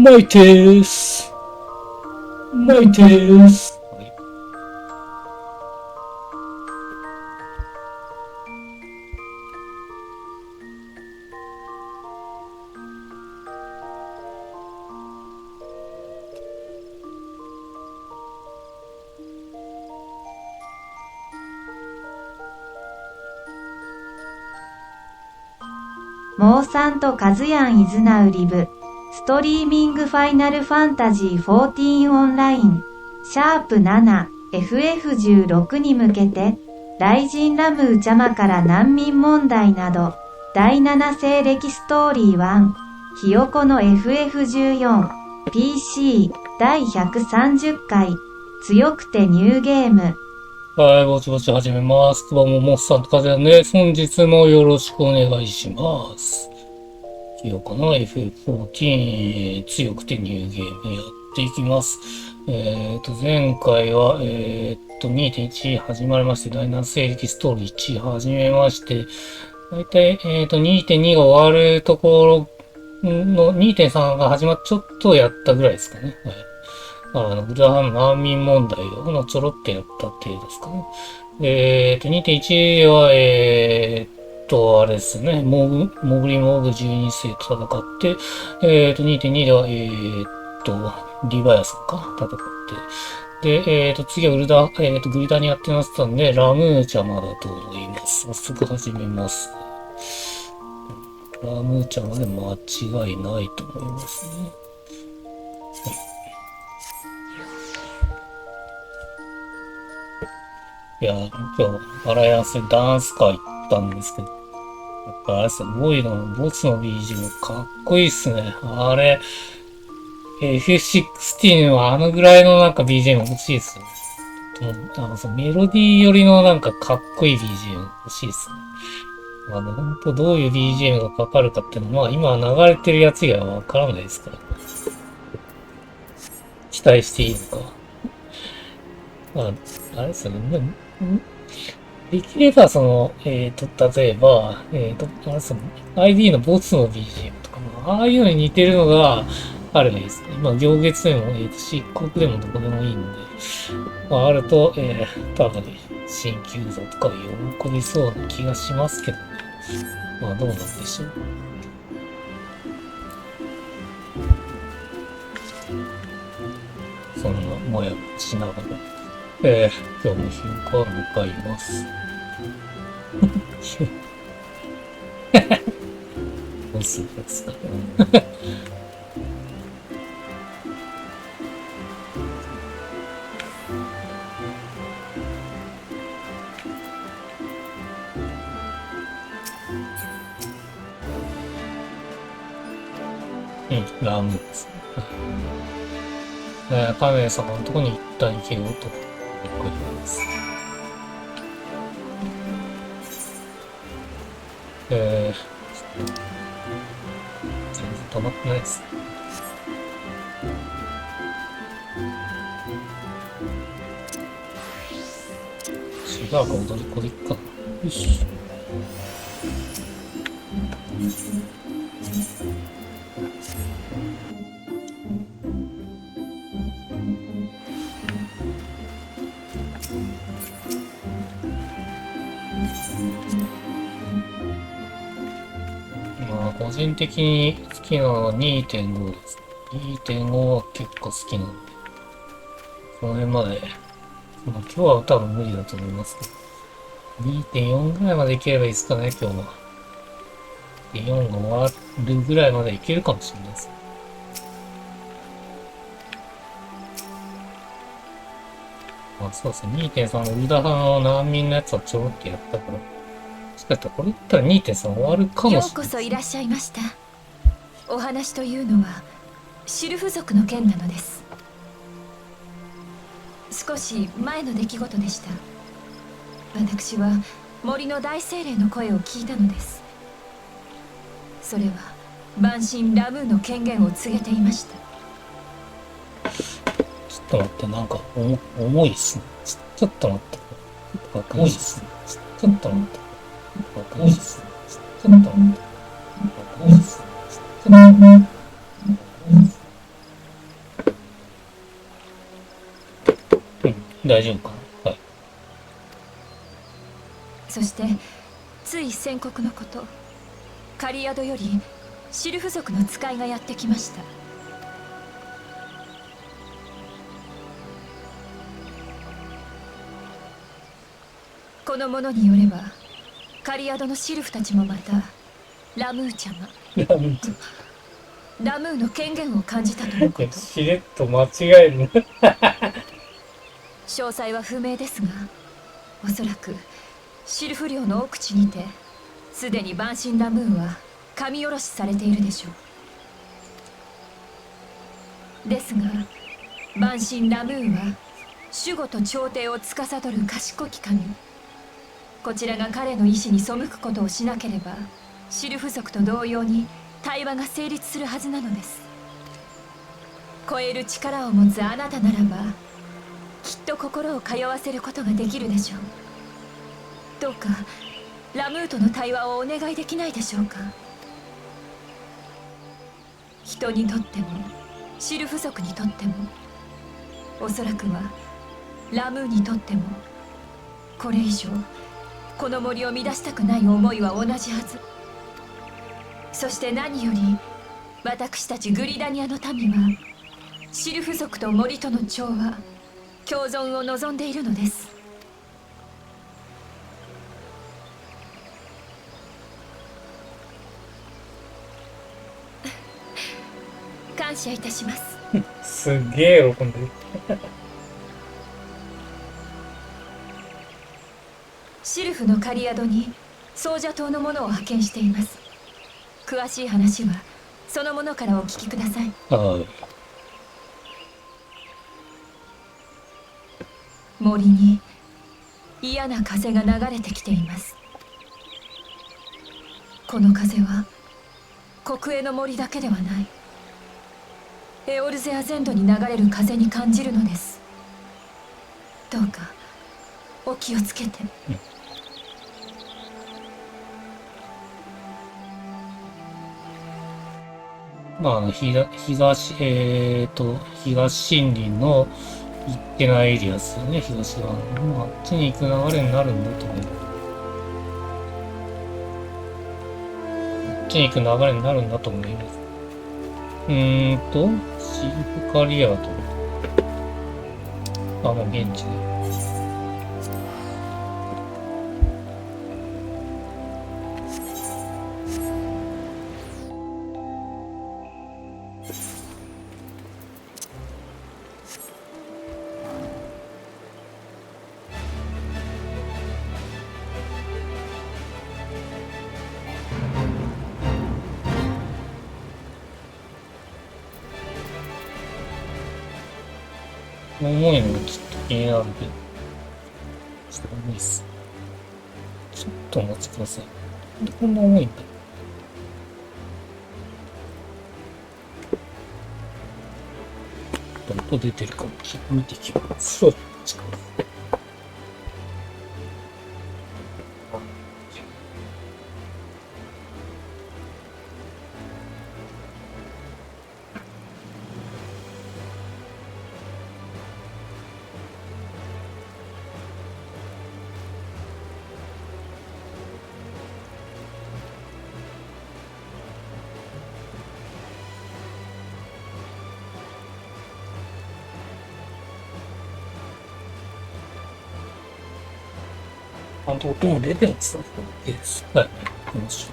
マイテス。マイテス。モーさんとカズヤンイズナウリブ、ストリーミングファイナルファンタジー14オンライン、シャープ 7FF16 に向けて、雷神ラムーチャマから難民問題など、第7西暦ストーリー1、ひよこの FF14、PC 第130回、強くてニューゲーム。はい、ぼちぼち始めます。どうも、モッサンとカズヤンです。本日もよろしくお願いします。ひよこの FF14、強くてニューゲームやっていきます。前回は、2.1 始まりまして、第7世紀ストーリー1始めまして、だいたい、2.2 が終わるところの 2.3 が始まっちょっとやったぐらいですかね。はい。ウルダハン難民問題をちょろっとやった程度ですかね。2.1 は、あれですね、モグリモグ12世と戦って、2.2 では、リバヤさんか戦って、で、次はグリダにやってましたんで、ラムーチャマだと思います。早速始めます。ラムーチャマで間違いないと思いますね。いや、今日、アライアンスでダンス会行ったんですけど、やっぱあれですよ、ボイのボスの BGM かっこいいっすね。あれ、FF16 はあのぐらいのなんか BGM 欲しいっすよね。そのメロディー寄りのなんかかっこいい BGM 欲しいっすね。ほんとどういう BGM がかかるかっていうのは、今流れてるやつ以外はわからないですから。期待していいのか。あれですよね。できれば、例えば、ID のボツの BGM とかも、ああいうのに似てるのがあればいいですね。まあ、行月でも、漆黒でもどこでもいいんで、まあ、あると、多分、新旧像とか喜びそうな気がしますけどね。まあ、どうなんでしょう。そんな、もやしながら、今日の頻度は向かいます。どうするんですか。ラムですね。カメ様のとこに一旦行けようと思います。全然溜まってないです。しばらく踊り子でいっかな。よし。まあ、個人的に好きなのは 2.5 です。2.5 は結構好きなんで、その辺まで、まあ、今日は多分無理だと思いますけど、2.4 ぐらいまでいければいいですかね、今日は。4が終わるぐらいまでいけるかもしれないです。あ、そうですね。2.3 のウルダハの難民のやつはちょろっとやったから。もしかしたらこれ言ったら 2.3 終わるかもしれない。ようこそいらっしゃいました。お話というのはシルフ族の件なのです。少し前の出来事でした。私は森の大精霊の声を聞いたのです。それは万神ラムーの権限を告げていました。ちょっと待って、なんか重いっすね。ちょっと待って。重いっすね。ちょっと待って。重いっすね。ちょっと待って。重いっすね。ちょっと待って。重いっすね。大丈夫かな。はい。そしてつい先刻のこと、狩宿よりシルフ族の使いがやってきました。この者によれば狩宿のシルフたちもまたラムーちゃま、ラムーの権限を感じたとのこと。しれっと間違えるね。詳細は不明ですが、おそらくシルフ領の奥地にてすでに万神ラムーは神下ろしされているでしょう。ですが万神ラムーは守護と朝廷を司る賢き神。こちらが彼の意志に背くことをしなければ、シルフ族と同様に対話が成立するはずなのです。超える力を持つあなたならば、きっと心を通わせることができるでしょう。どうかラムーとの対話をお願いできないでしょうか。人にとってもシルフ族にとっても、おそらくはラムーにとっても、これ以上この森を乱したくない思いは同じはず。そして何より私たちグリダニアの民はシルフ族と森との調和、共存を望んでいるのです。感謝いたします。すっげえ喜んでる。シルフの狩宿に奏者島の者を派遣しています。詳しい話はその者からお聞きください。はい。森に嫌な風が流れてきています。この風は国営の森だけではない、エオルゼア全土に流れる風に感じるのです。どうかお気をつけて。まあ、東森林の行ってないエリアですよね、東側の。あっちに行く流れになるんだと思う。あっちに行く流れになるんだと思います。シルフカリアと、もう現地で。重いのがちょっと気になるけど。ちょっと重いっす。ちょっとお待ちください。なんでこんな重いんだ。音出てるかも。見てきます。そう。ちゃんと音も出てますね。いいです。はい。よし。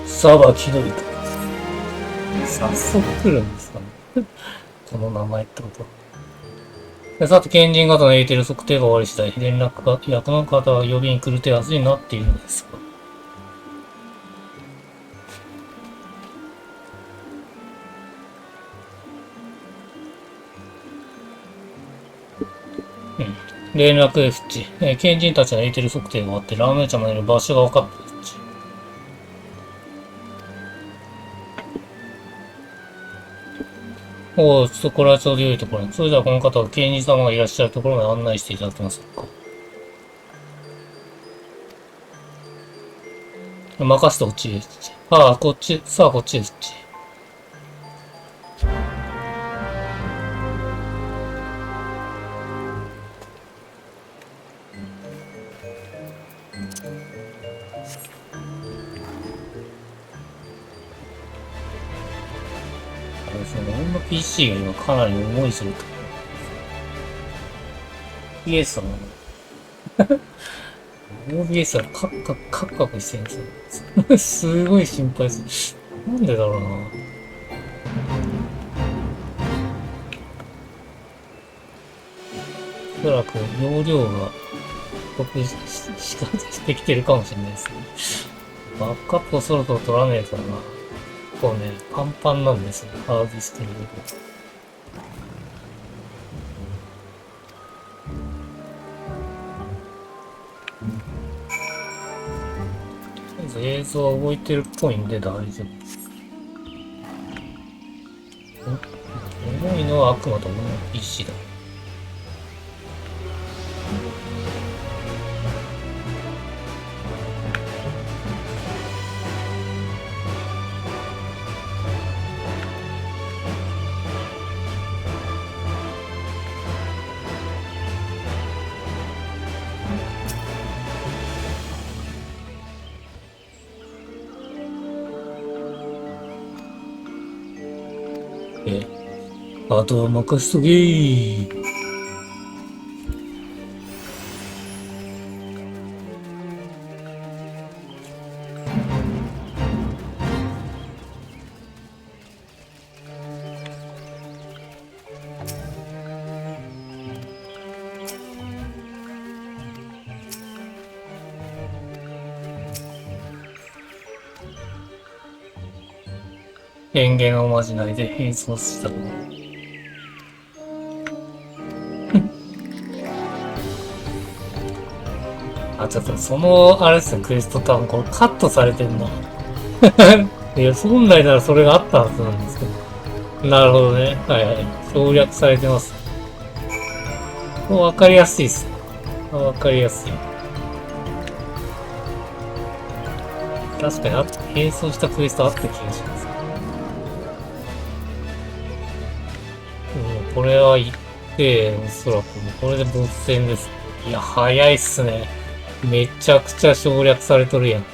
さばきどいと。早速来るんですかね。この名前ってこと。さて、賢人型のエーテル測定が終わり次第、連絡が役の方が呼びに来る手はずになっているのですが。連絡 F 値。賢人たちのエーテル測定が終わって、ラーメン茶までの場所が分かった F 値。おう、ちょっとこれはちょうど良いところに。それではこの方は賢人様がいらっしゃるところまで案内していただけますか。任せてこっちです。ああ、こっち、さあこっちです。こっち。あれですね、俺の PC が今かなり重いぞと。OBS はOBS はカクカクしてるんですよ。すごい心配です。なんでだろうな。おそらく容量が僕してきてるかもしれないですね。バックアップをそろそろ取らねえとな。こうね、パンパンなんですよ。ハードディスクの部分。とりあえず映像は動いてるっぽいんで大丈夫です。重いのはあくまでも PC だ。あとは任せとけー。電源をまじないで変装したの。あ、ちょっとその、あれですね、クエスト多分これカットされてんな。いや、本来ならそれがあったはずなんですけど。なるほどね。はいはい。省略されてます。もうわかりやすいっす。わかりやすい。確かに変装したクエストあった気がします。これは行って、おそらくこれでボス戦です。いや、早いっすね。めちゃくちゃ省略されとるやん。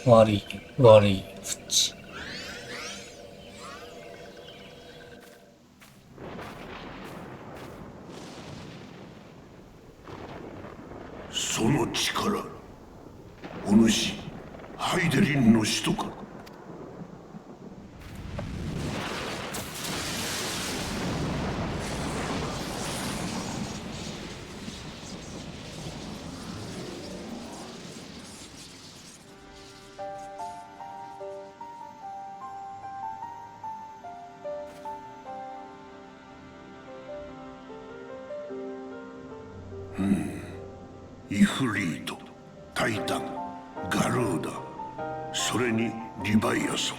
悪い、悪い、フッチ。その力、お主ハイデリンの使徒か。イフリート、タイタン、ガルーダ、それにリヴァイアソン。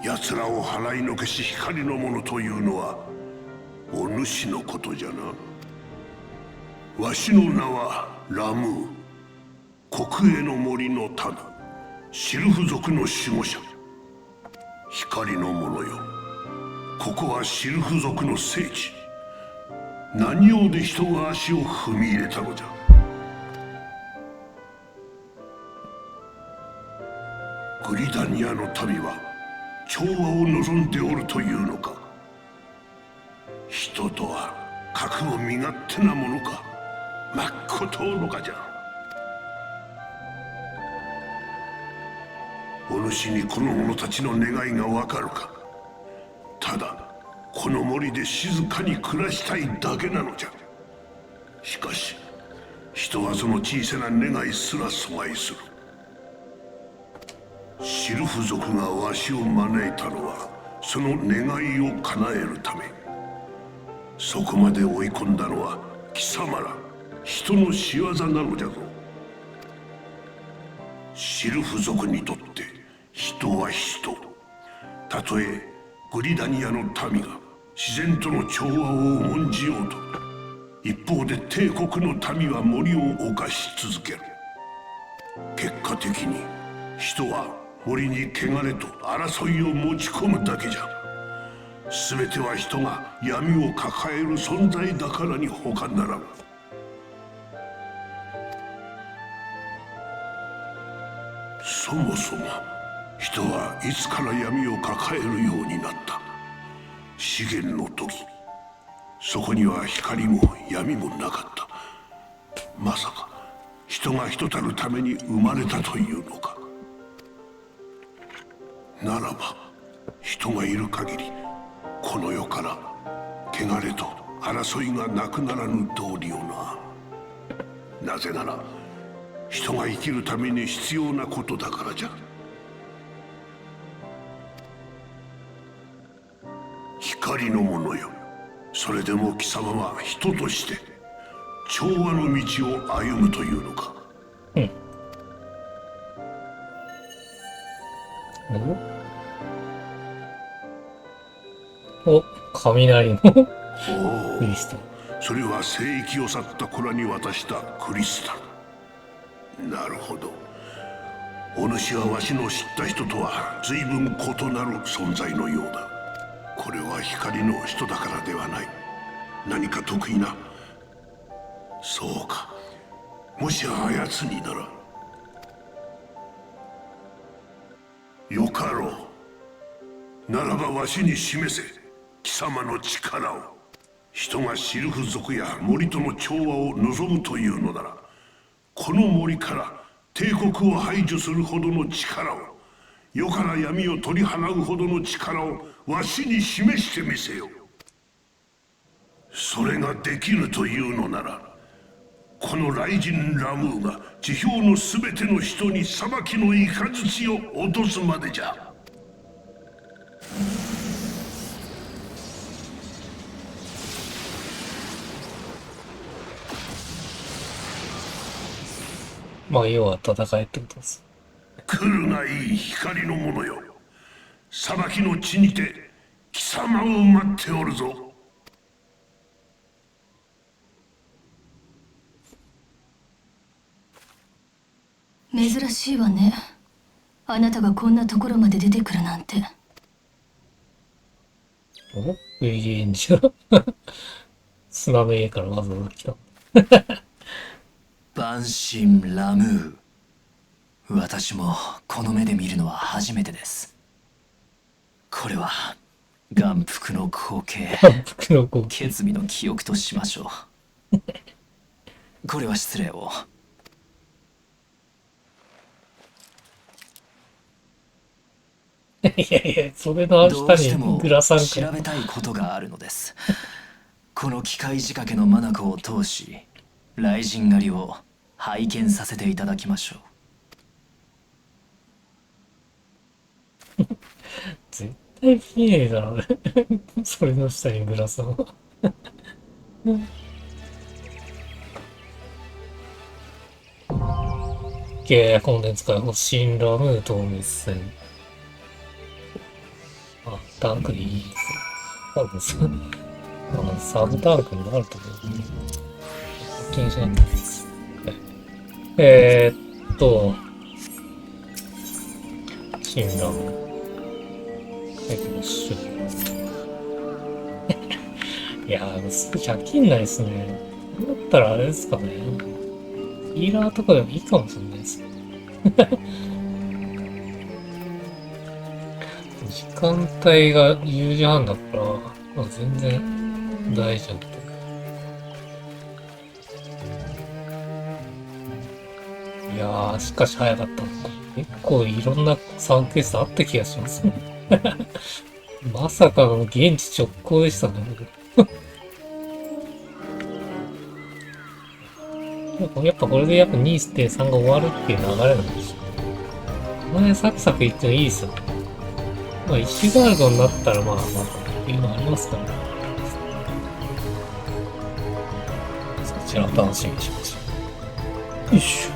奴らを払いのけし光のものというのはお主のことじゃな。わしの名はラムー、国営の森の民、シルフ族の守護者。光のものよ、ここはシルフ族の聖地。何用で人が足を踏み入れたのじゃ。グリダニアの民は調和を望んでおるというのか。人とは核を身勝手なものか、まっこと愚かじゃ。お主にこの者たちの願いがわかるか。ただこの森で静かに暮らしたいだけなのじゃ。しかし人はその小さな願いすら阻害する。シルフ族がわしを招いたのはその願いを叶えるため。そこまで追い込んだのは貴様ら人の仕業なのじゃぞ。シルフ族にとって人は人、たとえグリダニアの民が自然との調和を重んじようと、一方で帝国の民は森を侵し続ける。結果的に人は森に汚れと争いを持ち込むだけじゃ。全ては人が闇を抱える存在だからに他ならん。そもそも人はいつから闇を抱えるようになった？資源の時、そこには光も闇もなかった。まさか人が人たるために生まれたというのか。ならば人がいる限りこの世から汚れと争いがなくならぬ道理よな。なぜなら人が生きるために必要なことだからじゃ。光の者よ、それでも貴様は人として調和の道を歩むというのか。お、雷のクリスタル。それは聖域を去った子らに渡したクリスタル。なるほど。お主はわしの知った人とは随分異なる存在のようだ。これは光の人だからではない。何か得意な。そうか。もしあやつになら。よかろう。ならばわしに示せ、貴様の力を。人がシルフ族や森との調和を望むというのなら、この森から帝国を排除するほどの力を、世から闇を取り払うほどの力をわしに示してみせよ。それができぬというのなら、この雷神ラムーが地表のすべての人に裁きの雷を落とすまでじゃ。まあ、要は戦いってことです。来るがいい光の者よ。裁きの地にて貴様を待っておるぞ。珍しいわね。あなたがこんなところまで出てくるなんて。お、ウィギエンジャー砂の家からわざわざ来た。バンシン・ラムー。私もこの目で見るのは初めてです。これは眼福の光景、反復の光景。決意の記憶としましょう。これは失礼を。いやいや、それのどうしても下にグラサンか。調べたいことがあるのです。この機械仕掛けの眼を通し、雷神狩りを拝見させていただきましょう。絶対見えねえだろうね。それの下にグラサンは。コンテンツ開放、新ラムー透密戦。あ、タンクでいいですね。多分サブタンクになると思う。気にしないとです。新ラムー。いやー、すぐ借金ないですね。だったらあれですかね。ヒーラーとかでもいいかもしれないです。時間帯が10時半だから、まあ、全然大丈夫。いやー、しかし早かった。結構いろんなサンケースあった気がしますね。まさかの現地直行でしたね。やっぱこれで2.3が終わるっていう流れなんですよ。この辺サクサクいってもいいですよ。まあ、石ガールドになったらまあっていうのありますからね。そちらを楽しみにしましょう。よいしょ。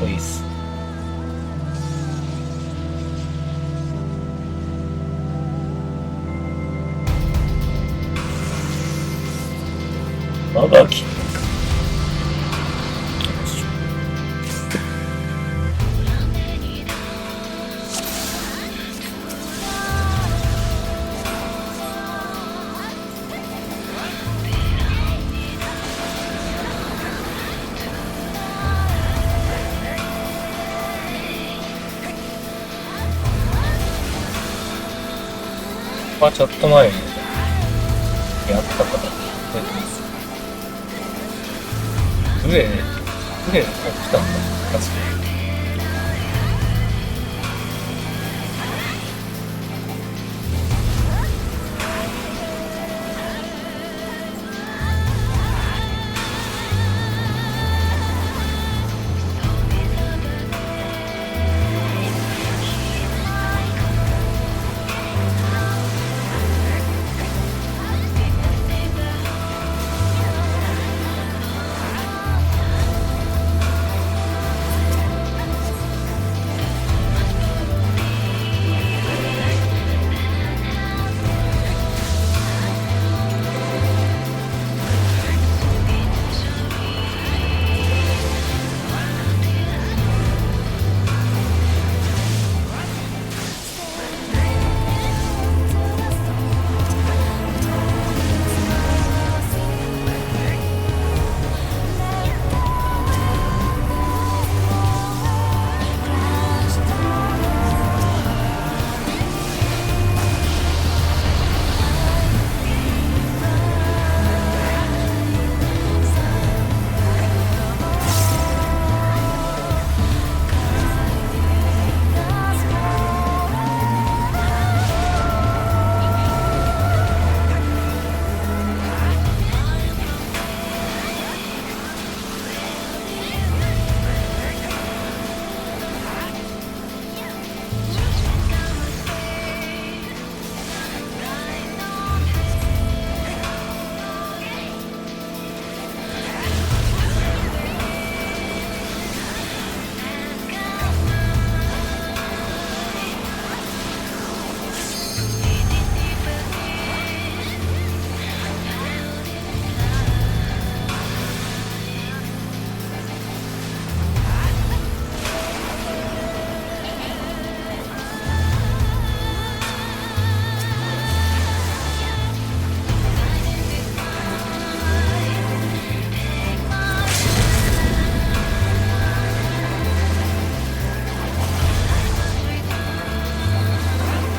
こいいっす。まばき。まあちょっと前にやった方に出てます。上で来たんだ、確かに。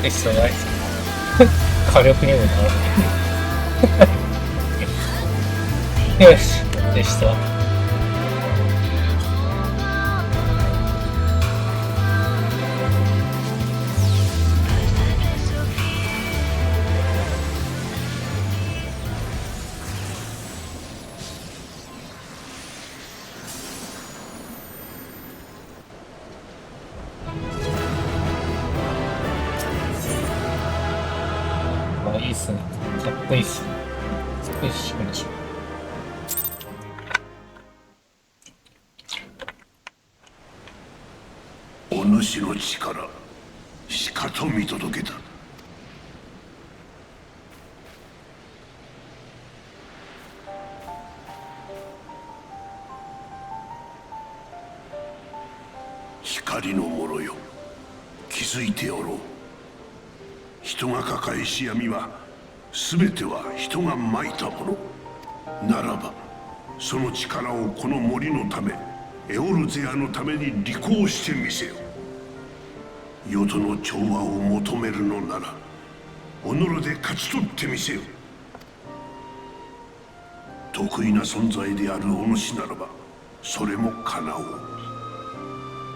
必要ないです。火力にもならない。よし、でした。まあいいっすね。かっこいいっすね。よし、行きましょう。お主の力、しかと見届けた。光の者よ、気づいておろう。人が抱えし闇は全ては人がまいたものならば、その力をこの森のため、エオルゼアのために履行してみせよ。世との調和を求めるのなら己で勝ち取ってみせよ。得意な存在であるお主ならばそれも叶おう。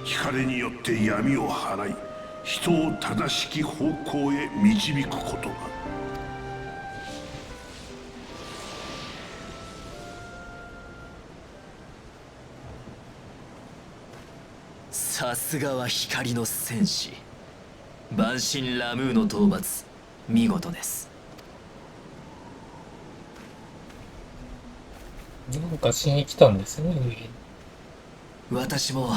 光によって闇を払い、人を正しき方向へ導くことが。さすがは光の戦士。万神ラムーの討伐、見事です。なんかしに来たんですね、上に。私も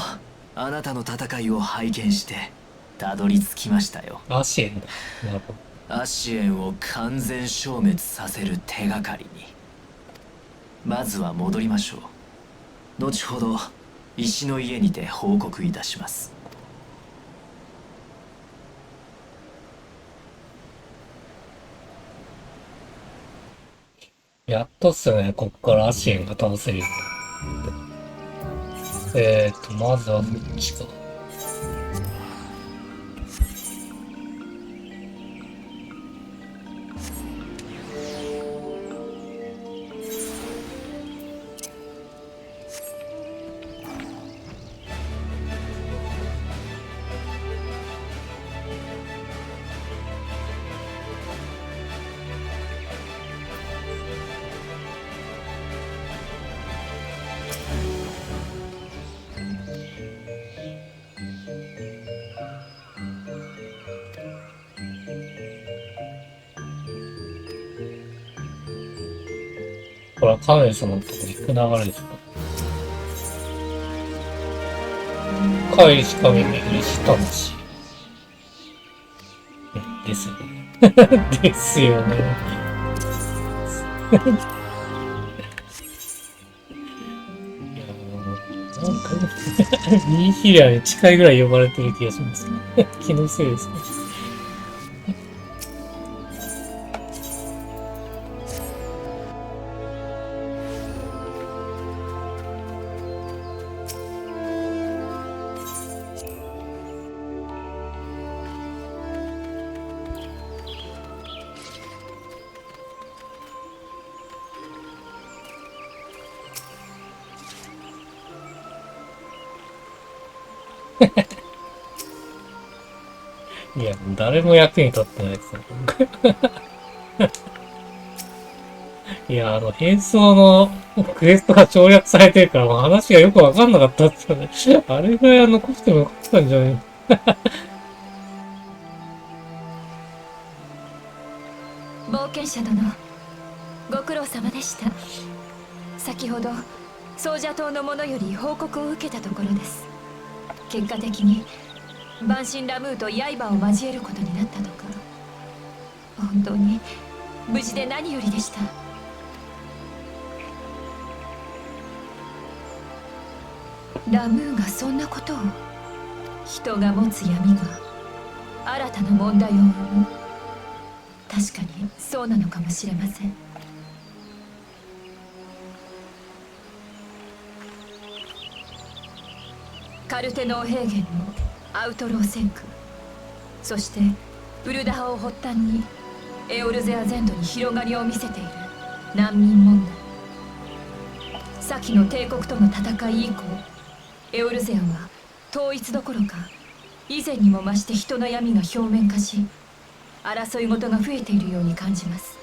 あなたの戦いを拝見してたどり着きましたよ。アシエンだ。なるほど。アシエンを完全消滅させる手がかりに。まずは戻りましょう。後ほど石の家にて報告いたします。やっとっすよね、こっからアシエンが倒せるようになって。まずはそっちか。これはカメル様のとこに行く流れですか。帰りしかめ巡りし魂。ですよね。ですよね。なんか、ニーヒリアに近いぐらい呼ばれてる気がします。気のせいですね。いや、誰も役に立ってないですね。いや、変装のクエストが省略されてるから、もう話がよくわかんなかったっすよね。あれぐらい残してもよかったんじゃない？冒険者殿、ご苦労様でした。先ほどソージャ島の者より報告を受けたところです。結果的にバンシン・ラムーと刃を交えることになったとか。本当に無事で何よりでした。ラムーがそんなことを。人が持つ闇が新たな問題を生む。確かにそうなのかもしれません。カルテノー平原のアウトロー戦区、そしてウルダハを発端にエオルゼア全土に広がりを見せている難民問題。先の帝国との戦い以降、エオルゼアは統一どころか以前にも増して人の闇が表面化し、争い事が増えているように感じます。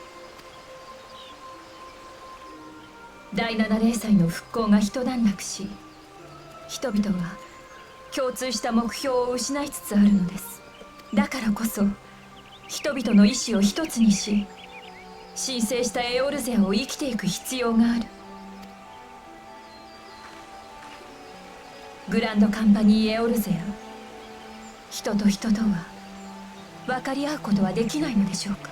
第七零祭の復興が一段落し、人々は共通した目標を失いつつあるのです。だからこそ人々の意志を一つにし、神聖したエオルゼアを生きていく必要がある。グランドカンパニーエオルゼア、人と人とは分かり合うことはできないのでしょうか。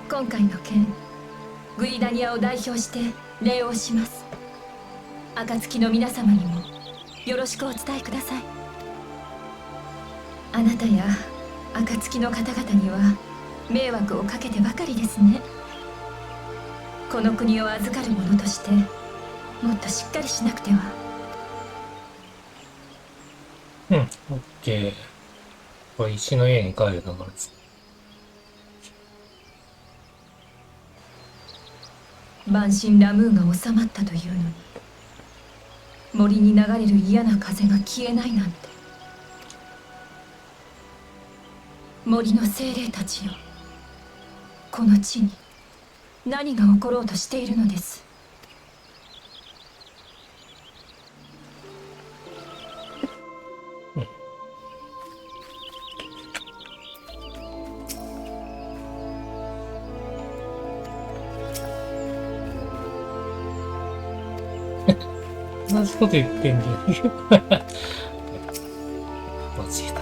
今回の件、グリダニアを代表して礼をします。暁の皆様にもよろしくお伝えください。あなたや暁の方々には迷惑をかけてばかりですね。この国を預かる者としてもっとしっかりしなくては。うん、オッケー。これ石の家に帰る流れです。万神ラムーが収まったというのに、森に流れる嫌な風が消えないなんて。森の精霊たちよ、この地に何が起ころうとしているのです。同じこと言ってんじゃん。間違えた。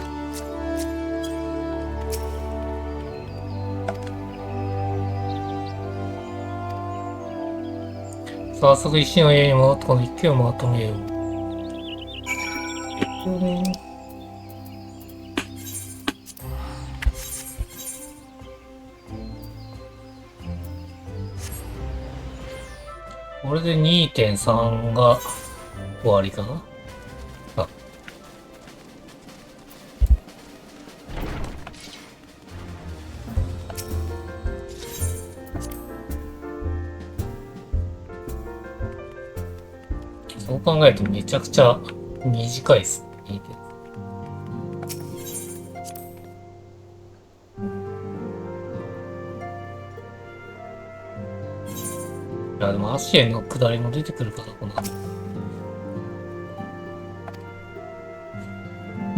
早速石の家に戻ってこの一挙をまとめよう。これで 2.3 が終わりかな。あ、そう考えるとめちゃくちゃ短いっす。2.3。いや、でもアシエンの下りも出てくるから、この後。う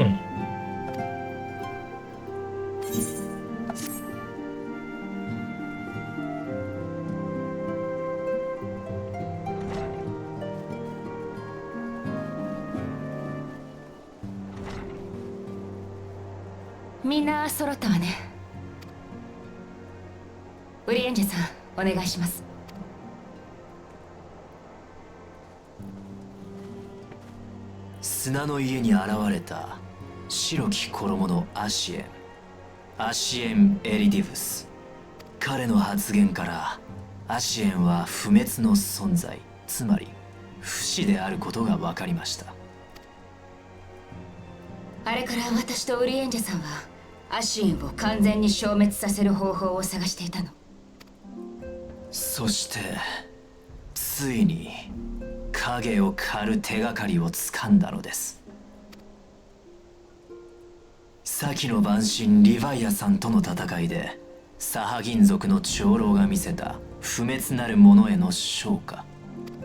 ん。みんな揃ったわね。ウリエンジェさん、お願いします。砂の家に現れた白き衣のアシエン・エリディブス。彼の発言からアシエンは不滅の存在、つまり不死であることが分かりました。あれから私とウリエンジェさんはアシエンを完全に消滅させる方法を探していたの。そしてついに影を狩る手がかりをつかんだのです。先の晩神リヴァイアさんとの戦いでサハ銀族の長老が見せた不滅なるものへの昇華、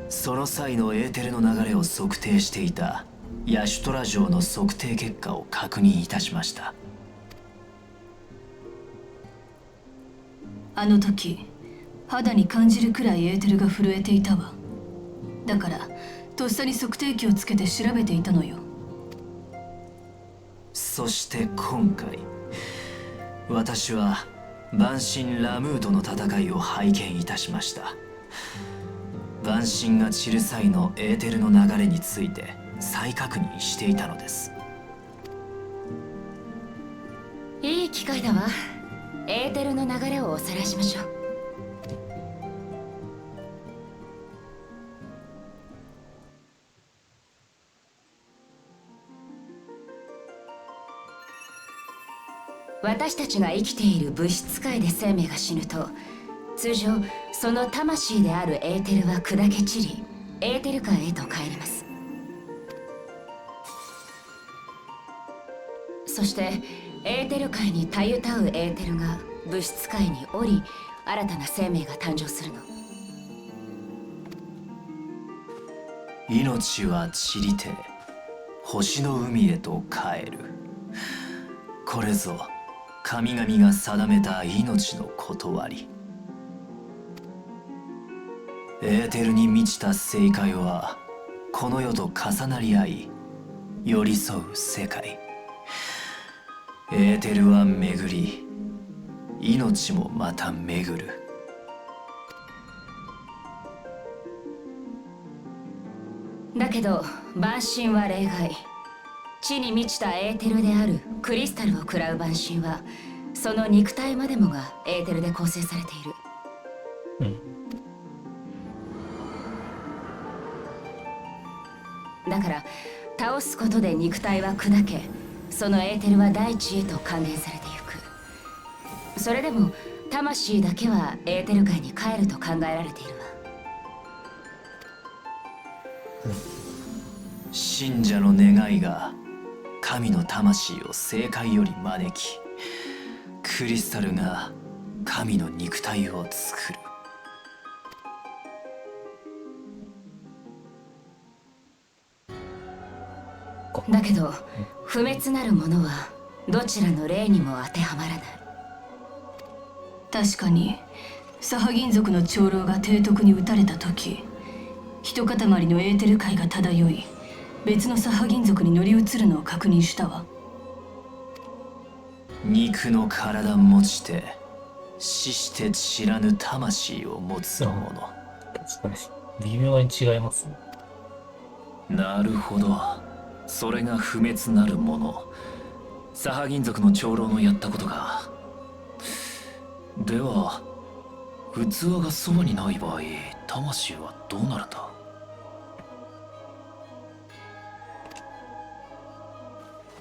その際のエーテルの流れを測定していたヤシュトラ城の測定結果を確認いたしました。あの時肌に感じるくらいエーテルが震えていたわ。だからとっさに測定器をつけて調べていたのよ。そして今回私は晩神ラムーとの戦いを拝見いたしました。晩神が散る際のエーテルの流れについて再確認していたのです。いい機会だわ。エーテルの流れをおさらいしましょう。私たちが生きている物質界で生命が死ぬと、通常その魂であるエーテルは砕け散り、エーテル界へと帰ります。そしてエーテル界にたゆたうエーテルが物質界に降り、新たな生命が誕生するの。命は散りて星の海へと帰る。これぞ神々が定めた命の断り。エーテルに満ちた正解はこの世と重なり合い寄り添う世界。エーテルは巡り、命もまた巡る。だけど晩神は例外。地に満ちたエーテルであるクリスタルを食らう晩神は、その肉体までもがエーテルで構成されている。だから倒すことで肉体は砕け、そのエーテルは大地へと関連されていく。それでも魂だけはエーテル界に帰ると考えられているわ。信者の願いが神の魂を正界より招き、クリスタルが神の肉体を作る。だけど不滅なるものはどちらの例にも当てはまらない。確かにサハ銀族の長老が提督に撃たれた時、一塊のエーテル界が漂い、別のサハ銀族に乗り移るのを確認したわ。肉の体持ちて死して知らぬ魂を持つ者。確かに微妙に違いますね。なるほど、それが不滅なるもの。サハ銀族の長老のやったことか。では器がそばにない場合、魂はどうなるんだ。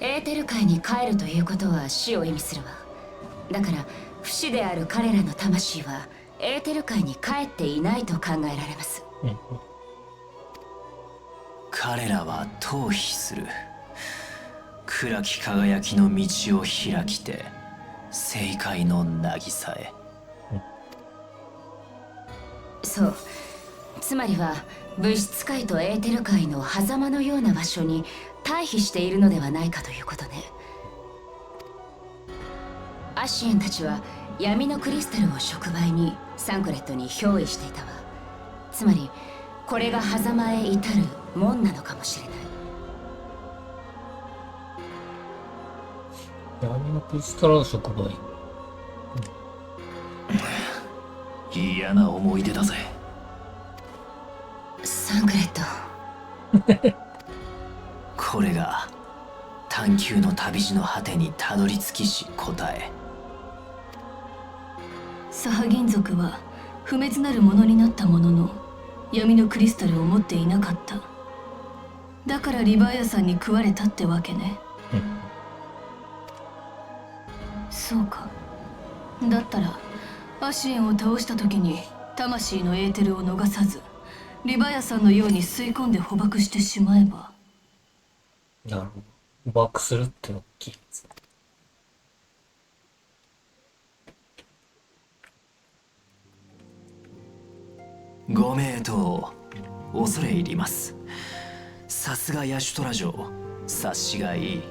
エーテル界に帰るということは死を意味するわ。だから不死である彼らの魂はエーテル界に帰っていないと考えられます。彼らは逃避する。暗き輝きの道を開きて正解の渚へ。そう、つまりは物質界とエーテル界の狭間のような場所に退避しているのではないかということね。アシエンたちは闇のクリスタルを触媒にサンクレットに憑依していたわ。つまりこれが狭間へ至る門なのかもしれない。闇のクリスタル触媒。嫌な思い出だぜ。サンクレット。これが探求の旅路の果てにたどり着きし答え。サハ銀族は不滅なるものになったものの、闇のクリスタルを持っていなかった。だからリヴァイアさんに食われたってわけね。そうか。だったらアシエンを倒した時に魂のエーテルを逃さず、リヴァイアさんのように吸い込んで捕獲してしまえば。なるほど。バックするっての大きいですね。ご名答、恐れ入ります。さすがヤシュトラ城、察しがいい。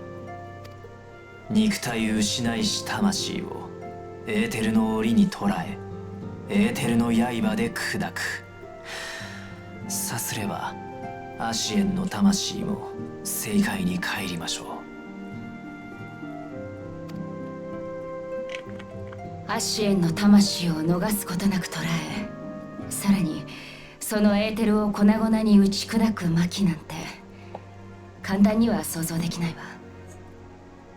肉体失いし魂をエーテルの檻に捕らえ、エーテルの刃で砕く。さすればアシエンの魂も正解に帰りましょアシエンの魂を逃すことなく捉え、さらにそのエーテルを粉々に打ち砕く巻なんて簡単には想像できないわ。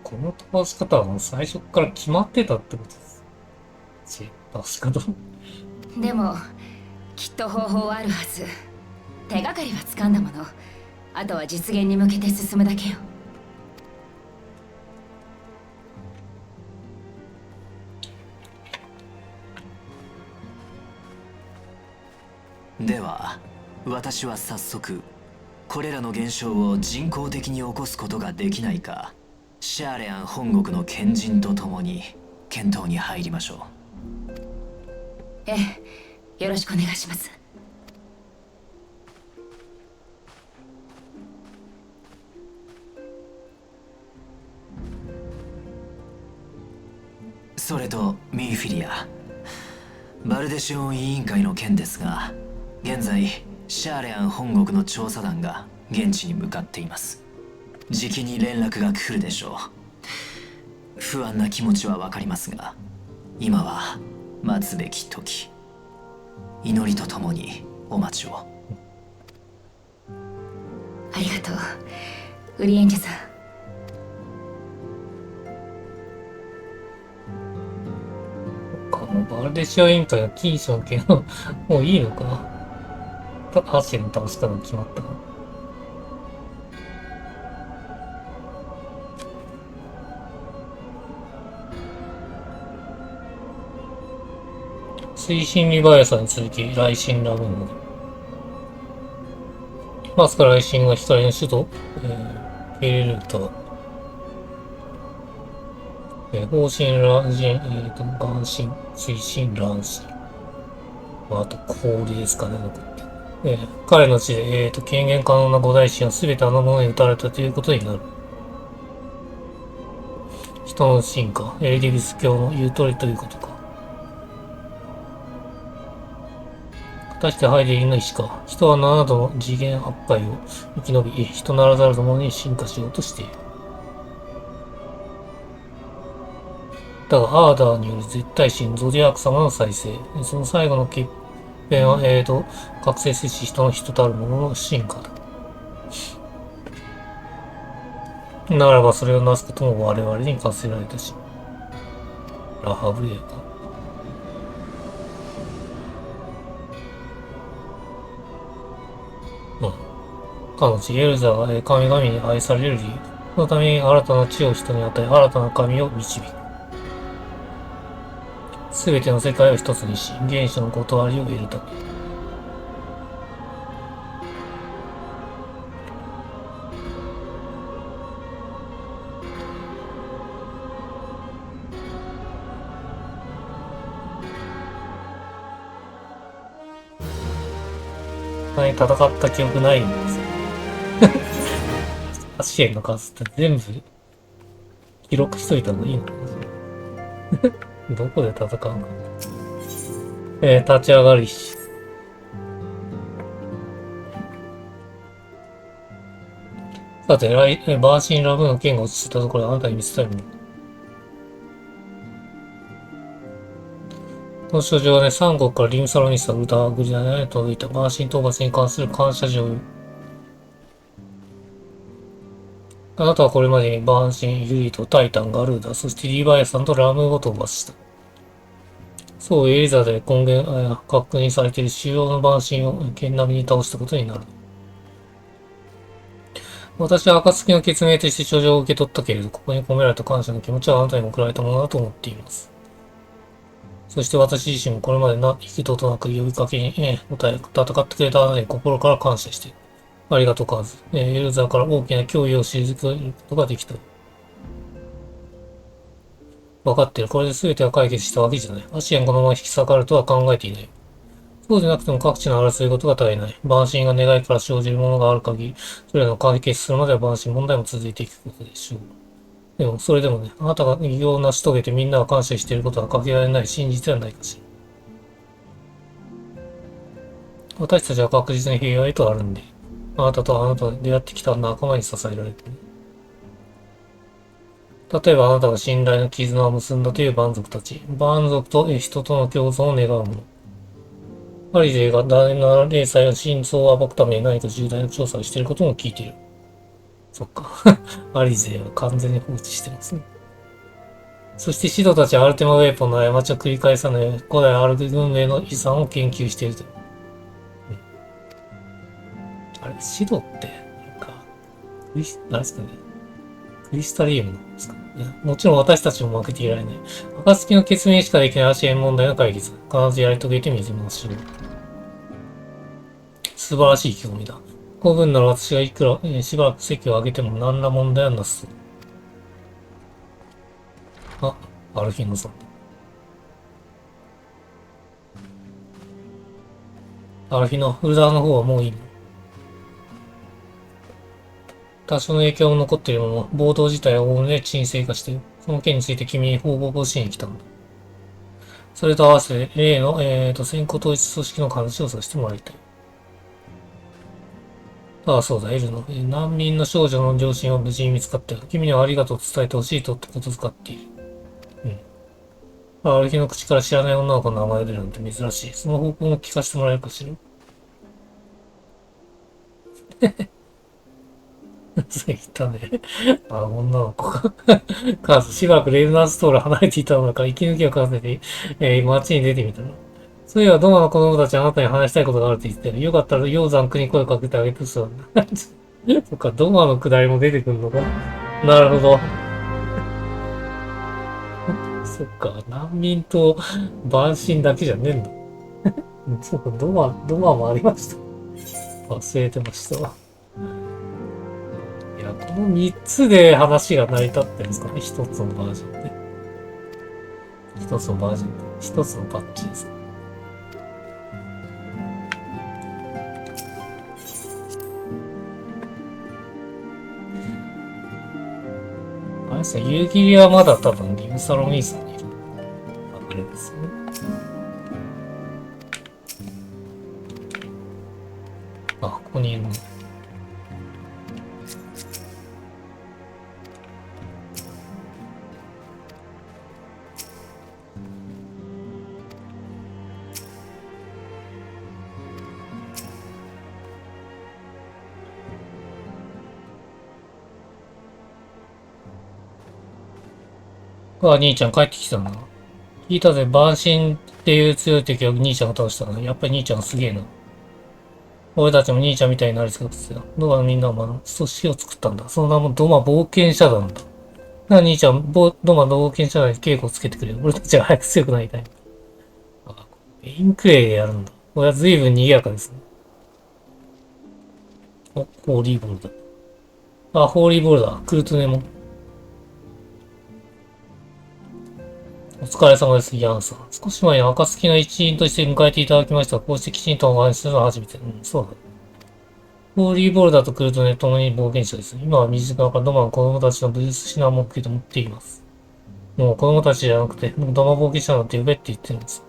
この倒し方はもう最初から決まってたってことです。倒し方。でもきっと方法はあるはず。手がかりは掴んだもの。あとは実現に向けて進むだけよ。う。では私は早速これらの現象を人工的に起こすことができないか、シャーレアン本国の賢人と共に検討に入りましょう。ええ、よろしくお願いします。それとミーフィリア、バルデシオン委員会の件ですが、現在シャーレアン本国の調査団が現地に向かっています。じきに連絡が来るでしょう。不安な気持ちはわかりますが、今は待つべき時。祈りとともにお待ちを。ありがとう、ウリエンジェさん。バルデシオ委員会のキーション系のもういいのかな。アシェの倒し方が決まったかな。推進リヴァイアさんに続き雷神ラブーン。まずから雷神が光の首都、ペレルータ、方針乱神、眼神、推進乱神。あと、氷ですかね、残って。彼の地で、権限可能な五大神は全てあのものに撃たれたということになる。人の進化、エリビス教の言う通りということか。果たしてハイデリンの意志か。人は7度の次元破壊を生き延び、人ならざるものに進化しようとしている。だが、アーダーによる絶対神ゾディアーク様の再生。その最後の欠片は、覚醒すし人の人たるものの進化だ。ならばそれをなすことも我々に課せられたし。ラハブレーか。彼女エルザが神々に愛される理由。そのために新たな地を人に与え、新たな神を導く。すべての世界を一つにし、原初の断りを得るため。戦った記憶ないんですよ。支援の数って全部記録しといた方がいいのかな。どこで戦うのか。立ち上がるし。さて、バーシンラブの剣が落ち着いたところであなたに見せたいもの。この書状はね、三国からリムサロニスタウダーグリナに届いたバーシン討伐に関する感謝状よ。あなたはこれまでにバーシン、ユリとタイタン、ガルーダ、そしてリヴァイアさんとラムを討伐した。そう、エリザで根源、確認されている主要のバーシンを剣並みに倒したことになる。私は暁の決命として書状を受け取ったけれど、ここに込められた感謝の気持ちはあなたに送られたものだと思っています。そして私自身もこれまで幾度となく呼びかけに、答え、戦ってくれたあなたに心から感謝している。ありがとう、カーズ。エルザーから大きな脅威を退けることができた。分かってる。これで全ては解決したわけじゃない。アシエンこのまま引き裂かれるとは考えていない。そうでなくても各地の争い事が絶えない。バーシンが願いから生じるものがある限り、それらの解決するまではバーシン問題も続いていくことでしょう。でも、それでもね、あなたが偉業を成し遂げてみんなが感謝していることはかけられない真実ではないかしら。私たちは確実に平和へと歩んでいる。あなたとあなたが出会ってきた仲間に支えられている。例えばあなたが信頼の絆を結んだという蛮族たち。蛮族と人との共存を願うもの。アリゼイがダイナ霊祭の真相を暴くために何か重大な調査をしていることも聞いている。そっか。アリゼイは完全に放置してますね。そしてシドたちはアルテマウェイポンの過ちを繰り返さない古代アルテ文明の遺産を研究しているという。あれ、シドって、なんか、何ですかね。クリスタリウムなんですかね。もちろん私たちも負けていられない。暁の決明しかできないアシエン問題の解決。必ずやり遂げてみせましょう。素晴らしい意気込みだ。古文なら私がいくら、しばらく席を上げても何ら問題はなさそう。あ、アルフィノさんだ。アルフィノ、ウルダーの方はもういいの？多少の影響も残っているもの、暴動自体はおおむね沈静化している。その件について君に報告をしに来たんだ。それと合わせて、例の、先行統一組織の話をさせてもらいたい。ああ、そうだ、エルの、難民の少女の両親は無事に見つかったよ。君にはありがとうと伝えてほしいとってことづかっている。ある日の口から知らない女の子の名前が出るなんて珍しい。その方向も聞かせてもらえるかしら。そう言ったね。あ、女の子か。カーズ、しばらくレールナーストール離れていたのか、息抜きをかせて、街に出てみたの。そういえば、ドマの子供たちあなたに話したいことがあるって言ってたよ。よかったら、鷹山君に声をかけてあげてそうだ。そっか、ドマのくだりも出てくるのか。なるほど。そっか、難民と万神だけじゃねえんだ。そうか、ドマもありました。忘れてましたわ。いや、この3つで話が成り立ってるんですかね。1つのバージョンで。1つのバージョンで。1つのパッチです。あれですね、夕霧はまだ多分リムサロミーさんにいる。あれですよね。あ、ここにいるの。あ、兄ちゃん帰ってきたんだ。聞いたぜ、万神っていう強い敵を兄ちゃんが倒したの。やっぱり兄ちゃんすげえな。俺たちも兄ちゃんみたいになりそうですよ。ドマのみんなは組織を作ったんだ。その名もドマ冒険者団だ。なあ、兄ちゃん、ドマの冒険者団に稽古をつけてくれよ。俺たちが早く強くなりたい。あ、メインクレイでやるんだ。これは随分賑やかですね。お、ホーリーボールだ。あ、ホーリーボールだ。クルトネも。お疲れ様です、ヤンさん。少し前に暁の一員として迎えていただきましたが、こうしてきちんとお話しするのは初めて。うん、そうだ。ホーリーボールだとクルトネともに冒険者です。今は身近なドマの子供たちの武術師な目標と思っています。もう子供たちじゃなくて、もうドマ冒険者なんて呼べって言ってるんです。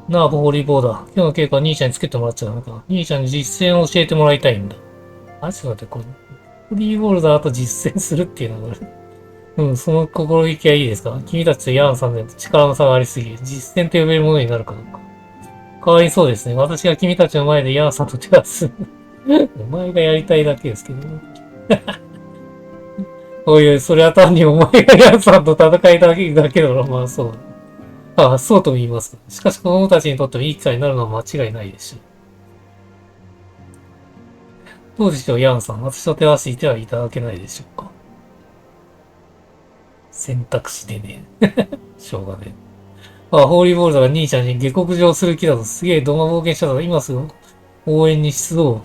なあ、ホーリーボールだ。今日の稽古は兄ちゃんにつけてもらっちゃダメかな。兄ちゃんに実践を教えてもらいたいんだ。あ、ちょっと待って、これ。ホーリーボールだと実践するっていうのはこれ。うん、その心意気はいいですか？君たちとヤンさんで力の差がありすぎる。実践と呼べるものになるかどうか。かわいそうですね。私が君たちの前でヤンさんと手をする。お前がやりたいだけですけどね。おいおい、それは単にお前がヤンさんと戦いだけだけだろ。まあそうだ。ああ、そうとも言います。しかし子供たちにとってもいい機会になるのは間違いないでしょう。どうでしょう、ヤンさん。私と手をしていてはいただけないでしょうか。選択肢でね。しょうがねえ。あ、ホーリーボールだが兄ちゃんに下克上する気だとすげえドマ冒険者だが今すぐ応援に出動。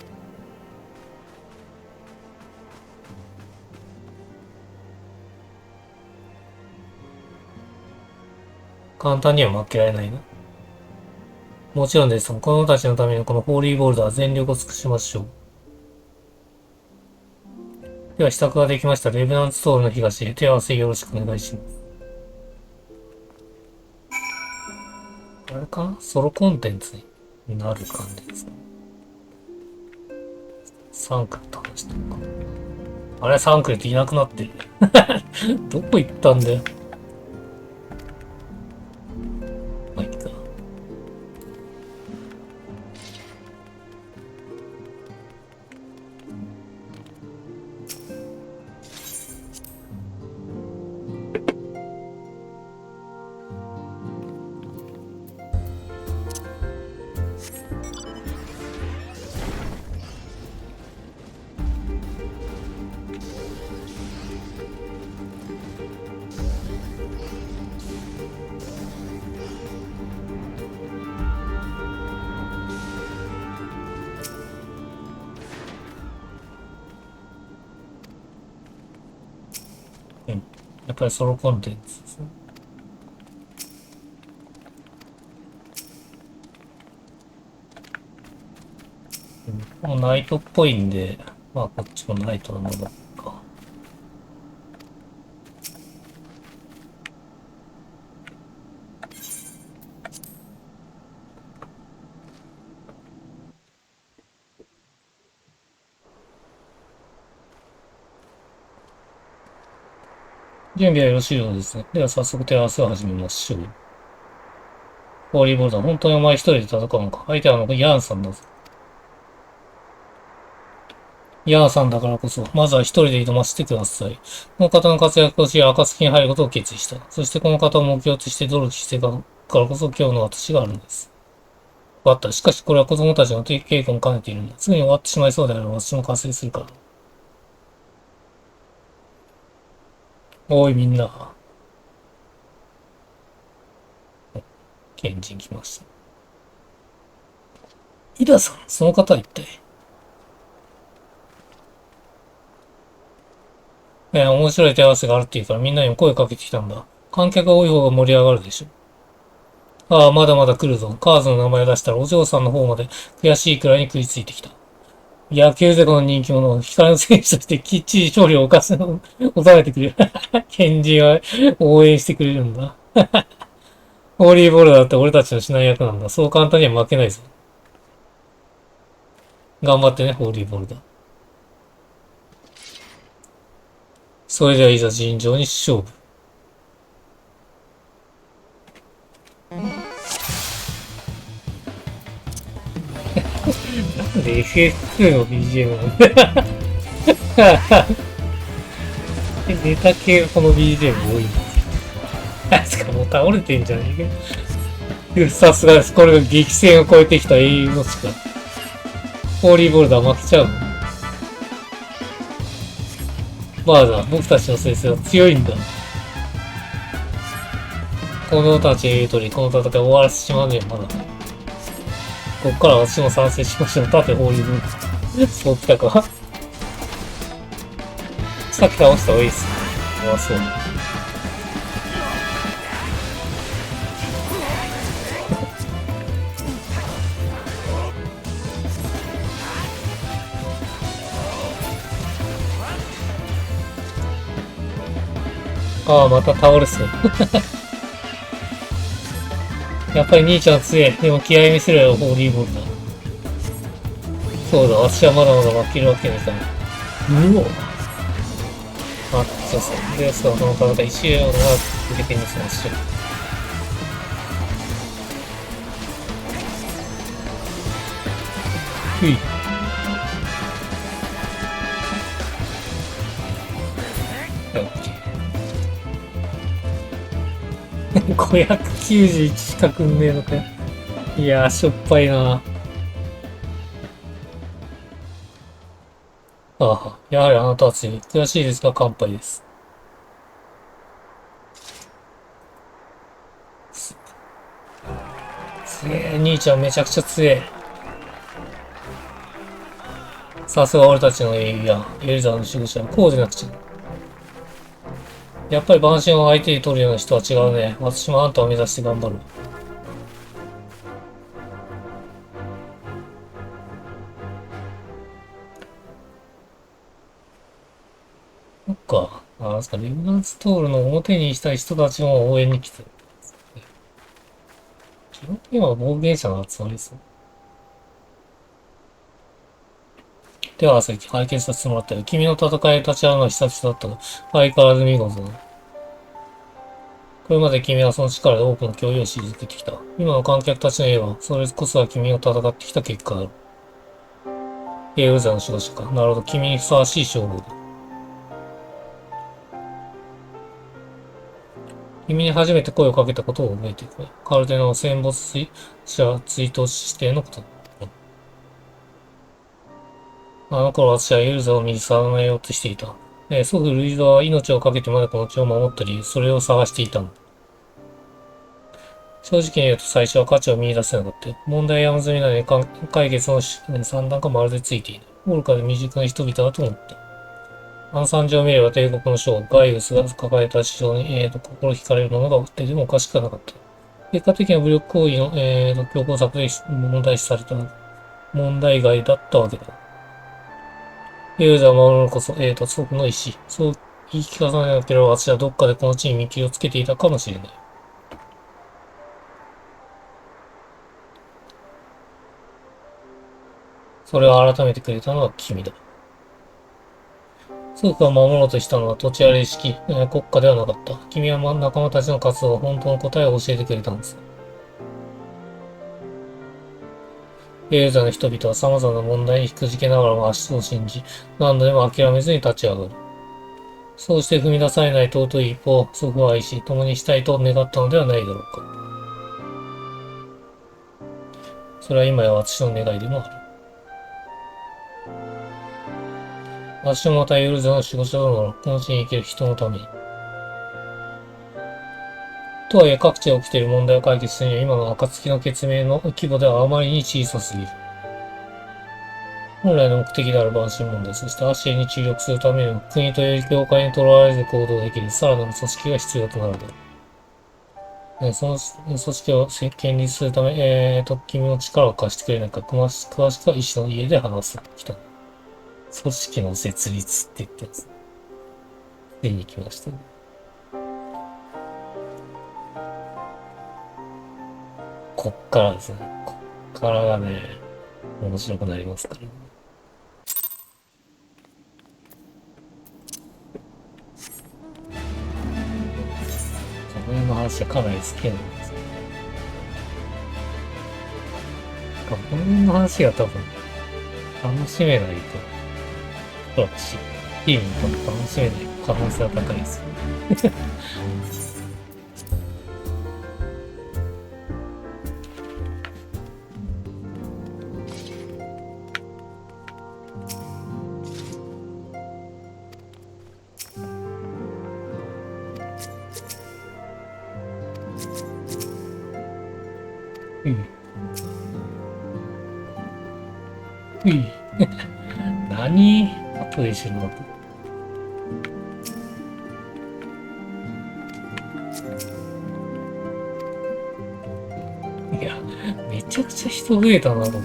簡単には負けられないな。もちろんです。子供たちのためにこのホーリーボールドは全力を尽くしましょう。では支度ができました。レベナンツソウルの東へ手合わせよろしくお願いします。あれかなソロコンテンツになる感じですか。サンクルって話してるか。あれサンクルっていなくなってる。どこ行ったんだよ。まあ、いっか。やっぱりソロコンテンツですね。もうナイトっぽいんで、まあこっちもナイトのものか。準備はよろしいようですね。では早速手合わせを始めましょう。ホーリーボールだ。本当にお前一人で戦うのか。相手はヤンさんだぞ。ヤンさんだからこそ、まずは一人で挑ませてください。この方の活躍をし、暁に入ることを決意した。そしてこの方を目標として努力してたからこそ今日の私があるんです。わかった。しかしこれは子供たちの稽古も兼ねているんだ。すぐに終わってしまいそうであれば私も加勢するから。おいみんな。賢人来ました。イダさん、その方は一体。面白い手合わせがあるっていうからみんなにも声かけてきたんだ。観客が多い方が盛り上がるでしょ。ああ、まだまだ来るぞ。カーズの名前を出したらお嬢さんの方まで悔しいくらいに食いついてきた。野球勢この人気者を光の選手としてきっちり勝利を収めてくれる。賢人は応援してくれるんだ。ホーリーボールだって俺たちの指南役なんだ。そう簡単には負けないぞ。頑張ってね、ホーリーボルダー。それではいざ尋常に勝負。なんで FF2 の BGM なんだネタ系この BGM 多いんですよ。もう倒れてんじゃねえか。さすがです。これが激戦を超えてきた英雄の力。ホーリーボルダー負けちゃうの？まあだ、僕たちの先生は強いんだ。このたちの言う通り、この戦い終わらせてしまうねよ、まだ。こっから私も参戦しましょう。立て、ホーリーボルダー。そうきたか。さっき倒した方がいいっすね。ああ、そう。ああ、また倒れそう。やっぱり兄ちゃん強い。でも気合い見せろよ、ホーリーボルダー。そうだ、私はまだまだ負けるわけにいかない。うおあ、そうそう。で、その戦い、一応な、受けてみせましょう。ふい。オッケー。591しかくんねえのかよ。いやー、しょっぱいな。ああ、やはりあなたは強い。悔しいですが、乾杯です。強え、兄ちゃんめちゃくちゃ強え。さすが俺たちの英雄や、エルザの守護者はこうでなくちゃ。やっぱり万神を相手に取るような人は違うね。私もあんたを目指して頑張る。そっか。なんすか、レグナンストールの表にしたい人たちも応援に来てる。基本的には冒険者の集まりですね。では、さっき拝見させてもらったよ。君の戦いに立ち会うのは久々だったが、相変わらず見事だ。これまで君はその力で多くの脅威を退けてきた。今の観客たちの言えば、それこそが君が戦ってきた結果だろう。エウザの守護者か。なるほど、君にふさわしい称号だ。君に初めて声をかけたことを覚えている。カルデナの戦没者追悼指定のことだ。あの頃私はエルザを見定めようとしていた。祖父ルイザは命を懸けてまでこの地を守った理由、それを探していたの。正直に言うと最初は価値を見出せなかったよ。問題山積みなのに解決の算段がまるでついていない。愚かで未熟な人々だと思った。暗算上見れば帝国の将、ガイウスが抱えた市場に、心惹かれるものがあってでもおかしくはなかった。結果的には武力行為の、強行策で問題視された問題外だったわけだ。ユーザーを守るのこそ、祖父の意志。そう言い聞かさなければ私はどっかでこの地に見切りをつけていたかもしれない。それを改めてくれたのは君だ。祖父が守ろうとしたのは土地ある意識、国家ではなかった。君は仲間たちの活動の本当の答えを教えてくれたんです。ユーザーの人々は様々な問題に引くじけながらも足を信じ、何度でも諦めずに立ち上がる。そうして踏み出されない尊い一歩を祖父は愛し、共にしたいと願ったのではないだろうか。それは今や私の願いでもある。私もまたエルザの守護者となるこの地に生きる人のために。とはいえ各地で起きている問題を解決するには今の暁の決命の規模ではあまりに小さすぎる。本来の目的である万神問題、そしてアシエに注力するためにも国という教会にとらわれず行動できるさらなる組織が必要となるだろう。その組織を建立するため、君の力を貸してくれないか、詳しくは医師の家で話す。来た。組織の設立って言ってます。ついに来ましたね。こっからですね。こっからがね、面白くなりますからね。してはかなり好きなんです。この辺の話が多分、楽しめないと、私、チームと楽しめない可能性は高いですよ。うん。うん。何後で知るのと。いや、めちゃくちゃ人増えたな、ここ。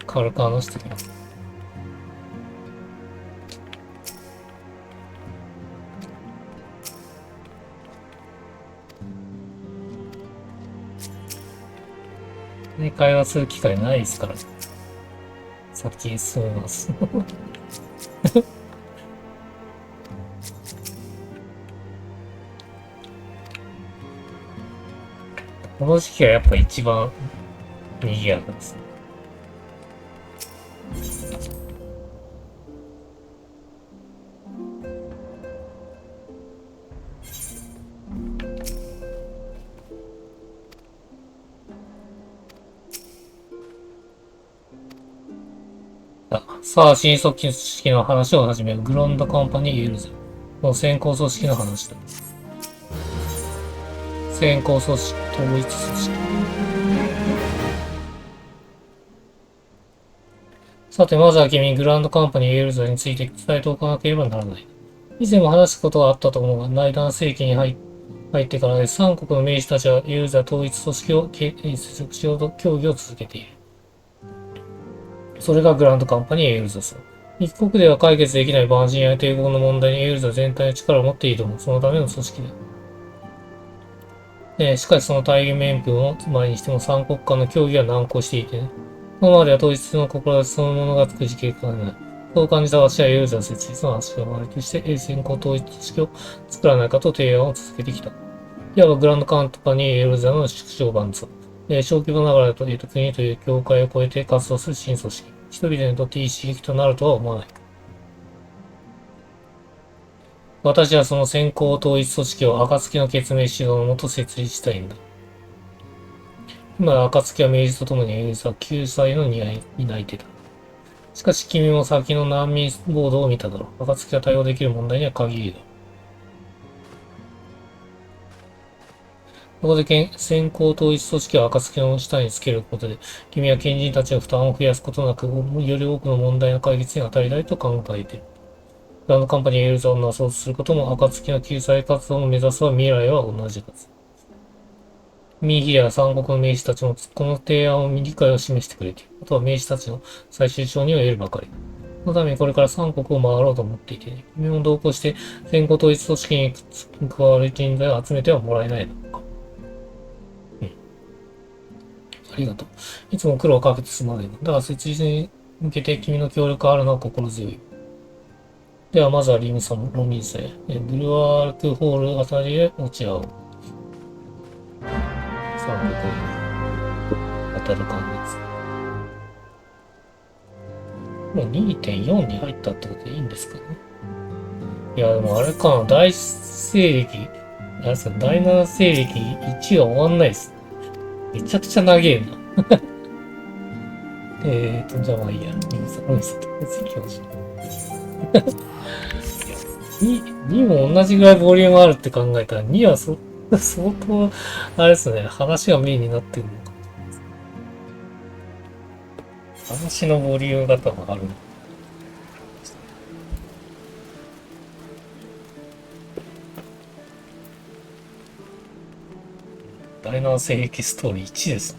軽く話してきます。ね、会話する機会ないですから、先へ進みます。この時期はやっぱ一番賑やかです。さあ、新組織の話を始める。グランドカンパニーユーズの先行組織の話だ。先行組織、統一組織。さて、まずは君、グランドカンパニーユーズについて伝えておかなければならない。以前も話すことがあったと思うが、内乱世紀に入ってからで三国の名士たちはユーザー統一組織を結束しようと協議を続けている。それがグランドカンパニーエールザス。一国では解決できない万人や帝国の問題にエールザ全体の力を持って挑む、そのための組織だ。しかしその大義名分を前にしても三国間の協議は難航していてね。このまでは統一の志そのものがくじけかねない。そう感じた私はエールザ設立の足を回りとして先行統一組織を作らないかと提案を続けてきた。いわばグランドカンパニーエールザの縮小版図。小規模ながらという国という境界を越えて活動する新組織。人々にとっていい刺激となるとは思わない。私はその先行統一組織を暁の決命指導のもと設立したいんだ。今、暁は明治とともにエールザ救済の担い手だ。しかし君も先の難民暴動を見ただろう。暁が対応できる問題には限りだ。そこで先行統一組織を暁の下につけることで、君は賢人たちの負担を増やすことなく、より多くの問題の解決に当たりたいと考えている。グランドカンパニーエールザをなそうとすることも、暁の救済活動を目指すは未来は同じはず。ミーヒリや三国の名士たちもこの提案を理解を示してくれている。あとは名士たちの最終承認を得るばかり。そのためにこれから三国を回ろうと思っていて、ね、君も同行して先行統一組織に加わる人材を集めてはもらえないのか。ありがとう。いつも苦労をかけてすまないの。だが設立に向けて君の協力があるのは心強い。ではまずはロミンサへ。ブルワークホールあたりへ落ち合おう。三国に当たる感じです。もう 2.4 に入ったってことでいいんですかね。いや、でもあれかな、大西暦、あれですか、第7西暦1は終わんないです。めちゃくちゃ長えな。じゃあまあいいや。ロミさんと別に行きましょう。2も同じぐらいボリュームあるって考えたら、2は相当、あれですね、話がメインになってるのか。話のボリュームが多分ある。第7世紀ストーリー1です。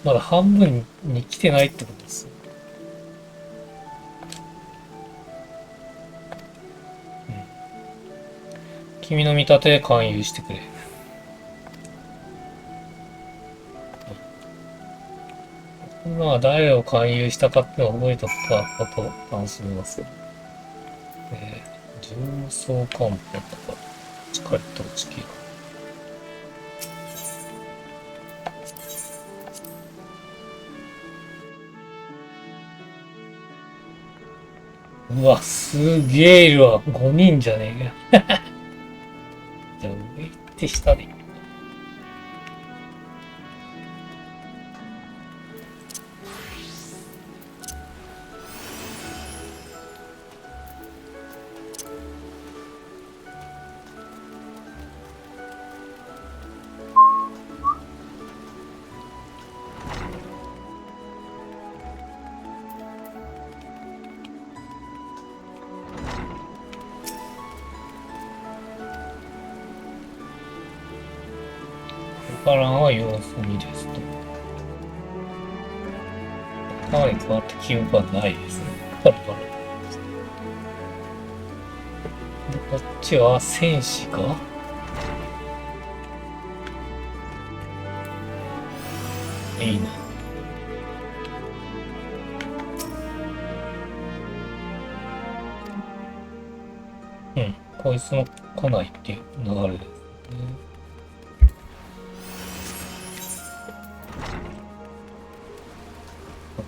まだ半分に来てないってことです。君の見立てで勧誘してくれ。まあ、誰を勧誘したかっていうのを覚えておくことを楽しみます。重層漢方とか、力と地形。うわ、すげえいるわ。5人じゃねえか。じゃあ上行って下でいい。ここからは様子見ですと。かなり変わった記憶はないですね。こっちは戦士か。いいな。うん、こいつも来ないっていう流れですね。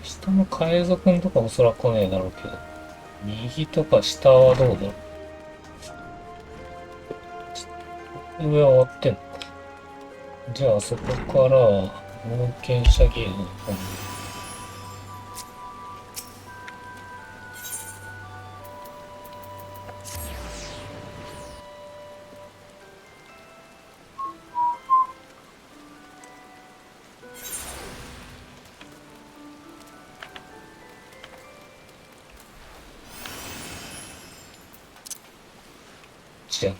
下の海賊のとかおそらく来ねえだろうけど、右とか下はどうだろう。上は終わってんのか。じゃあそこから冒険者ゲームの方に。じゃあね。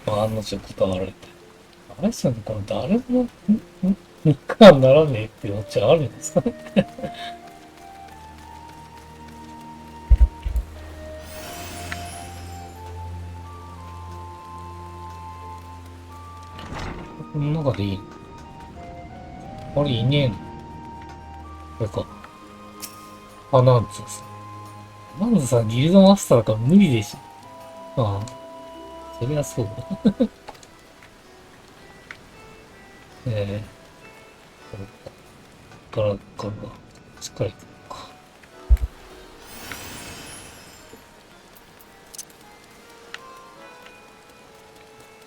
案の定断られて。あれっすよね、これ誰も、日韓ならねえっていうオチあるんですかね。この中でいいの？あれいねえの？これか。あ、なんつうさ。なんつうさ、ギルドマスターだから無理でしょ。ああ。そりゃそうだ。こっから、しっかり行こ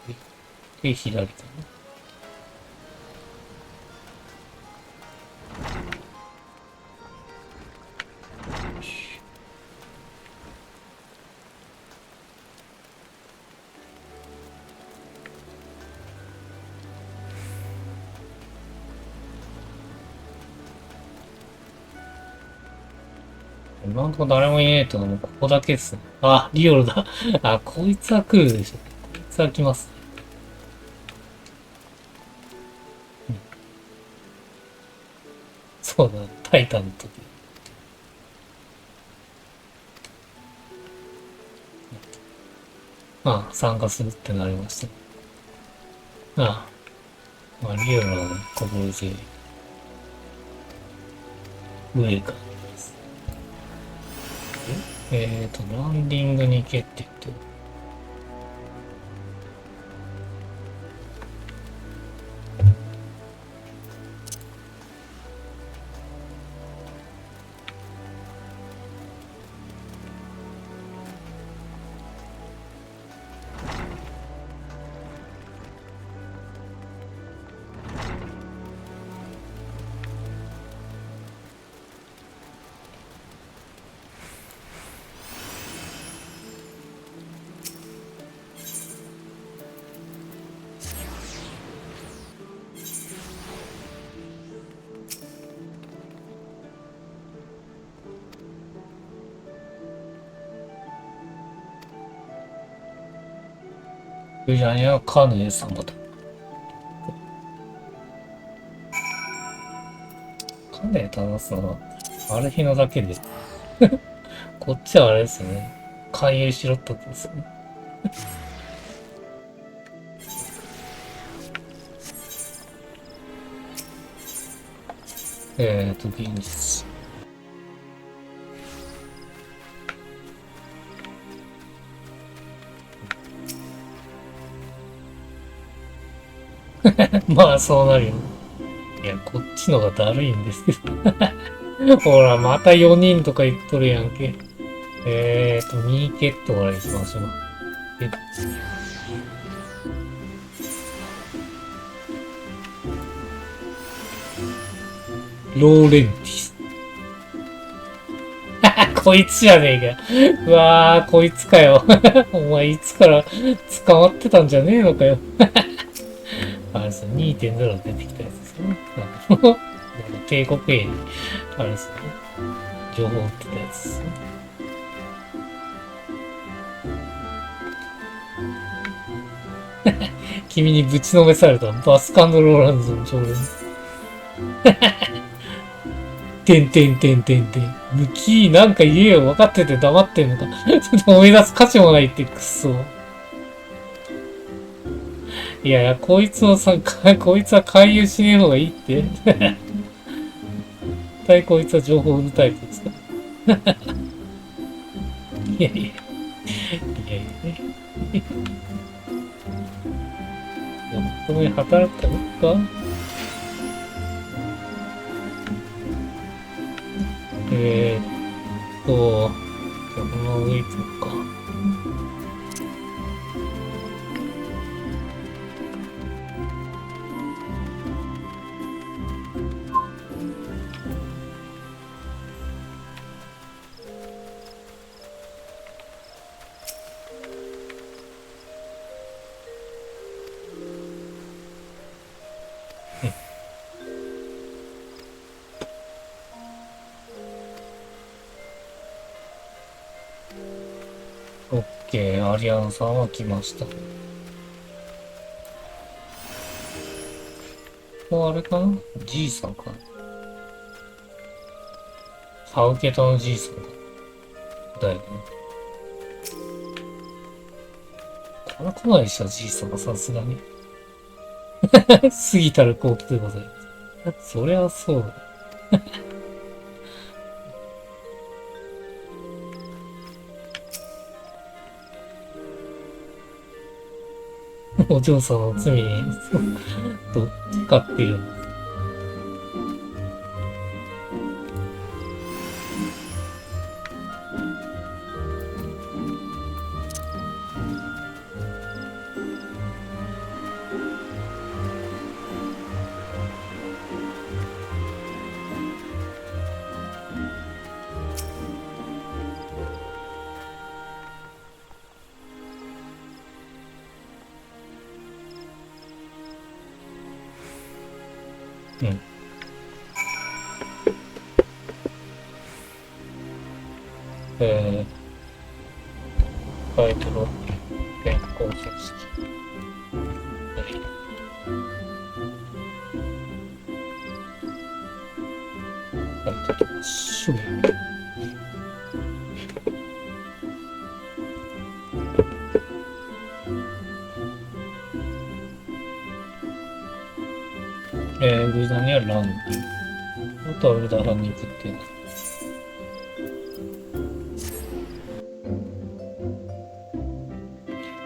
うか。で、左かな。今んとこ誰もいねえともうここだけっすね。あ、リオルだ。あ、こいつは来るでしょ。こいつは来ますね。そうだ、タイタンの時。ああ、参加するってなりました。ああ、まあ、リオルは心強い。上か。ランディングに行けって言ってる。ユジャニはカーヌエさんだと。金正すのは、ある日のだけで。こっちはあれですよね。勧誘しろってことですよね。現実。まあ、そうなるよね。いや、こっちのがだるいんですけど。ほら、また4人とか言っとるやんけ。ミーケットから行きましょう。ローレンティス。こいつじゃねえか。うわー、こいつかよ。お前いつから捕まってたんじゃねえのかよ。あれですよ、2.0 出てきたやつですよね。帝国兵に、あれですよね。情報を売ってたやつですね。君にぶちのめされたバスカンドローランドの常連。てんてんてんてんてん。ムキーなんか言えよ。分かってて黙ってんのか。思い出す価値もないってクソ。いやいや、こいつは勧誘しねえ方がいいって。絶対こいつは情報を売るタイプですか。いやいや。いやいや。本当に働くかどうか。この上行くのか。オッケー、アリアンさんは来ました。あれかな？じいさんかな？ハウケタのじいさんだよね。これ来ないでしょ、じいさんがさすがに。過ぎたる幸福でございます。そりゃそうだ。お嬢さんの罪に、と、使っているんです。うん。タイトル、変更形式。はい。やっていきましょう。ウルダにはランディ。あとはウルダランに行くっていうの。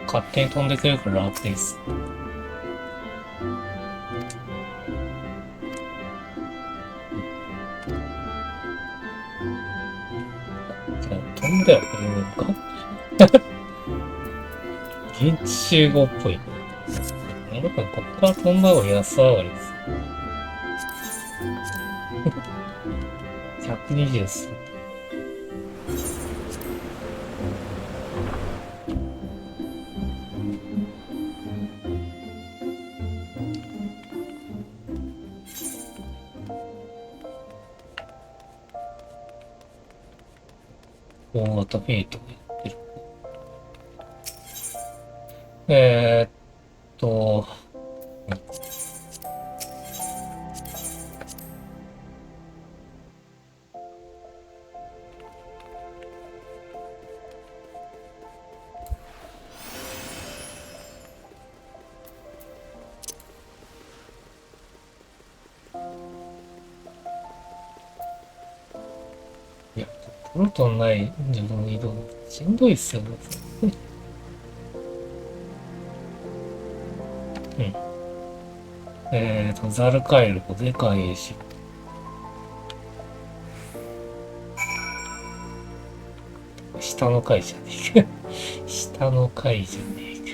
勝手に飛んでくれるから楽です。じゃあ飛んではくれるのか。現地集合っぽい。なんかこっから飛んだ方が安上がりです。120です。大型フェイトがやってる。えーっと、プロトンない自分移動、しんどいっすよね。うん。ザルカイルでかいし。下の階じゃねえか。下の階じゃねえか。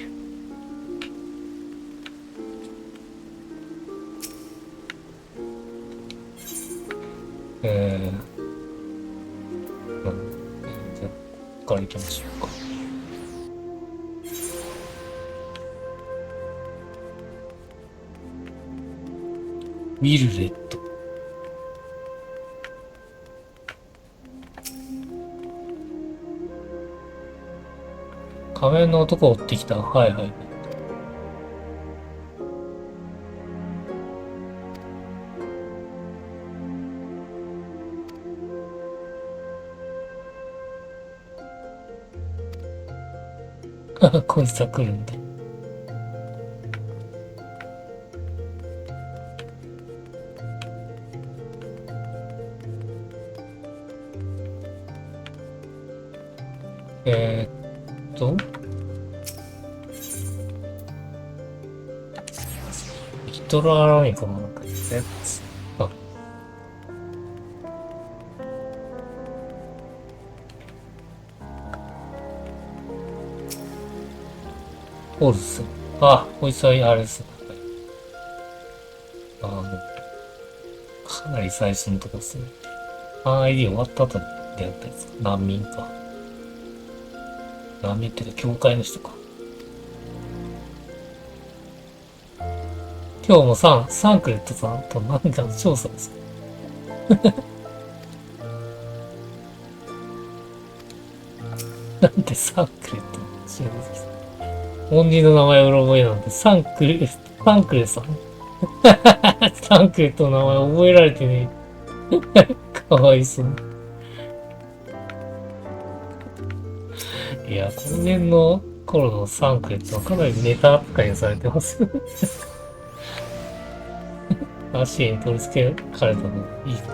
じゃあ、ここから行きましょうか。ウィルレット。仮面の男を追ってきた。はいはい。こいつは来るんだ。リトルアラミコのなんかやつ。あ。オルス。あ、こいつはあれです。かなり最初のとこですね。ID 終わった後に出会ったやつ。難民か。難民っていうか、教会の人か。今日もサンクレットさんと何かの調査ですかなんでサンクレット知らないです。本人の名前うろ覚えなんで、サンクレさんサンクレットの名前覚えられてねえ。かわいそう。いや、この辺の頃のサンクレットはかなりネタ扱いされてます。足に取り付けられたのいいか。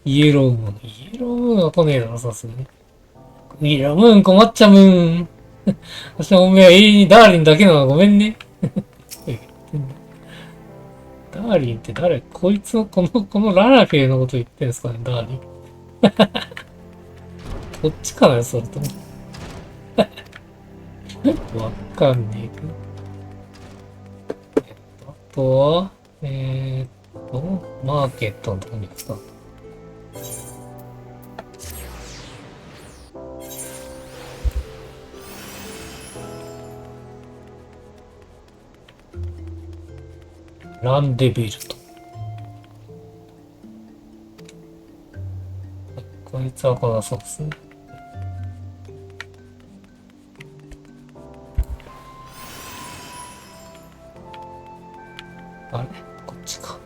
イエロームーン。イエロームーンは来ねえだろ、さすがに。イエロームーン困っちゃむーん。私はおめえは永遠にダーリンだけなのごめんね。ダーリンって誰？こいつの、このララフェのこと言ってんすかね、ダーリン。こっちかなよ、それとも。わかんねえけど。あとは、マーケットのとこに来た。ランデベルト。こいつは来なそうですね。あれこっちか。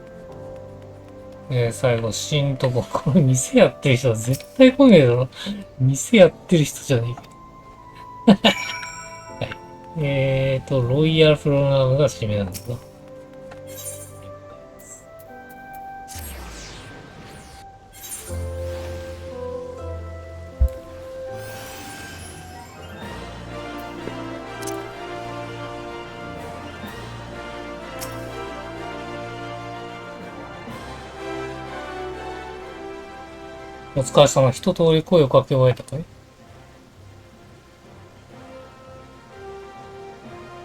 最後、新とこ。これ店やってる人は絶対来ねえだろ。店やってる人じゃねえか。はい。ロイヤルプログラムが締めなんだ。お疲れ様。一通り声をかけ終えたかい？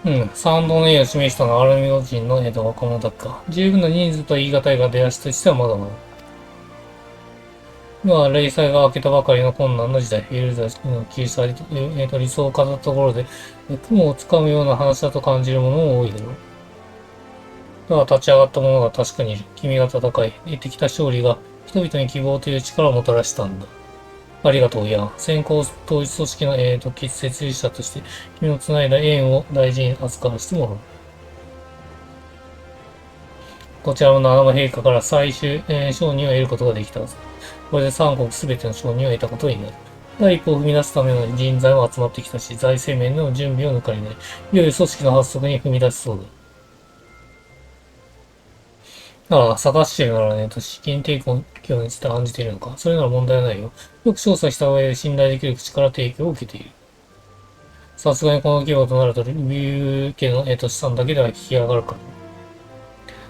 うん。サウンドの絵を示したのはアルミゴ人の若者だけか。十分な人数と言い難いが出足としてはまだまだ。今は零細が明けたばかりの困難の時代。エルザの救済、理想を飾ったところで、雲をつかむような話だと感じるものも多いだろう。だが立ち上がった者が確かにいる。君が戦い、得てきた勝利が人々に希望という力をもたらしたんだ。ありがとう、ヤン。先行統一組織の、設立者として、君の繋いだ縁を大事に扱わせてもらう。こちらの七陛下から最終、承認を得ることができたはず。これで三国すべての承認を得たことになる。第一歩を踏み出すための人材も集まってきたし、財政面での準備を抜かりない。いよいよ組織の発足に踏み出しそうだ。ああ、探してるならね、資金提供について案じているのか。それなら問題はないよ。よく調査した上で信頼できる口から提供を受けている。さすがにこの規模となると、リビュー家の、資産だけでは引き上がるか。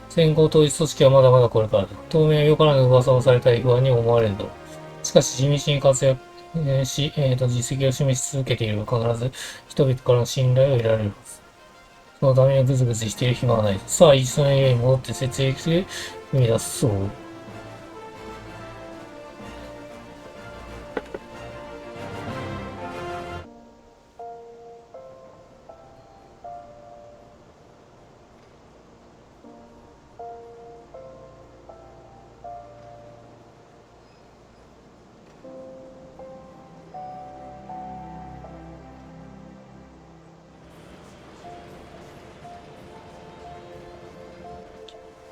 先行統一組織はまだまだこれからだ。当面よからぬ噂をされたり不安に思われるだろう。しかし、地道に活躍し、実績を示し続けていれば必ず人々からの信頼を得られるはず。そのためにぐずぐずしている暇はない。さあ、一緒の家に戻って設立へ踏み出そう。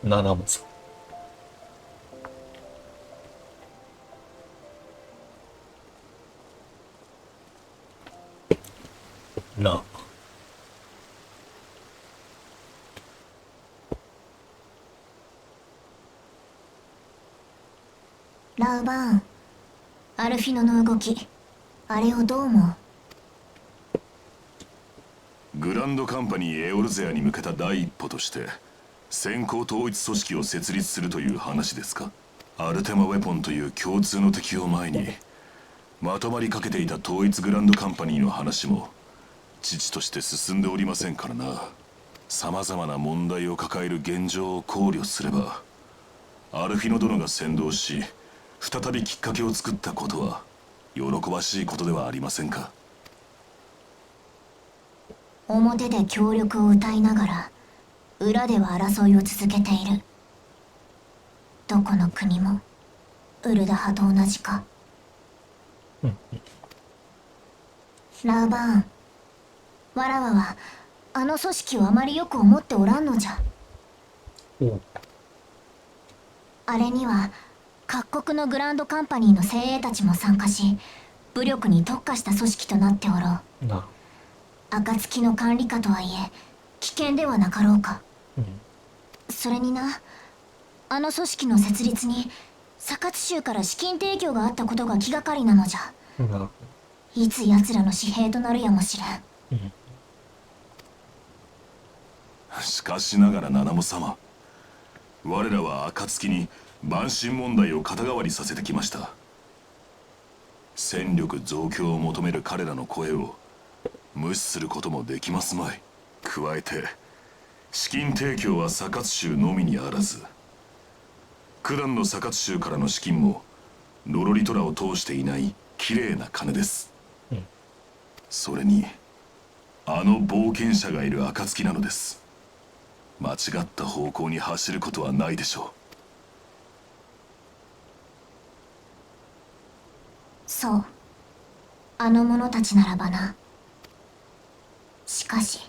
七もさん。ラ。ラウバーン、アルフィノの動き、あれをどう思う？グランドカンパニーエオルゼアに向けた第一歩として先行統一組織を設立するという話ですか？アルテマウェポンという共通の敵を前にまとまりかけていた統一グランドカンパニーの話も父として進んでおりませんからな。さまざまな問題を抱える現状を考慮すればアルフィノ殿が先導し再びきっかけを作ったことは喜ばしいことではありませんか？表で協力を謳いながら裏では争いを続けている。どこの国もウルダ派と同じか。ラウバーン、わらわはあの組織をあまりよく思っておらんのじゃ。あれには各国のグランドカンパニーの精鋭たちも参加し、武力に特化した組織となっておろう。な。暁の管理下とはいえ危険ではなかろうか。それにな、あの組織の設立にサカツ州から資金提供があったことが気がかりなのじゃ。いつ奴らの私兵となるやもしれん。しかしながら七も様、我らは暁に蛮神問題を肩代わりさせてきました。戦力増強を求める彼らの声を無視することもできますまい。加えて資金提供はサカツ州のみにあらず、九段のサカツ州からの資金もロロリトラを通していないきれいな金です。それにあの冒険者がいる暁なのです。間違った方向に走ることはないでしょう。そう、あの者たちならばな。しかし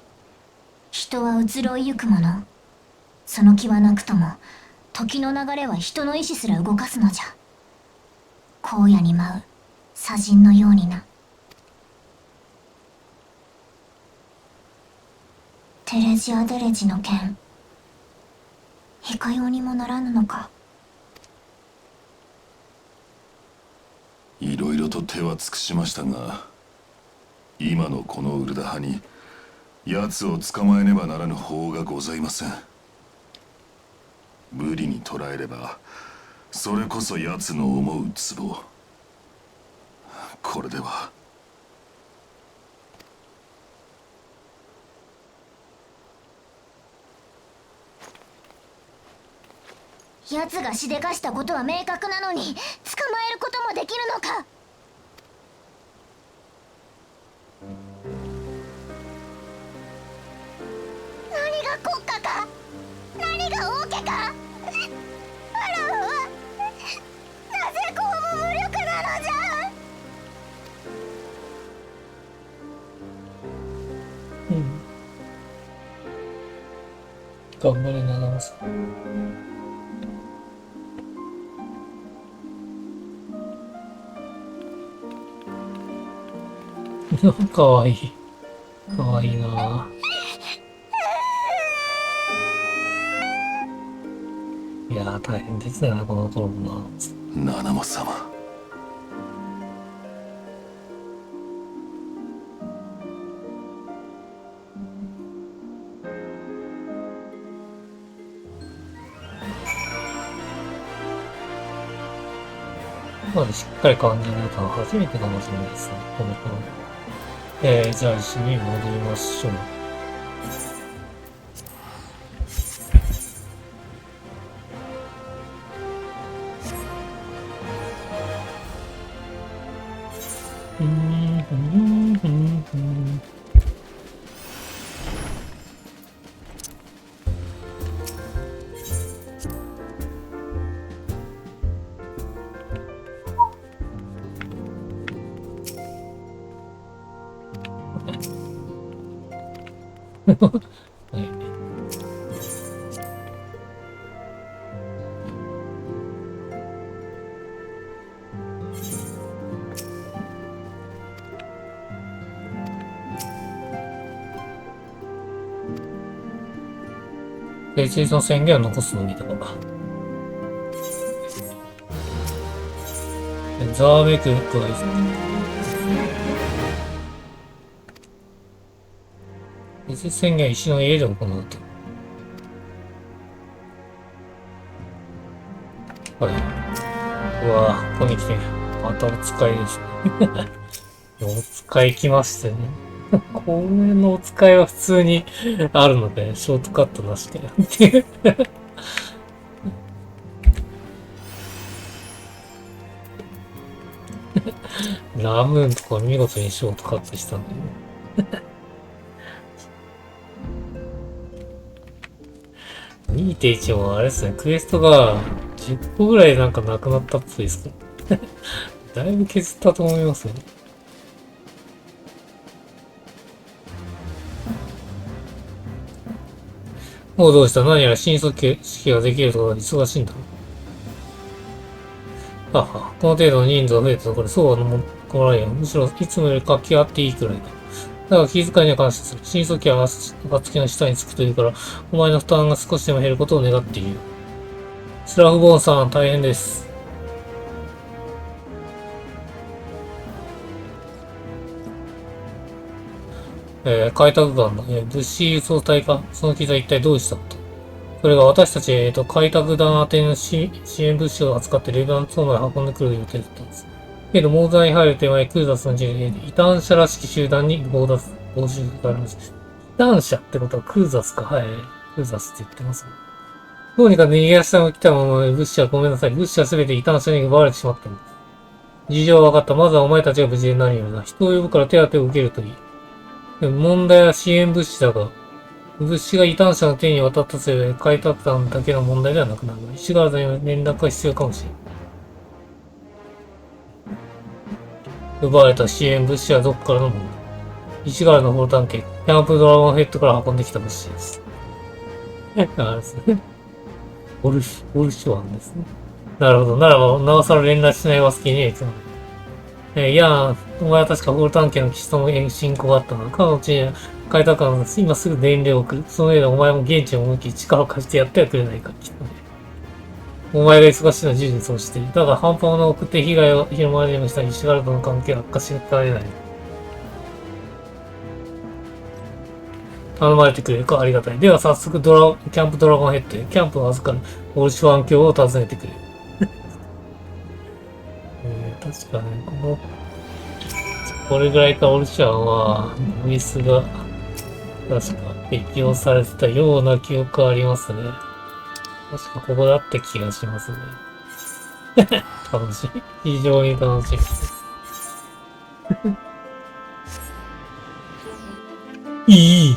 人は移ろいゆくもの。その気はなくとも時の流れは人の意志すら動かすのじゃ。荒野に舞う砂塵のようにな。テレジアデレジの件、いかようにもならぬのか。いろいろと手は尽くしましたが、今のこのウルダ派に奴を捕まえねばならぬ法がございません。無理に捉えればそれこそ奴の思うツボ。これでは奴がしでかしたことは明確なのに捕まえることもできるのか。何が国家か、何が王家か。わらわはなぜこうも無力なのじゃ。頑張れ七尾さん。かわいい。かわいいなぁ。大変ですね、この頃もな。ナナモ様。までしっかり感じるのは初めてかもしれないですね、この頃。じゃあ一緒に戻りましょう。はい。で、一律の宣言を残すのみだが。ざわめくくはいいですね。一律宣言は石の家で行うと。はい。うわぁ、ここに来て、またお使いですね。お使い来ましたね。これのお使いは普通にあるので、ショートカットなしでやっていう。ラムーンとか見事にショートカットしたんだよね。2.1 もあれですね、クエストが10個ぐらいなんかなくなったっぽいですね。だいぶ削ったと思いますね。もうどうした？何やら新組織ができるところで忙しいんだろう。はは、この程度の人数が増えたところでそうはもらえんよ。むしろいつもより活気があっていいくらいだ。だから気遣いには感謝する。新組織は暁の下につくというから、お前の負担が少しでも減ることを願っている。スラフボーンさん、大変です。開拓団の、物資輸送隊か。その傷は一体どうしたこと？それが私たち、開拓団宛ての支援物資を扱ってレバノン島まで運んでくる予定だったんです。けど、モーザーに入る手前、クーザスの陣営で、異端者らしき集団に強襲がありました。異端者ってことはクーザスか。はい。クーザスって言ってますね。どうにか逃げ足が来たまま、物資はごめんなさい。物資はすべて異端者に奪われてしまったんです。事情は分かった。まずはお前たちが無事で何よりだ。人を呼ぶから手当てを受けるといい。でも問題は支援物資だが、物資が異端者の手に渡ったせいで、開拓団だけの問題ではなくなる。石川さんに連絡が必要かもしれない。奪われた支援物資はどこからのものだ。石川のフォルタン家、キャンプドラゴンヘッドから運んできた物資です。あれですね。オルシュワンですね。なるほど。ならば、なおさら連絡しないわすきにはいかない。いや、お前は確かフォルタン家の騎士との進行があったな。彼のうちに開拓官が今すぐ伝令を送る。その上でお前も現地を向き力を貸してやってはくれないか。きっとね。お前が忙しいのは事実をしている。だが半端なのを送って被害を広まるようにした石原との関係は悪化しかねない。頼まれてくれるかありがたい。では早速キャンプドラゴンヘッドへキャンプを預かるオルシュワン卿を訪ねてくれる。確かね、これぐらいかオルシュワンは、ノイスが、確か適用されてたような記憶がありますね。確かここだった気がしますね。楽しい。非常に楽しいです。いい。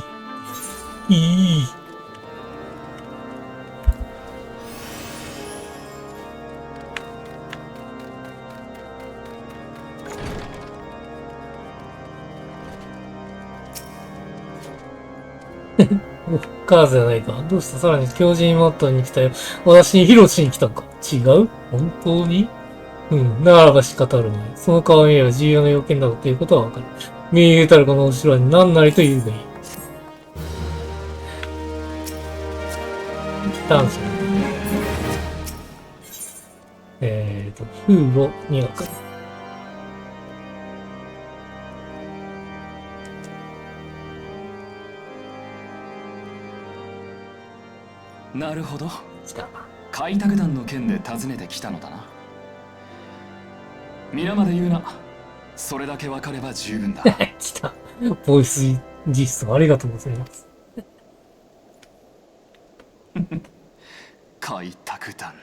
カーズじゃないか。どうした？さらに狂人マットに来たよ。私にヒロシに来たか。違う？本当に？ならば仕方あるまい。その顔を見れば重要な要件だということはわかる。名誉たるこの後ろに何なりと言うがいい。男子。風路2学。なるほど。来た。開拓団の件で訪ねてきたのだな。皆まで言うな。それだけ分かれば十分だ。来た。ボイス実装ありがとうございます。開拓団。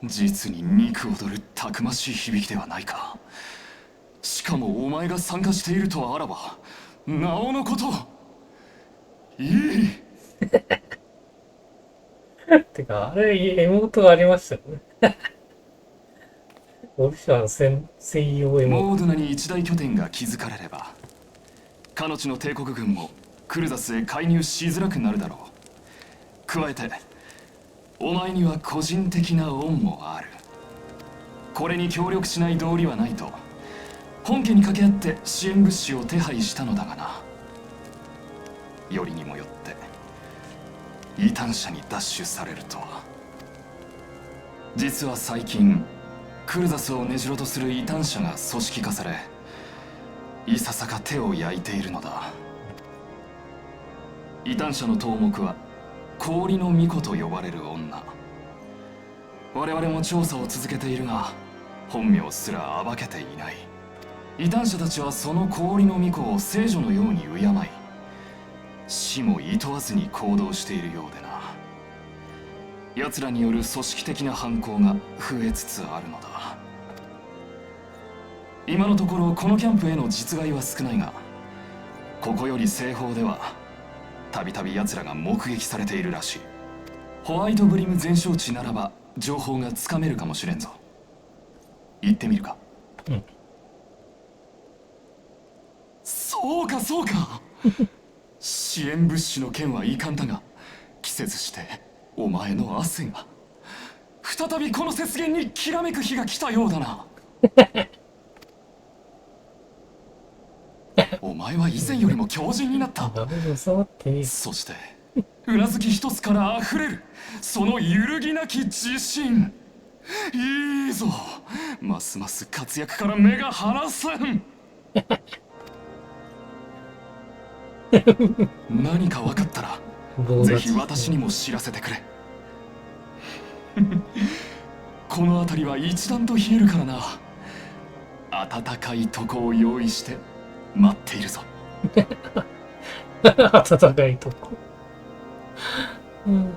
実に肉躍るたくましい響きではないか。しかもお前が参加しているとあらば、なおのこと。いい。てか、あれ、エモートがありましたよね。オフィシャル専用エモーモードナに一大拠点が築かれれば、彼女の帝国軍もクルザスへ介入しづらくなるだろう。加えて、お前には個人的な恩もある。これに協力しない道理はないと、本家に掛け合って支援物資を手配したのだがな。よりにもよって、異端者に奪取されるとは。実は最近、クルザスを根城とする異端者が組織化され、いささか手を焼いているのだ。異端者の頭目は氷の巫女と呼ばれる女。我々も調査を続けているが、本名すら暴けていない。異端者たちはその氷の巫女を聖女のように敬い、死も厭わずに行動しているようでな。奴らによる組織的な犯行が増えつつあるのだ。今のところこのキャンプへの実害は少ないが、ここより西方ではたびたび奴らが目撃されているらしい。ホワイトブリム全焼地ならば情報がつかめるかもしれんぞ。行ってみるか。うん。そうかそうか。支援物資の件はいかんだが、季節してお前の汗が再びこの雪原にきらめく日が来たようだな。お前は以前よりも強靭になった。ダメだ、触っていい。そしてうなずき一つから溢れるその揺るぎなき自信。いいぞ、ますます活躍から目が離せん。何か分かったらぜひ私にも知らせてくれ。この辺りは一段と冷えるからな。暖かいとこを用意して待っているぞ。暖かいとこ。うん。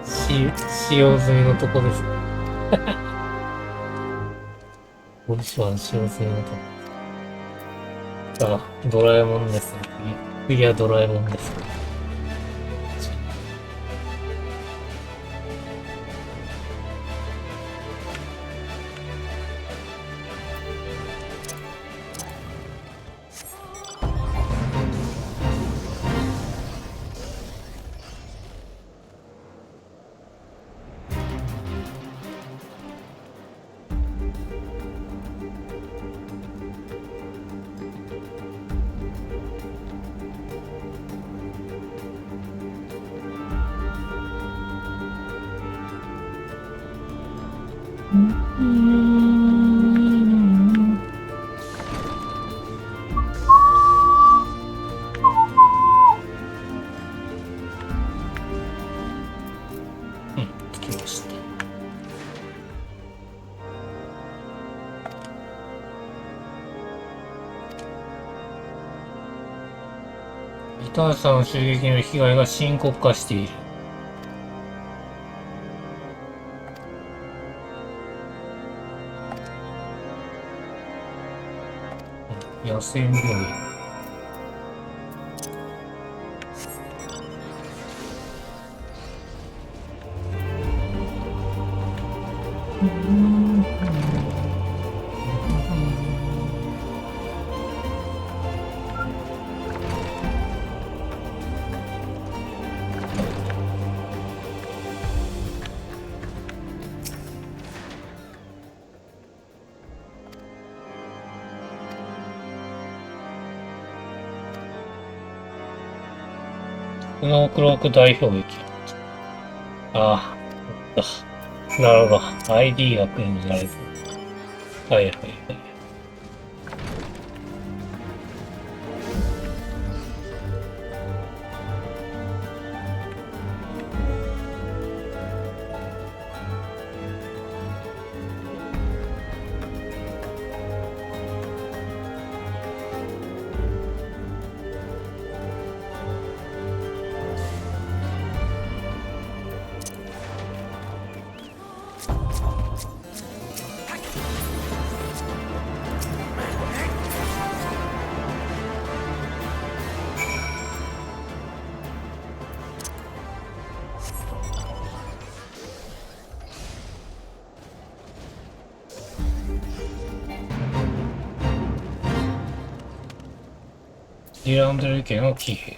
使用済みのとこです。オフィシャル使用済みのとこ。あ、ドラえもんですね。次はドラえもんですね。着きました。異端者の襲撃の被害が深刻化している。野戦病院。スノークローク代表駅。ああ、なるほど。ID が国になれる。はいはいはい。ディランドル家の騎兵。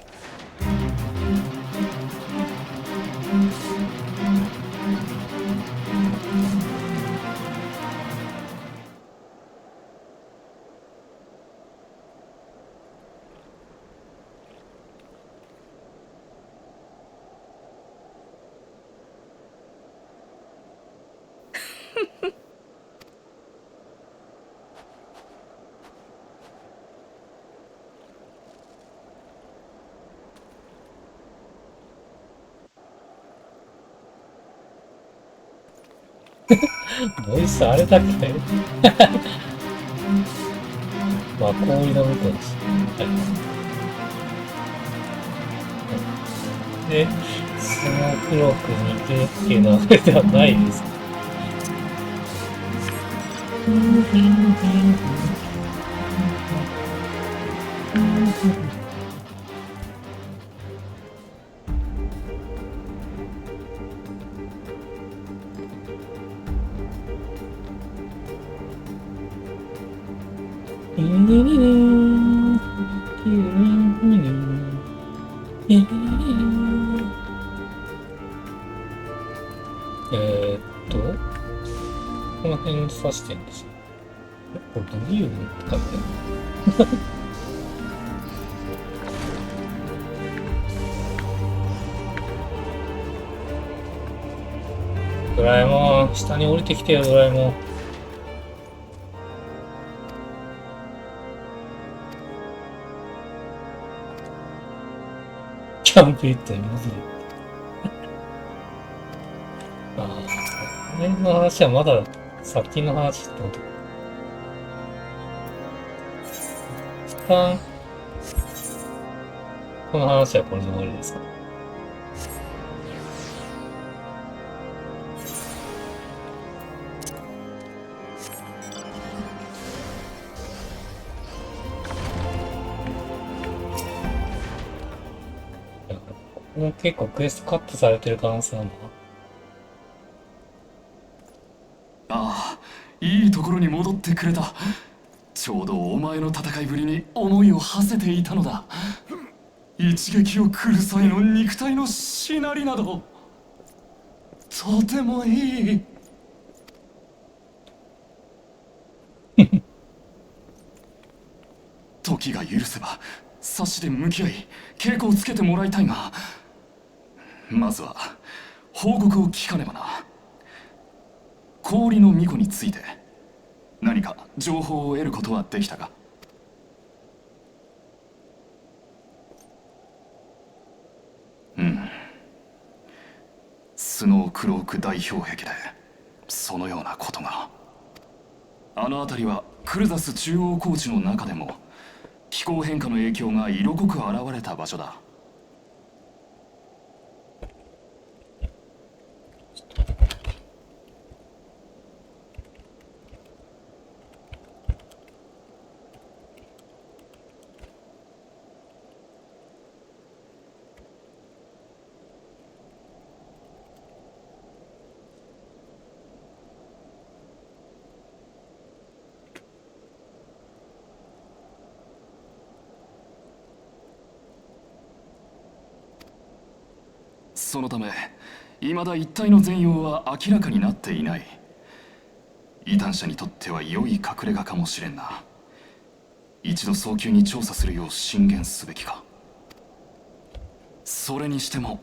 ボイスあれだっけまあ、氷の向こうです。はい。で、スノークロークに似てるっていうのはあれではないです。この辺に刺してんですよ。これどういうの使ってんの？ドラえもん、下に降りてきてよ、ドラえもん。キャンプイットに戻る。ああ、この辺の話はまだ先の話ってことか。一旦、この話はこれで終わりですか？もう結構クエストカットされてる可能性あるな。ああ、いいところに戻ってくれた。ちょうどお前の戦いぶりに思いを馳せていたのだ。一撃を食る際の肉体のしなりなど、とてもいい。時が許せば差しで向き合い稽古をつけてもらいたいが、まずは報告を聞かねばな。氷の巫女について何か情報を得ることはできたか？スノークローク大氷壁でそのようなことが。あの辺りはクルザス中央高地の中でも気候変化の影響が色濃く現れた場所だ。そのため未だ一体の全容は明らかになっていない。異端者にとっては良い隠れ家かもしれんな。一度早急に調査するよう進言すべきか。それにしても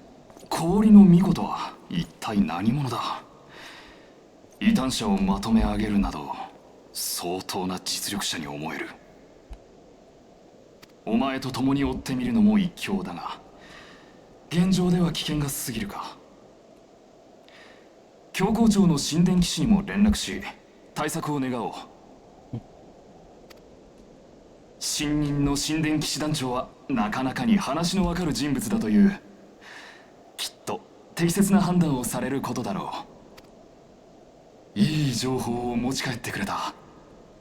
氷の巫女とは一体何者だ。異端者をまとめ上げるなど相当な実力者に思える。お前と共に追ってみるのも一興だが、現状では危険が過ぎるか。教皇庁の神殿騎士にも連絡し対策を願おう。新任の神殿騎士団長はなかなかに話のわかる人物だという。きっと適切な判断をされることだろう。いい情報を持ち帰ってくれた。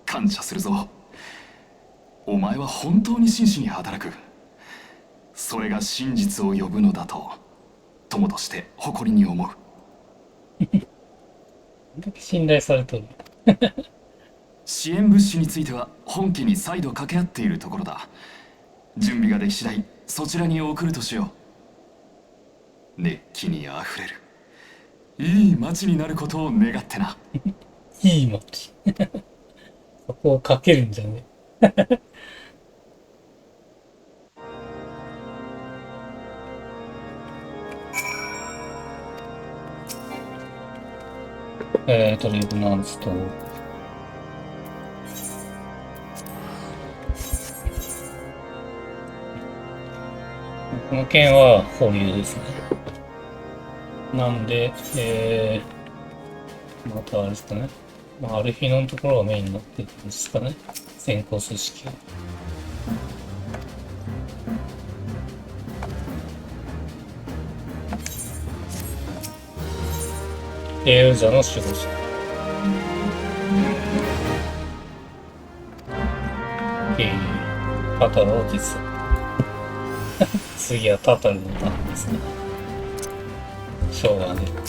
感謝するぞ。お前は本当に真摯に働く。それが真実を呼ぶのだと友として誇りに思う。信頼されてる。支援物資については本家に再度掛け合っているところだ。準備ができ次第そちらに送るとしよう。熱気にあふれるいい街になることを願ってな。いい街。そこをかけるんじゃね。レブナンスと、この件は保留ですね。なんで、またあれですかね。まあ、アルフィノのところがメインになってるんですかね。先行組織。エウザの守護者。タタルを実装。次はタタルのターンですね。しょうがねえ。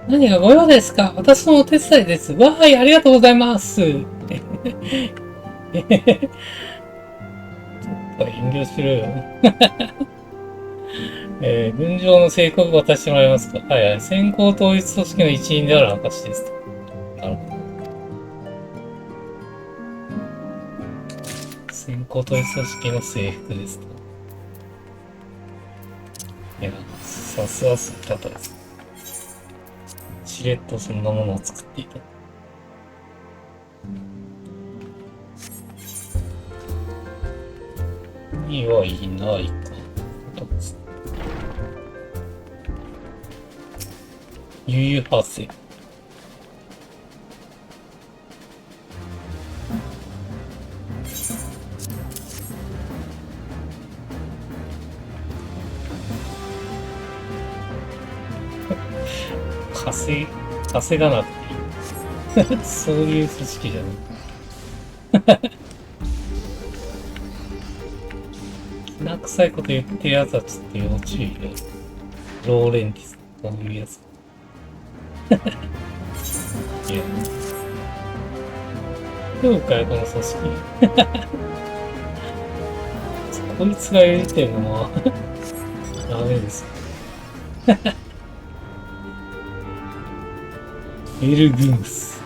何がご用ですか？私のお手伝いです。わーい、ありがとうございます。ちょっと遠慮しろよ。軍上の性格を渡してもらえますか？はいはい。先行統一組織の一員である証ですと。なるほど。先行統一組織の制服ですと。いや、さすがすぎたです。しれっとそんなものを作っていた。いいはいないか。悠々発生。稼がなくていい。そういう組織じゃない。きな臭いこと言ってるやつはちょっと要注意で。ローレンティス、こういうやつ。いや。どうかよ、この組織。こいつが入れてるのは、ダメです。エルグース。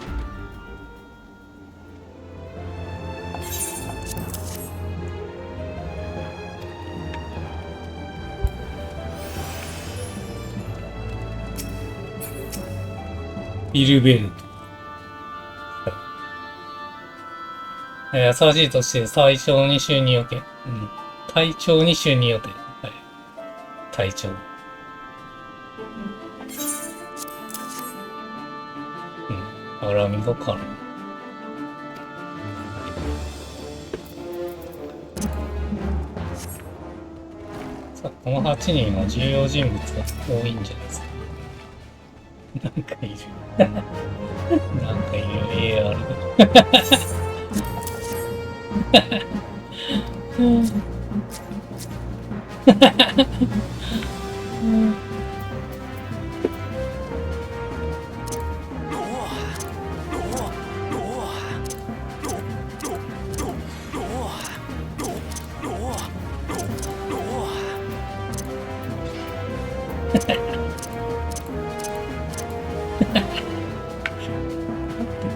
ビルベルト。新しいとして隊長に就任予定。隊長に就任予定。はい。隊長。アラミドカル。さあ、この8人は重要人物が多いんじゃないですか。なんかいる。なんかいる。AR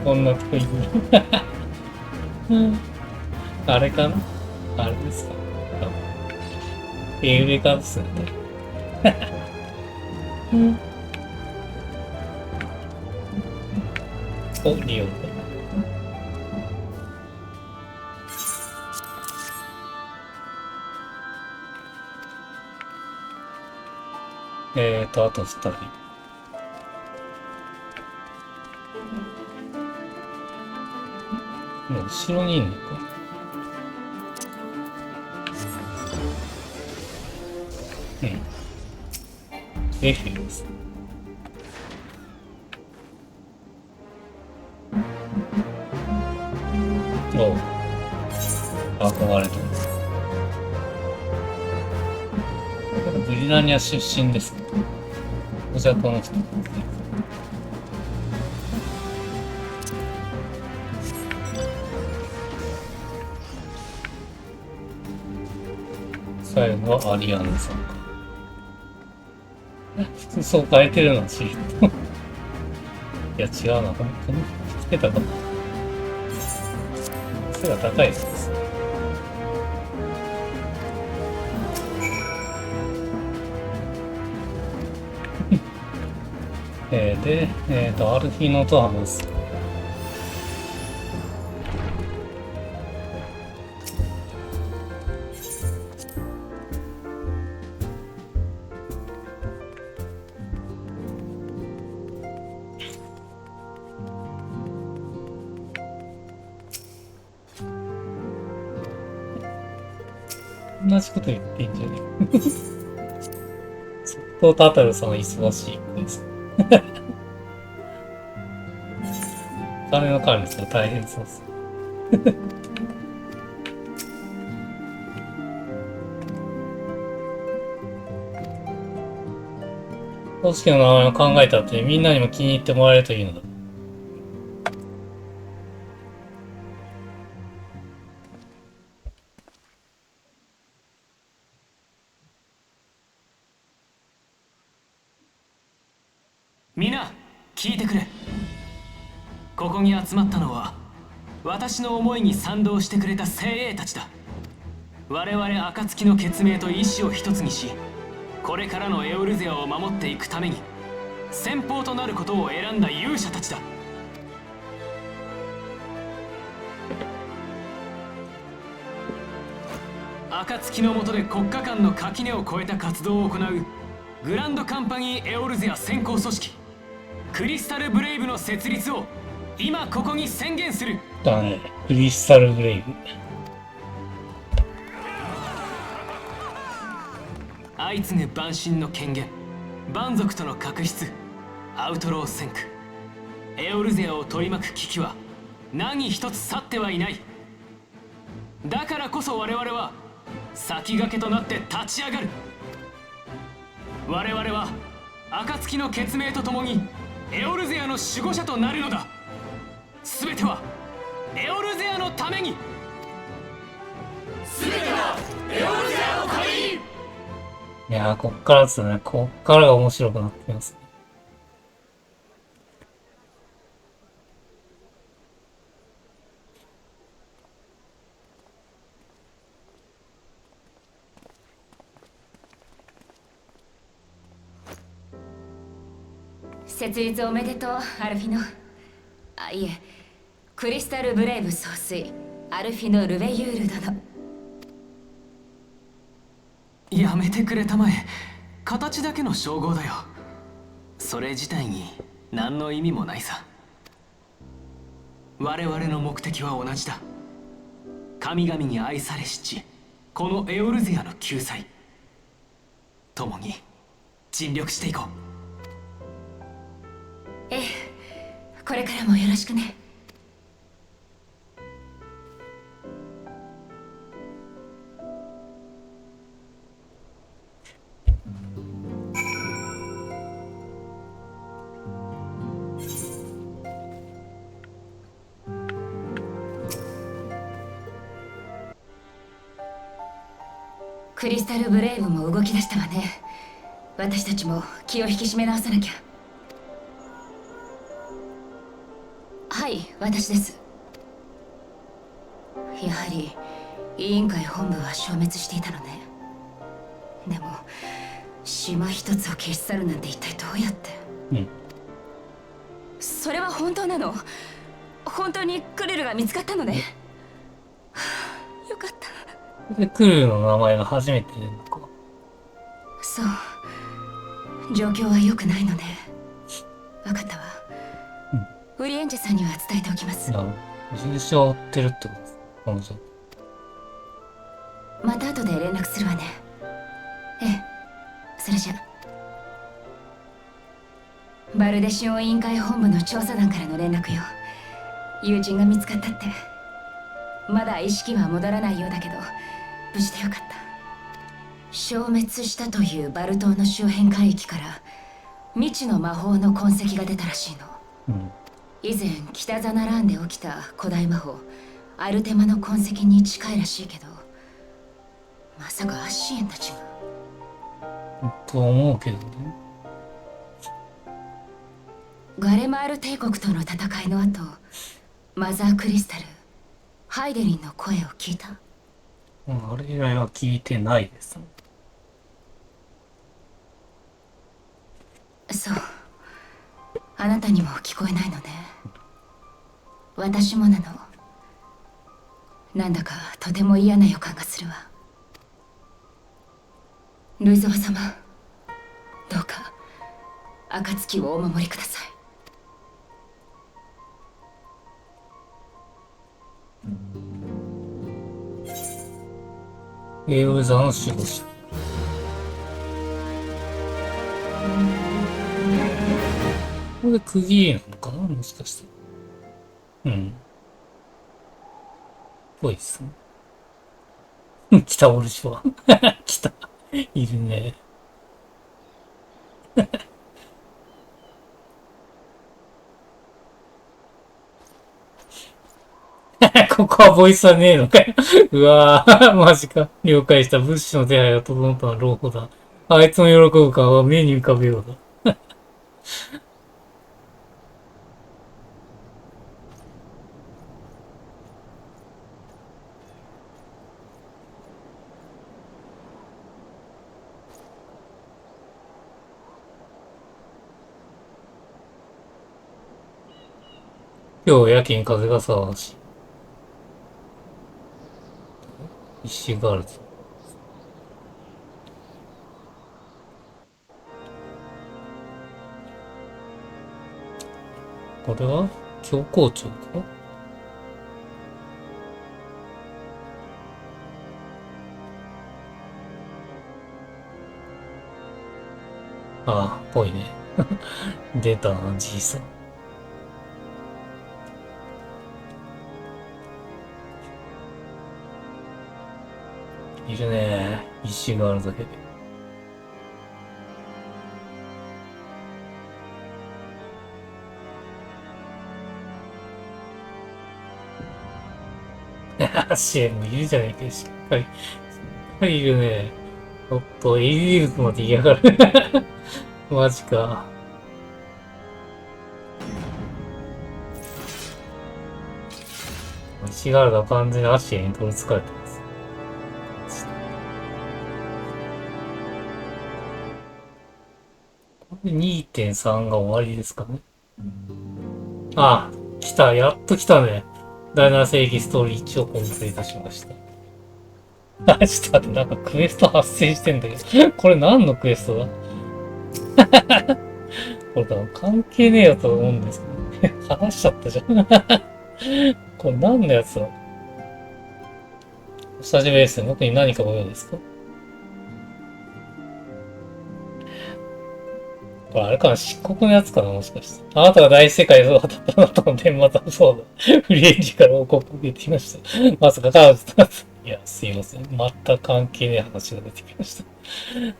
こんなとこいる。あれかな、あれですか、上からですよね。お、リオン。あと2人。もう後ろにいんのか。うん。エフィルです。おう。憧れてます。ブリラニア出身ですね。じゃあこの人。最後はアリアンヌさんか。服装変えてるの知ると。いや違うな、このつけたかも。背が高いです。で、アルフィノと話す。同じこと言ってんじゃねえ。相当タタルさんは忙しい子です。金の管理する大変そうです。組織の名前を考えたってみんなにも気に入ってもらえるといいのだ。みんな聞いてくれ。ここに集まったのは私の思いに賛同してくれた精鋭たちだ。我々暁の血盟と意志を一つにし、これからのエオルゼアを守っていくために先鋒となることを選んだ勇者たちだ。暁の下で国家間の垣根を越えた活動を行うグランドカンパニーエオルゼア先行組織クリスタルブレイブの設立を今ここに宣言する。だね、クリスタルブレイブ。相次ぐ万神の権限、蛮族との確執、アウトロー戦区、エオルゼアを取り巻く危機は何一つ去ってはいない。だからこそ我々は先駆けとなって立ち上がる。我々は暁の血盟とともにエオルゼアの守護者となるのだ。すべてはエオルゼアのために。すべてはエオルゼアのために。いやー、こっからですね。こっからが面白くなってきますね。設立おめでとう、アルフィノ。あ、いえ、クリスタルブレイブ総帥アルフィノ・ルベユール殿。やめてくれたまえ。形だけの称号だよ。それ自体に何の意味もないさ。我々の目的は同じだ。神々に愛されし地、このエオルゼアの救済。共に尽力していこう。ええ、これからもよろしくね。クリスタルブレイブも動き出したわね。私たちも気を引き締め直さなきゃ。はい、私です。やはり委員会本部は消滅していたのね。でも島一つを消し去るなんて一体どうやって。それは本当なの？本当にクルルが見つかったのね。よかった。で、クルルの名前が初めて出るのか。そう、状況は良くないのね。分かったわ。ウリエンジェさんには伝えておきます。なるほど。重傷を負ってるってことです。彼女。また後で連絡するわね。ええ、それじゃ。バルデシオン委員会本部の調査団からの連絡よ。友人が見つかったって。まだ意識は戻らないようだけど無事でよかった。消滅したというバル島の周辺海域から未知の魔法の痕跡が出たらしいの。以前北ザナラーンで起きた古代魔法アルテマの痕跡に近いらしいけど、まさかアシエンたちが。と思うけどね。ガレマール帝国との戦いの後、マザークリスタル、ハイデリンの声を聞いた？あれ以来は聞いてないです。そう。あなたにも聞こえないのね。私もなの。なんだかとても嫌な予感がするわ。ルイゾワ様、どうか暁をお守りください。エウザの守護者。これ区切りなのかな、もしかして。ぽいっすね。来た、オルシュは。来た。いるね。ここはボイスはねえのかよ。うわぁ、マジか。了解した。物資の手配が整ったのは朗報だ。あいつの喜ぶ顔は目に浮かぶようだ。今日夜勤風が騒がしい。石があるぞ。これは教皇庁か？ああ、ぽいね。出たな、じいさん。いるね。石があるだけで。シエンもいるじゃねえか、しっかり。しっかりいるね。おっと、エリーブまで嫌がる。マジか。石があるが完全にアシエンに取り憑かれてます。2.3 が終わりですかね。あ、来た。やっと来たね。第7世紀ストーリー1をコンプリートしました。明日ってなんかクエスト発生してんだけど。これ何のクエストだ？これ多分関係ねえよと思うんですけど。話しちゃったじゃん。これ何のやつだ？お久しぶりですね。僕に何かご用ですか？これあれかな、漆黒のやつかな、もしかして。あなたが大世界を渡ったあなたの天末はそうだ。フリーエンジから報告を受けてきました。まさか彼女と、いや、すいません。全く関係ない話が出てきました。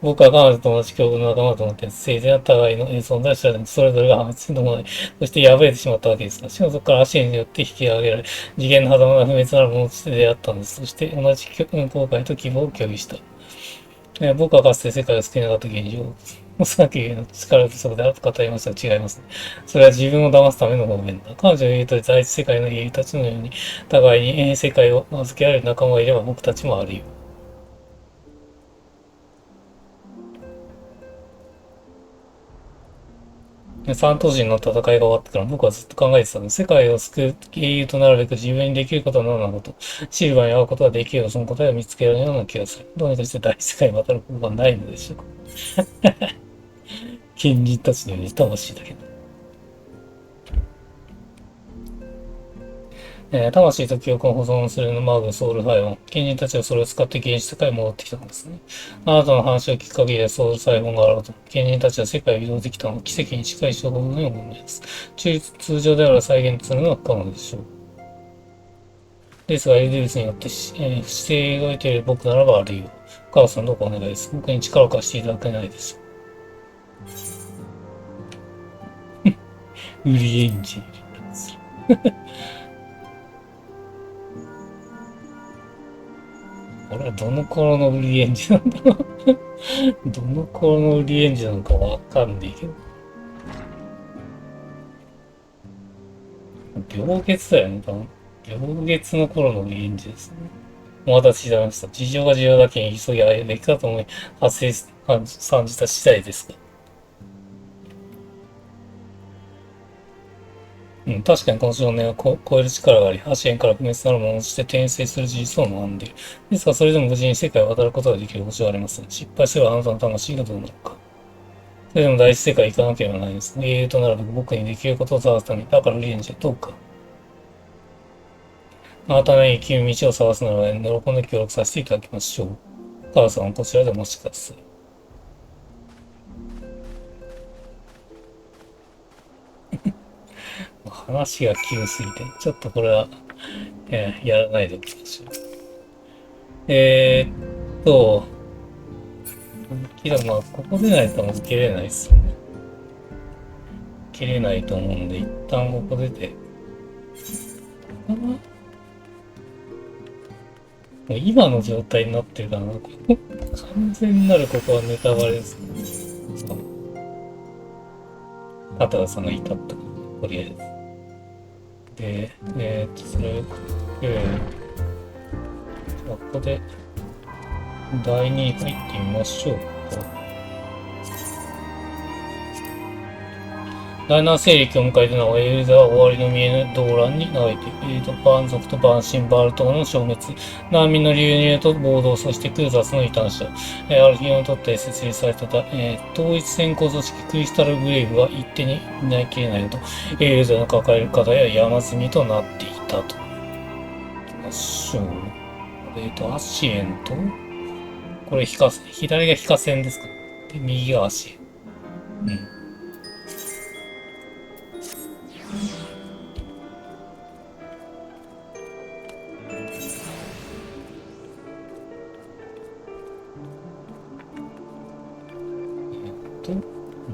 僕は彼女と同じ境遇の仲間となって、聖然な互いの存在を知らずに、それぞれが破滅するのもない。そして破れてしまったわけですが、そこから足によって引き上げられ、次元の狭間が不滅なるものとして出会ったんです。そして同じ後悔と希望を共有した。僕はかつて世界を救えなかった現状をおそらくの力不足であると語りましたが違いますね。それは自分を騙すための方面だ。彼女の言うとり第一世界の英雄たちのように、互いに世界を預けられる仲間がいれば僕たちもあるよ。三頭身の戦いが終わってから僕はずっと考えてたの。世界を救う英雄となるべく自分にできることは何なのと。シルバーに会うことができればその答えを見つけられるような気がする。どうにかして第一世界に渡ることがないのでしょうか。賢人たちのように魂だけど。魂と記憶を保存するのマグソウルファイオン。賢人たちはそれを使って現実世界に戻ってきたんですね。あなたの話を聞く限りでソウルサイフォンがあると。賢人たちは世界を移動できたのを奇跡に近い証拠のように思います。通常であれば再現するのは不可能でしょう。ですが、エルディウスによって、不正描いている僕ならばあるよ。お母さんどうかお願いです。僕に力を貸していただけないでしょう。ウリエンジン。これはどの頃のウリエンジなんだろう。どの頃のウリエンジなのかわかんないけど。病月だよね、多分。病月の頃のウリエンジですね。お待たせしました。事情が重要だけに急ぎ会えべきかと思い、賛じた次第ですが。確かにこの少年は超える力があり、8円から不滅なるものとして転生する事実を学んでいる。ですが、それでも無事に世界を渡ることができる保証はありません。失敗すればあなたの魂がどうなるか。それでも第一世界へ行かなければなりません。英雄となるべく僕にできることを探すために、だからリエンジはどうか。あなたの生きる道を探すなら喜んで協力させていただきましょう。お母さんはこちらでお待ちください。話が急すぎて、ちょっとこれは、やらないでおきましょう。けどまあ、ここでないともう受けれないですよね。受けれないと思うんで、一旦ここ出て。もう今の状態になってるからな。完全なるここはネタバレですね。片田さんがいたってこと、とりあえず。で、それをここで、第2に入ってみましょうか。第7勢力を迎えてのエルザは終わりの見えぬ動乱に流れている。バン族とバンシンバール島の消滅。難民の流入と暴動、そしてクーザスの異端者。アルフィオにとって設立された、統一戦争組織クリスタルグレイブは一手に担いきれないほど、エルザの抱える課題は山積みとなっていたと。いきましょう。アシエンと、これ左が非化線ですか？で、右がアシエン。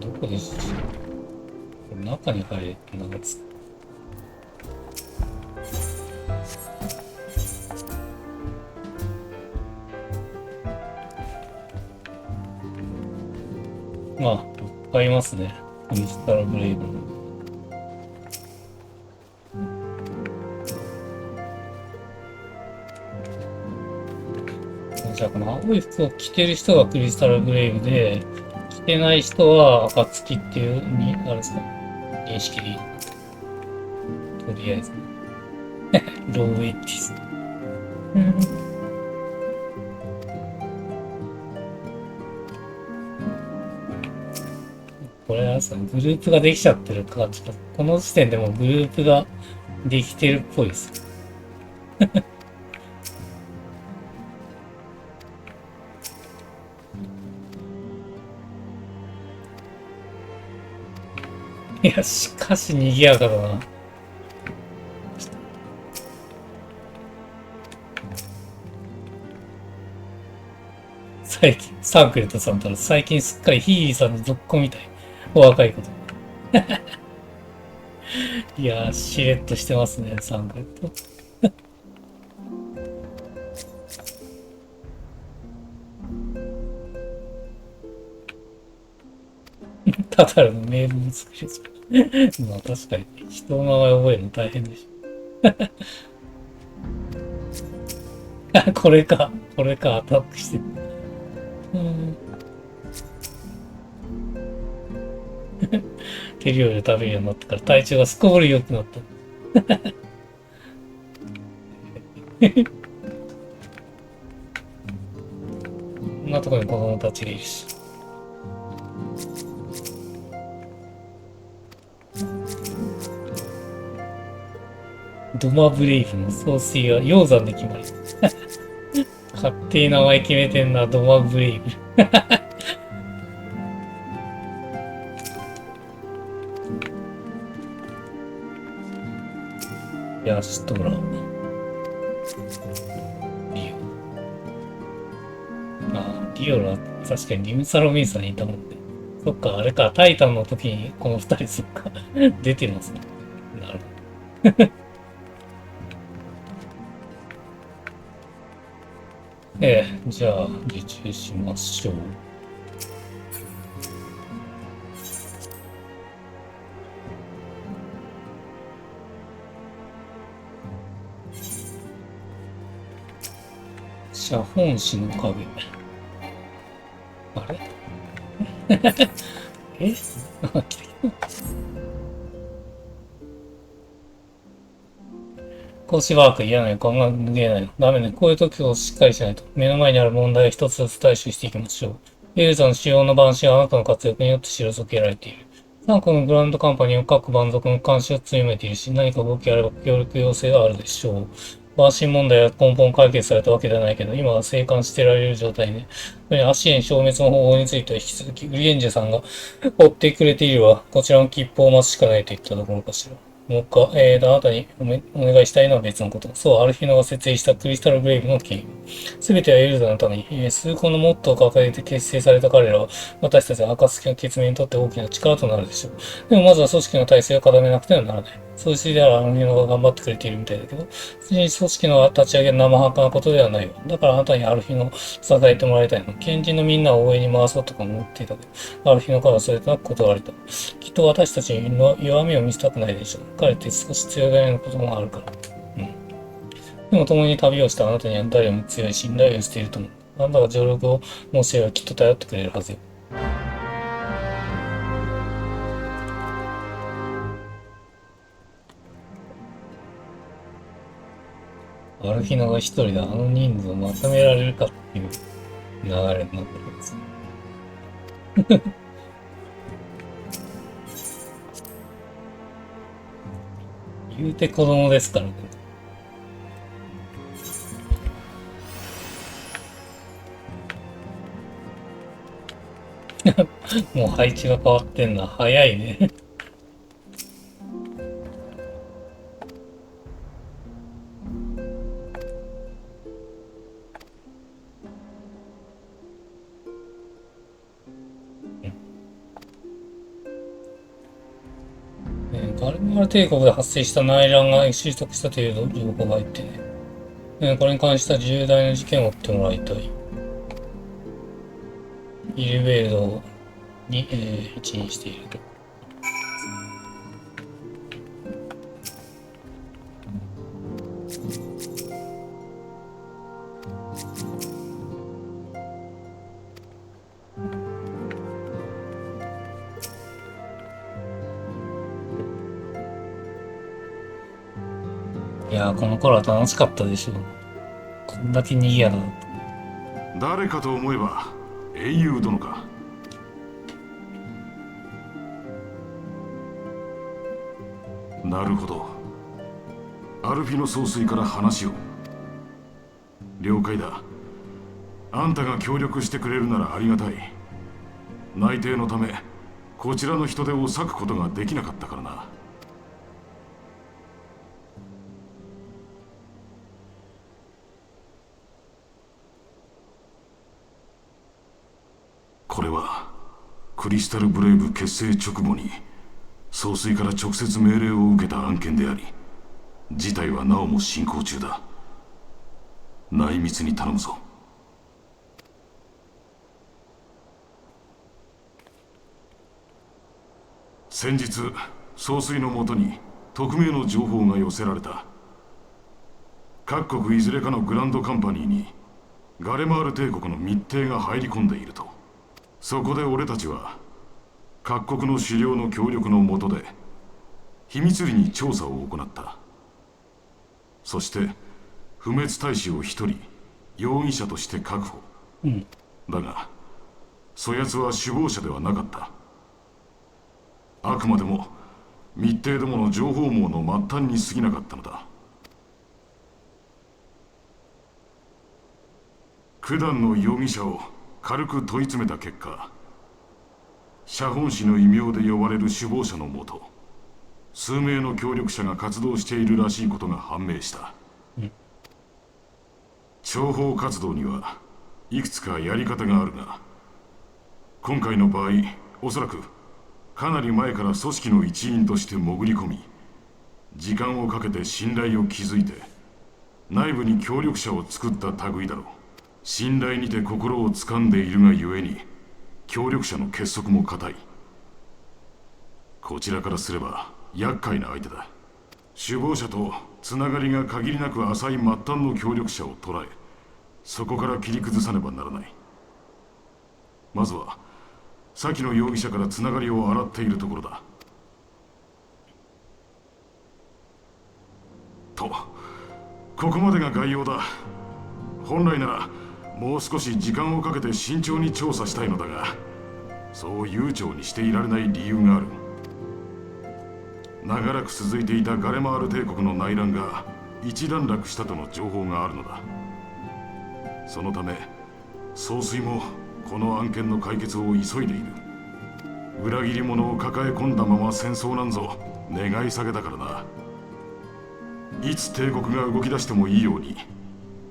どこでした？中に入れってなんですか？まあ、いっぱいいますね。クリスタルブレイブの。じゃあこの青い服を着てる人がクリスタルブレイブで、着てない人は暁っていうに、あれですか、認識でいい。とりあえず。ローウェイティス。これはさ、グループができちゃってるから、ちょっとこの時点でもグループができてるっぽいです。いや、しかし賑やかだな。最近、サンクレットさんたら最近すっかりヒーリーさんの続行みたい。お若いこと。いやー、しれっとしてますね、サンクレット。ただのメールの作りです。まあ確かに、人の名前覚えるの大変でしょ。これか、アタックしてる。手料理を食べるようになってから体調がすこぶる良くなった。こんなところに子供たちがいるし。ドマブレイブの総帥は鷹山で決まり。勝手に名前決めてんな、ドマブレイブ。ヤシトラ。リオ。リオは確かにリムサロミンさんにいたもんね。そっか、あれか、タイタンの時にこの二人そっか、出てますね。なるほど。じゃあ、受注しましょう。写本誌の影。あれ講師ワーク嫌な予感が脱げないの。ダメね。こういう時こそしっかりしないと。目の前にある問題を一つずつ対処していきましょう。ユーザーの主要な版主はあなたの活躍によって退けられている。3個のグランドカンパニーは各蛮族の監視を強めているし、何か動きがあれば協力要請があるでしょう。バーシン問題は根本解決されたわけではないけど、今は生還してられる状態で、アシエン消滅の方法については引き続き、ウリエンジェさんが追ってくれているわ。こちらの切符を待つしかないといったところかしら。もう一回、あなたにお願いしたいのは別のこと。そう、アルフィノが設営したクリスタルブレイブの経緯。すべてはエルザのために、数個のモットーを抱えて結成された彼らは、私たちの暁の決命にとって大きな力となるでしょう。でもまずは組織の体制を固めなくてはならない。そうしてではアルフィノが頑張ってくれているみたいだけど、組織の立ち上げの生半可なことではないわ。だからあなたにアルフィノを支えてもらいたいの。賢人のみんなを応援に回そうとか思っていたけど、アルフィノからそれとなく断られた。きっと私たちに弱みを見せたくないでしょう。彼って少し強がりなこともあるから。でも共に旅をしたあなたには誰よりも強い信頼をしていると思う。あなたが助力を申しればきっと頼ってくれるはずよ。アルフィノが一人であの人数をまとめられるかっていう流れになってるんですね。言うて子供ですからね。もう配置が変わってんな。早いね。ガルマル帝国で発生した内乱が収束したという情報が入ってね。これに関した重大な事件を追ってもらいたい。イルベードに、一任していると。いやー、この頃は楽しかったでしょう。こんだけ賑やかだ誰かと思えば英雄殿か。なるほど。アルフィノ総帥から話を。了解だ。あんたが協力してくれるならありがたい。内定のためこちらの人手を割くことができなかったからな。これはクリスタルブレイブ結成直後に総帥から直接命令を受けた案件であり、事態はなおも進行中だ。内密に頼むぞ。先日総帥のもとに匿名の情報が寄せられた。各国いずれかのグランドカンパニーにガレマール帝国の密偵が入り込んでいると。そこで俺たちは各国の首領の協力のもとで秘密裏に調査を行った。そして不滅大使を一人容疑者として確保。だがそやつは首謀者ではなかった。あくまでも密偵どもの情報網の末端に過ぎなかったのだ。九段の容疑者を軽く問い詰めた結果、写本師の異名で呼ばれる首謀者のもと数名の協力者が活動しているらしいことが判明した。諜報活動にはいくつかやり方があるが、今回の場合おそらくかなり前から組織の一員として潜り込み、時間をかけて信頼を築いて内部に協力者を作った類だろう。信頼にて心を掴んでいるがゆえに協力者の結束も固い。こちらからすれば厄介な相手だ。首謀者とつながりが限りなく浅い末端の協力者を捉え、そこから切り崩さねばならない。まずは先の容疑者からつながりを洗っているところだ。と、ここまでが概要だ。本来ならもう少し時間をかけて慎重に調査したいのだが、そう悠長にしていられない理由がある。長らく続いていたガレマール帝国の内乱が一段落したとの情報があるのだ。そのため総帥もこの案件の解決を急いでいる。裏切り者を抱え込んだまま戦争なんぞ願い下げだからな。いつ帝国が動き出してもいいように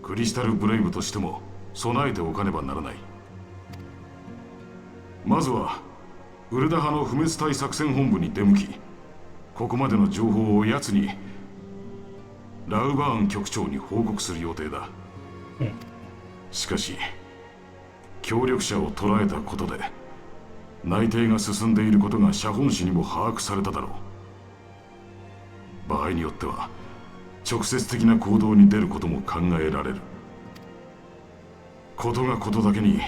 クリスタルブレイブとしても備えておかねばならない。まずはウルダ派の不滅隊作戦本部に出向き、ここまでの情報を奴にラウバーン局長に報告する予定だ。しかし協力者を捕らえたことで内偵が進んでいることが写本誌にも把握されただろう。場合によっては直接的な行動に出ることも考えられる。ことがことだけに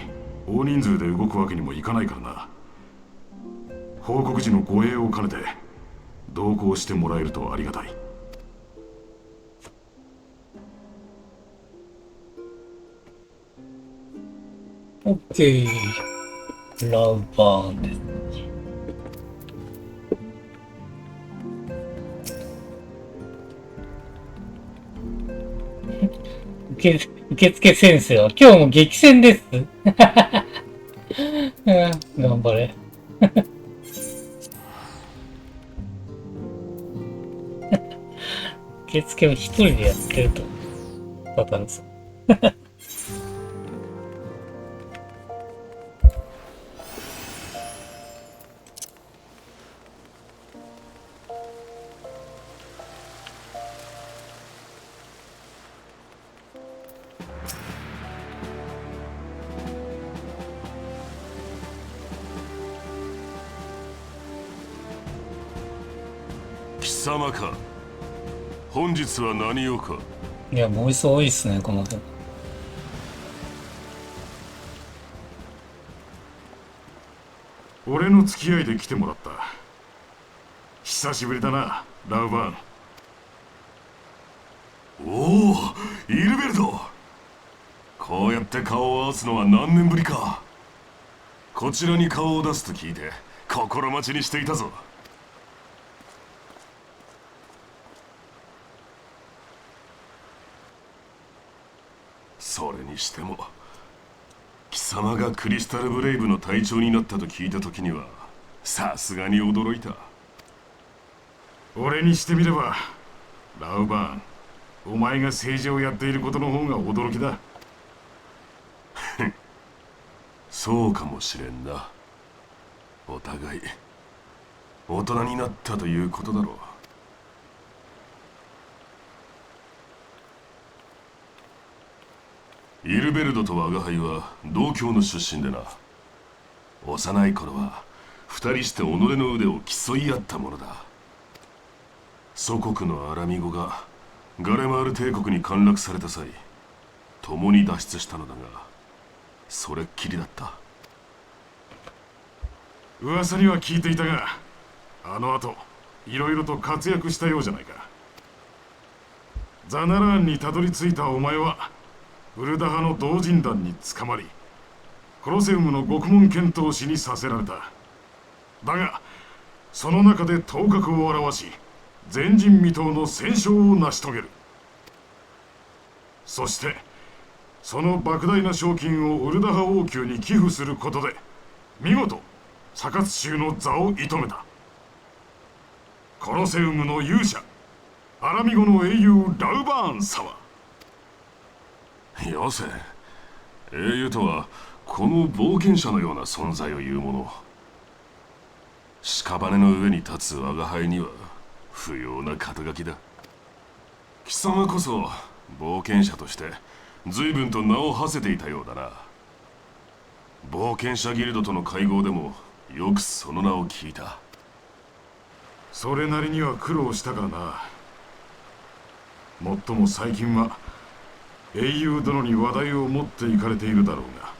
大人数で動くわけにもいかないからな。報告時の護衛を兼ねて同行してもらえるとありがたい。オッケー。ラウバーンです。受付先生は今日も激戦です。頑張れ。受付を一人でやってると。パターンです。貴様か。本日は何をか。いや、ボイス多いっすね、この辺。俺の付き合いで来てもらった。久しぶりだな、ラウバーン。おお、イルベルト。こうやって顔を合わすのは何年ぶりか。こちらに顔を出すと聞いて心待ちにしていたぞ。それにしても貴様がクリスタルブレイブの隊長になったと聞いた時にはさすがに驚いた。俺にしてみればラウバーン、お前が政治をやっていることの方が驚きだ。そうかもしれんな。お互い大人になったということだろう。イルベルドと我が輩は同郷の出身でな。幼い頃は二人して己の腕を競い合ったものだ。祖国のアラミゴがガレマール帝国に陥落された際、共に脱出したのだが、それっきりだった。噂には聞いていたが、あの後いろいろと活躍したようじゃないか。ザナラーンにたどり着いたお前はウルダ派の同人団に捕まり、コロセウムの獄門剣闘士にさせられた。だがその中で頭角を現し、前人未到の戦勝を成し遂げる。そしてその莫大な賞金をウルダ派王宮に寄付することで見事サカツ州の座を射止めた。コロセウムの勇者、アラミゴの英雄ラウバーン様。よせ、英雄とはこの冒険者のような存在を言うもの。屍の上に立つ我が輩には不要な肩書きだ。貴様こそ冒険者として随分と名を馳せていたようだな。冒険者ギルドとの会合でもよくその名を聞いた。それなりには苦労したからな。もっとも最近は英雄殿に話題を持っていかれているだろうが。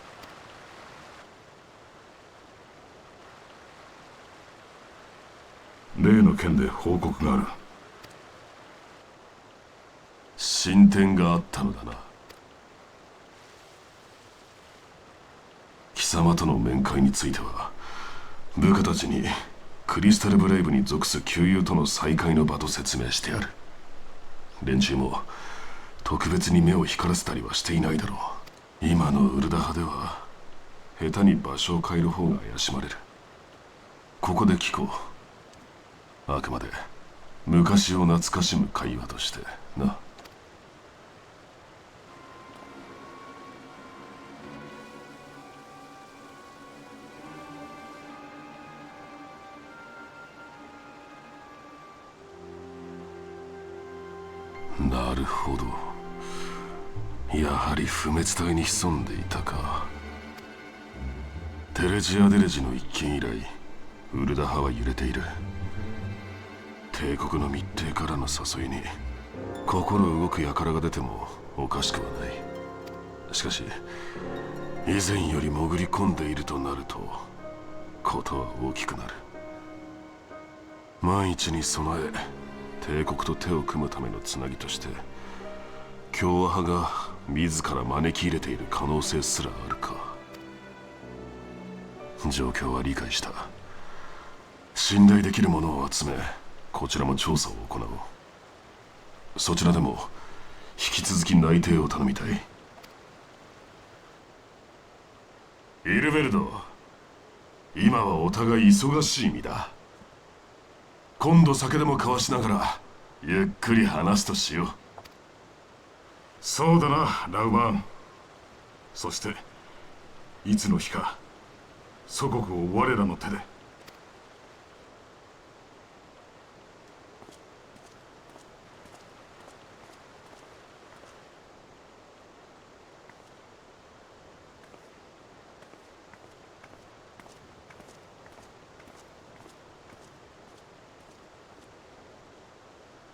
例の件で報告がある。進展があったのだな。貴様との面会については部下たちにクリスタルブレイブに属す旧友との再会の場と説明してある。連中も特別に目を光らせたりはしていないだろう。今のウルダ派では下手に場所を変える方が怪しまれる。ここで聞こう。あくまで昔を懐かしむ会話としてな。なるほど。やはり不滅体に潜んでいたか。テレジアデレジの一件以来、ウルダ派は揺れている。帝国の密偵からの誘いに心動く輩が出てもおかしくはない。しかし以前より潜り込んでいるとなるとことは大きくなる。万一に備え帝国と手を組むためのつなぎとして共和派が自ら招き入れている可能性すらあるか。状況は理解した。信頼できる者を集めこちらも調査を行おう。そちらでも引き続き内偵を頼みたい。イルベルド、今はお互い忙しい身だ。今度酒でも交わしながらゆっくり話すとしよう。そうだな、ラウバーン。そしていつの日か祖国を我らの手で。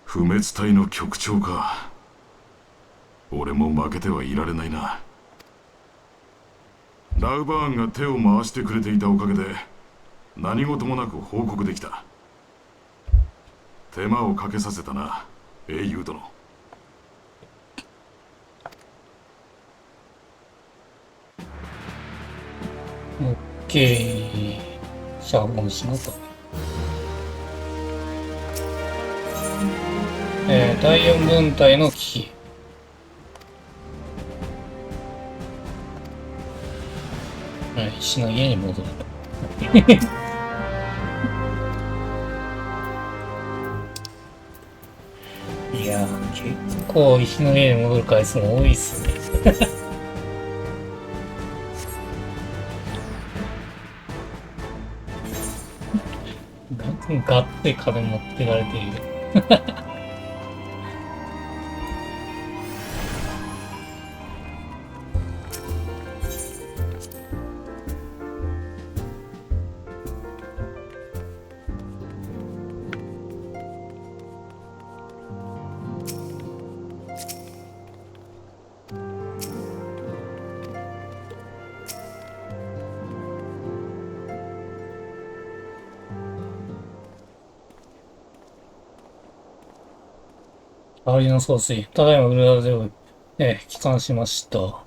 不滅隊の局長か。俺も負けてはいられないな。ラウバーンが手を回してくれていたおかげで何事もなく報告できた。手間をかけさせたな、英雄殿。オッケー。シャーボンしなさい。第4分隊の危機。はい、石の家に戻る。いやー、結構石の家に戻る回数も多いっすね。ガッて金持ってかれている。代わりの総帥、ただいまウルダでを、帰還しました。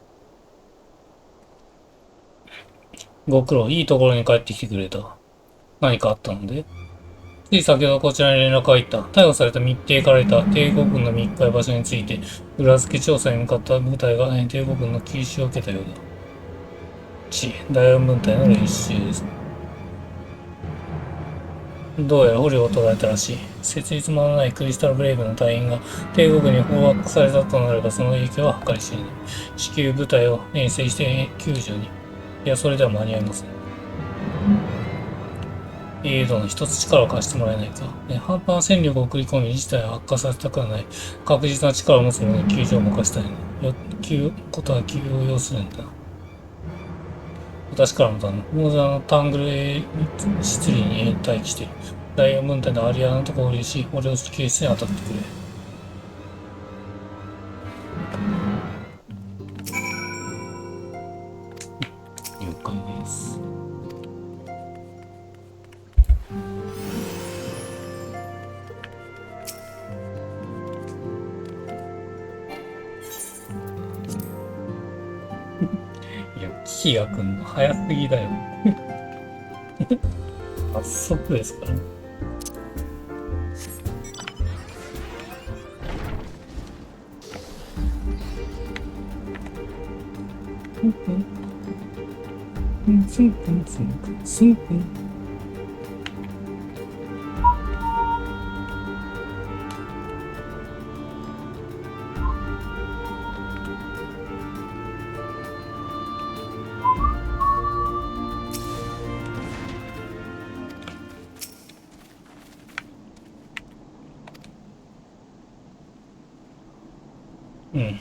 ご苦労、いいところに帰ってきてくれた。何かあったのでつい先ほどこちらに連絡が入った。逮捕された密偵から得た帝国軍の密会場所について、裏付け調査に向かった部隊が、帝国軍の急襲を受けたようだ。第4分隊の練習です。どうやら捕虜を捕らえたらしい。設立間のないクリスタルブレイブの隊員が帝国に捕獲されたとなればその影響は計り知れない。至急部隊を遠征して救助に。いや、それでは間に合いません。殿、一つ力を貸してもらえないか。半端な戦力を送り込み、事態を悪化させたくはない。確実な力を持つ者に救助を任せたいの。ことは急を要するんだ。私からもだな。モーザーのタングル失礼に待機している。第4分隊のアリアナと合流し、俺を救出に当たってくれ。了解です。キヤ君の早すぎだよ。早速ですからね。うん。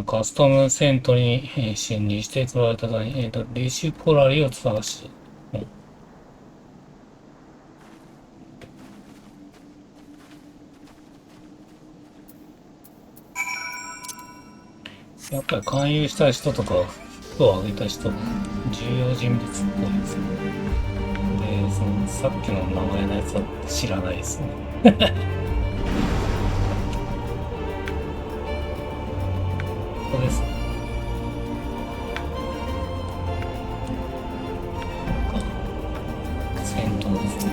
カスタムセントに侵入して取られた際に、レシポラリーを探して、やっぱり勧誘した人とか、服をあげた人、重要人物っぽいですね。で、さっきの名前のやつは知らないですね。ここですね。戦闘ですね。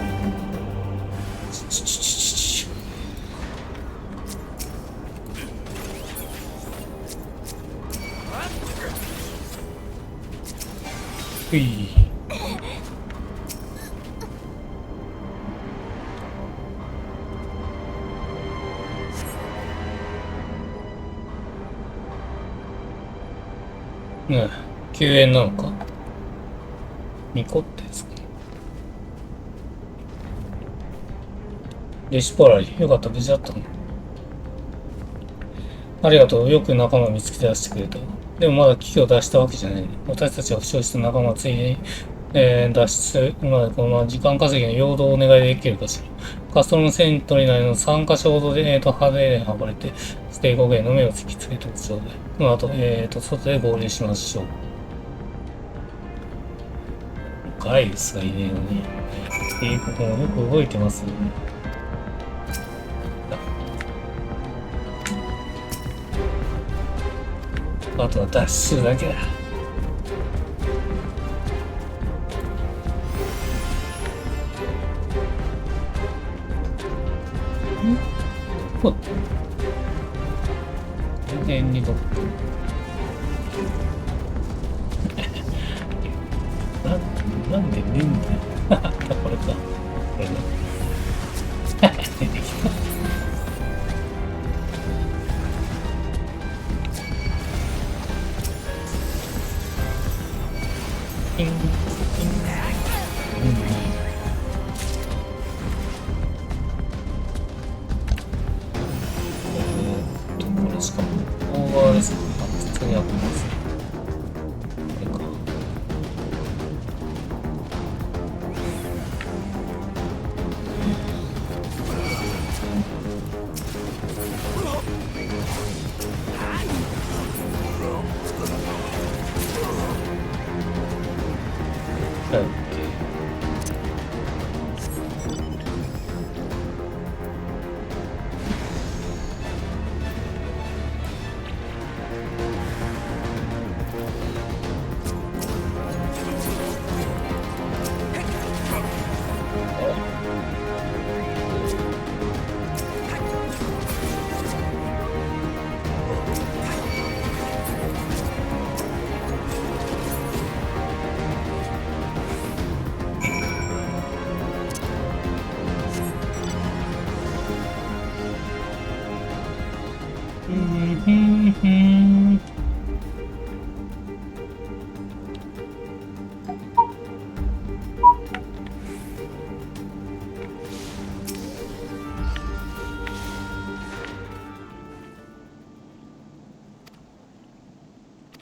ふい。ねえ、救援なのか。ニコってですね。レシポラリー、よかった、無事だったの。ありがとう、よく仲間を見つけて出してくれた。でもまだ危機を脱したわけじゃない。私たちは負傷した仲間をついでに、脱出するまでこのまま時間稼ぎの陽動をお願いできるかしら。カストムセントリー内の3カ所ほどで、派手に運ばれて、帝国への目を突きつけておくちょうだい。この後、外で合流しましょう。ガイウスがいねえのに、帝国もよく動いてますよね。あとは脱出だけだ。これにどっなんでねえんだよ。これか。これね。出てきた。これしかもオーバーですね。普通にあってますね。これか。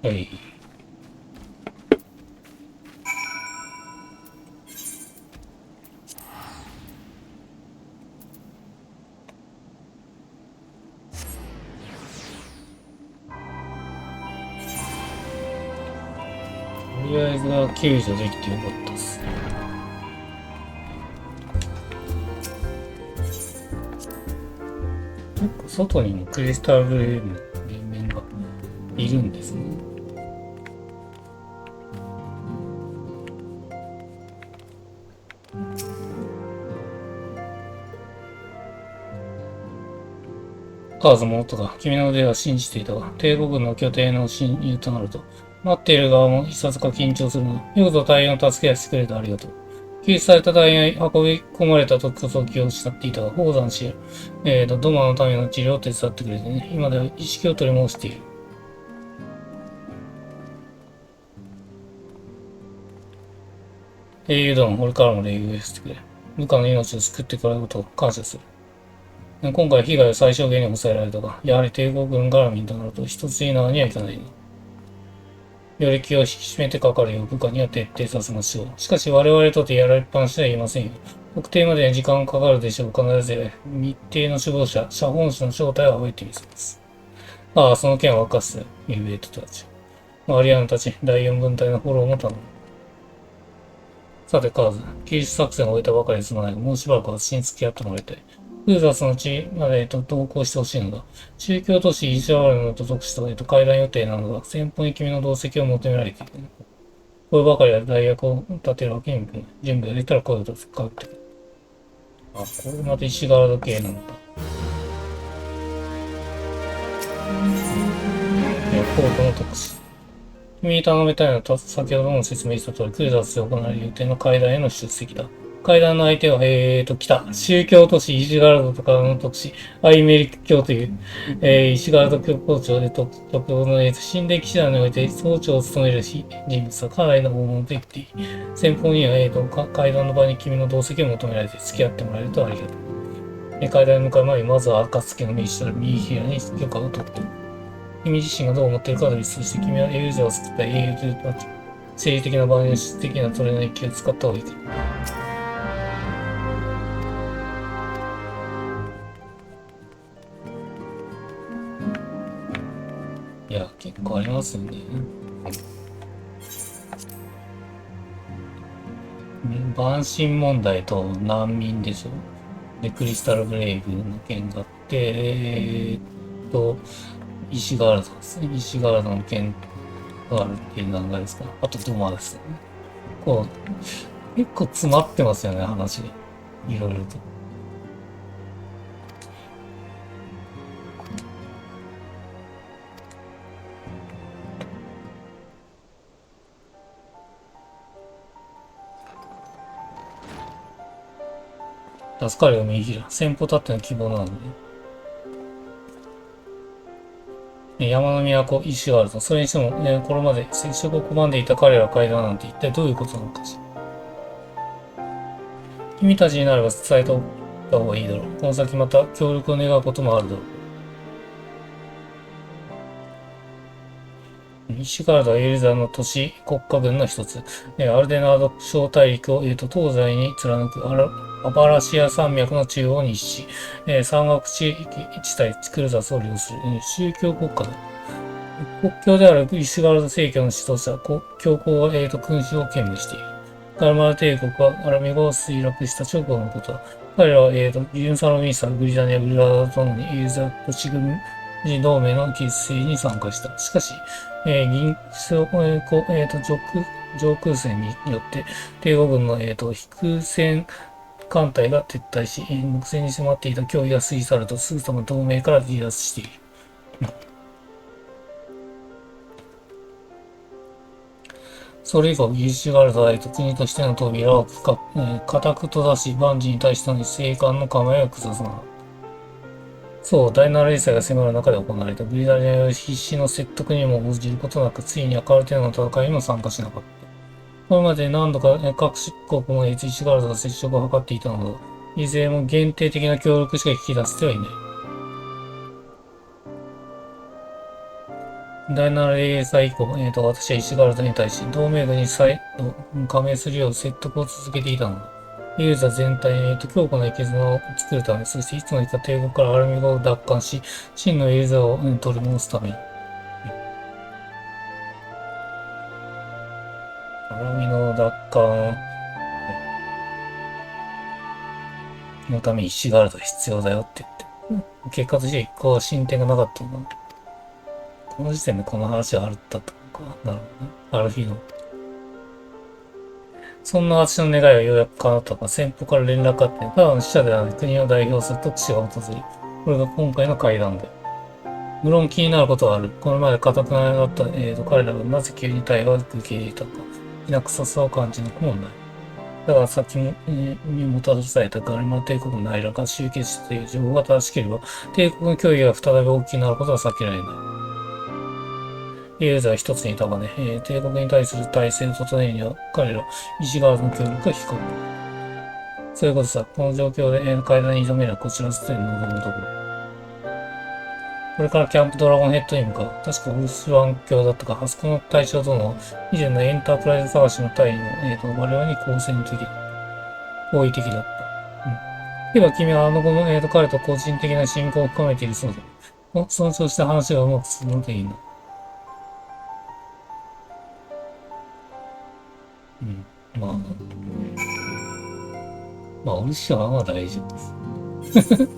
はい。とりあえずは救助できてよかったっす。結構外にもクリスタルブレーブの連綿がいるんですね。カーズも夫が君の腕は信じていたが、帝国軍の拠点の侵入となると、待っている側もいささか緊張するな。よくぞ隊員を助け出してくれてありがとう。救出された隊員へ運び込まれた時こそ気を失っていたが、宝山氏や、ドマのための治療を手伝ってくれてね。今では意識を取り戻している。英雄殿、俺からも礼をしてくれ。部下の命を救ってくれることを感謝する。今回被害を最小限に抑えられたが、やはり帝国軍絡みとなると一つい縄にはいかないの。より気を引き締めてかかるよう部下には徹底させましょう。しかし我々とてやられっぱなしでは言いませんよ。特定までに時間がかかるでしょう。必ず密偵の首謀者、写本師の正体を暴いてみせます。ああ、その件は明かす。ミルベートたち。マリアンたち、第4分隊のフォローも頼む。さて、カーズ。救出作戦を終えたばかりですまないが、もうしばらく私に付き合ってもらいたい。クーザスの地まで同行してほしいのだ。宗教都市イジュアルの属地と会談予定なのだ。先方に君の同席を求められている。こればかりは代役を立てるわけにもいかない。準備ができたら声を出す。かかってくる。あ、これまた石柄時計なんだ。コートの特使。君に頼みたいのは先ほども説明した通り、クーザスで行われる予定の会談への出席だ。会談の相手は、来た。宗教都市イジュガルドとかの特使、アイメリック教という、イジュガルド教皇庁で特の、神殿騎士団において総長を務める人物はかなりの大物と言っていい。先方には、会談の場に君の同席を求められて付き合ってもらえるとありがとう。会談に向かう前に、まずは暁の命したら右平に許可を取っておく。君自身がどう思っているかと別として、君はエルゼを救った英雄というと、政治的な場合に質的なトレーナー気を使った方がいいか。いや、結構ありますよね。晩神問題と難民でしょ。で、クリスタルブレイブの件があって、石柄さんですね。石柄の件があるっていう流れですか。あとドマですね。結構詰まってますよね、話が。いろいろと。助かるよ、右平。先方たっての希望なので。山の都、石があると。それにしても、これまで接触を拒んでいた彼ら会談なんて一体どういうことなのかしら。君たちになれば伝えておいた方がいいだろう。この先また協力を願うこともあるだろう。西ガルダはエルザの都市国家群の一つ。アルデナード小大陸を、東西に貫くアバラシア山脈の中央に位置し、山岳地帯クルザスを領する、宗教国家だ。国境であるイスガルド正教の指導者、教皇は、君主を兼務している。ガルマル帝国はアラミゴを墜落した直後のことだ。彼らは、ユンサロミンサ、グリダニア、グラダともにエルザ都市軍事同盟の結成に参加した。しかし、銀上空戦によって、帝国軍の、飛戦艦隊が撤退し、目前に迫っていた脅威が過ぎ去ると、すぐさま同盟から離脱している。それ以降、ギリシュガルダ大と国としての扉を固く閉ざし、万事に対しての正義感の構えを崩さなかった。そう、第7連載が迫る中で行われた。ブリザリアは必死の説得にも応じることなく、ついにアカルテの戦いにも参加しなかった。これまで何度か各国もイシガルドが接触を図っていたのだ。いずれも限定的な協力しか引き出せてはいない。第7連載以降、私はイシガルドに対し、同盟軍に再度加盟するよう説得を続けていたのだ。ユーザー全体に強固な絆を作るため、そしていつの日か帝国からアルミゴを奪還し、真のユーザーを取り戻すために。アルミの奪還のためにイシガルド必要だよって言って。結果として一向は進展がなかったんだ。この時点でこの話はあったとか。なるほどね。アルフィの。そんな私の願いはようやく叶ったが、先方から連絡あって、ただの使者ではなく国を代表する特使が訪れ、これが今回の会談で。無論気になることはある。これまで固くなだった、彼らがなぜ急に対話を受け入れたか。きな臭さを感じなくもない。だから先にもたらされたガリマ帝国の内乱が集結したという情報が正しければ、帝国の脅威が再び大きくなることは避けられない。ユーザー一つに束ね、帝国に対する体制を整えるには、彼ら、イシガルドの協力が必要だ。そういうことさ、この状況で、階段に挑めるこちらすでに望むところ。これからキャンプドラゴンヘッドに向かう。確かオルスワン教だったか、あそこの隊長との以前のエンタープライズ探しの隊員の、我々に好意的だった。けど君はあの後も、彼と個人的な親交を深めているそうだ。その調子で話がうまく進むのでいいな。オルシャワンは大丈夫です。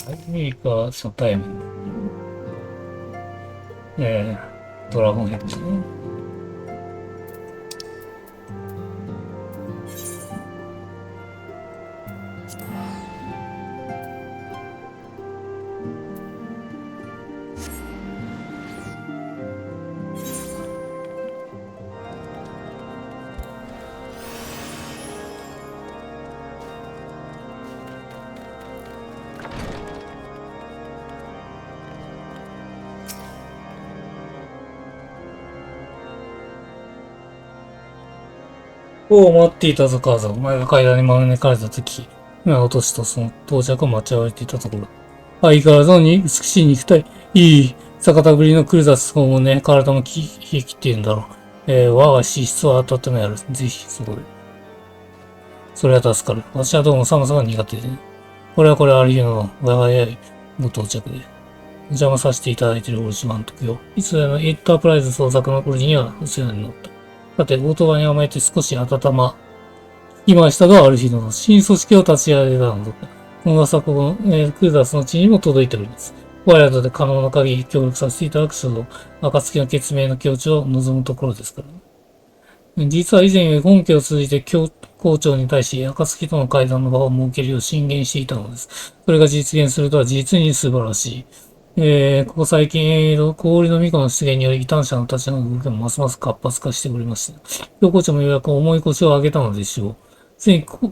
アメリカは初対面ドラゴンヘッドね。お待っていたぞ、カーザ。お前が階段に招かれたとき、今落としとその到着を待ち合わせていたところ。相変わらずに美しい肉体。いい。逆たぶりのクルザス方もね、体も冷え切っているんだろう。我が脂質は温めやる。ぜひ、そこで。それは助かる。私はどうも寒さが苦手でね。これある日の我が家ご到着で。お邪魔させていただいているオルシマントよ。いつのエンタープライズ創作の頃にはお世話になった。さて、オートバに甘えて少し温まりましたが、ある日の新組織を立ち上げたのだ。この噂この、クルダスの地にも届いております。我らとで可能な限り協力させていただく所存、暁の決命の境地を望むところですからね。実は以前本家を通じて校長に対し、暁との会談の場を設けるよう進言していたのです。それが実現するとは実に素晴らしい。ここ最近、氷の巫女の出現により異端者のたちの動きもますます活発化しておりました。教皇庁もようやく重い腰を上げたのでしょう。ついに、皇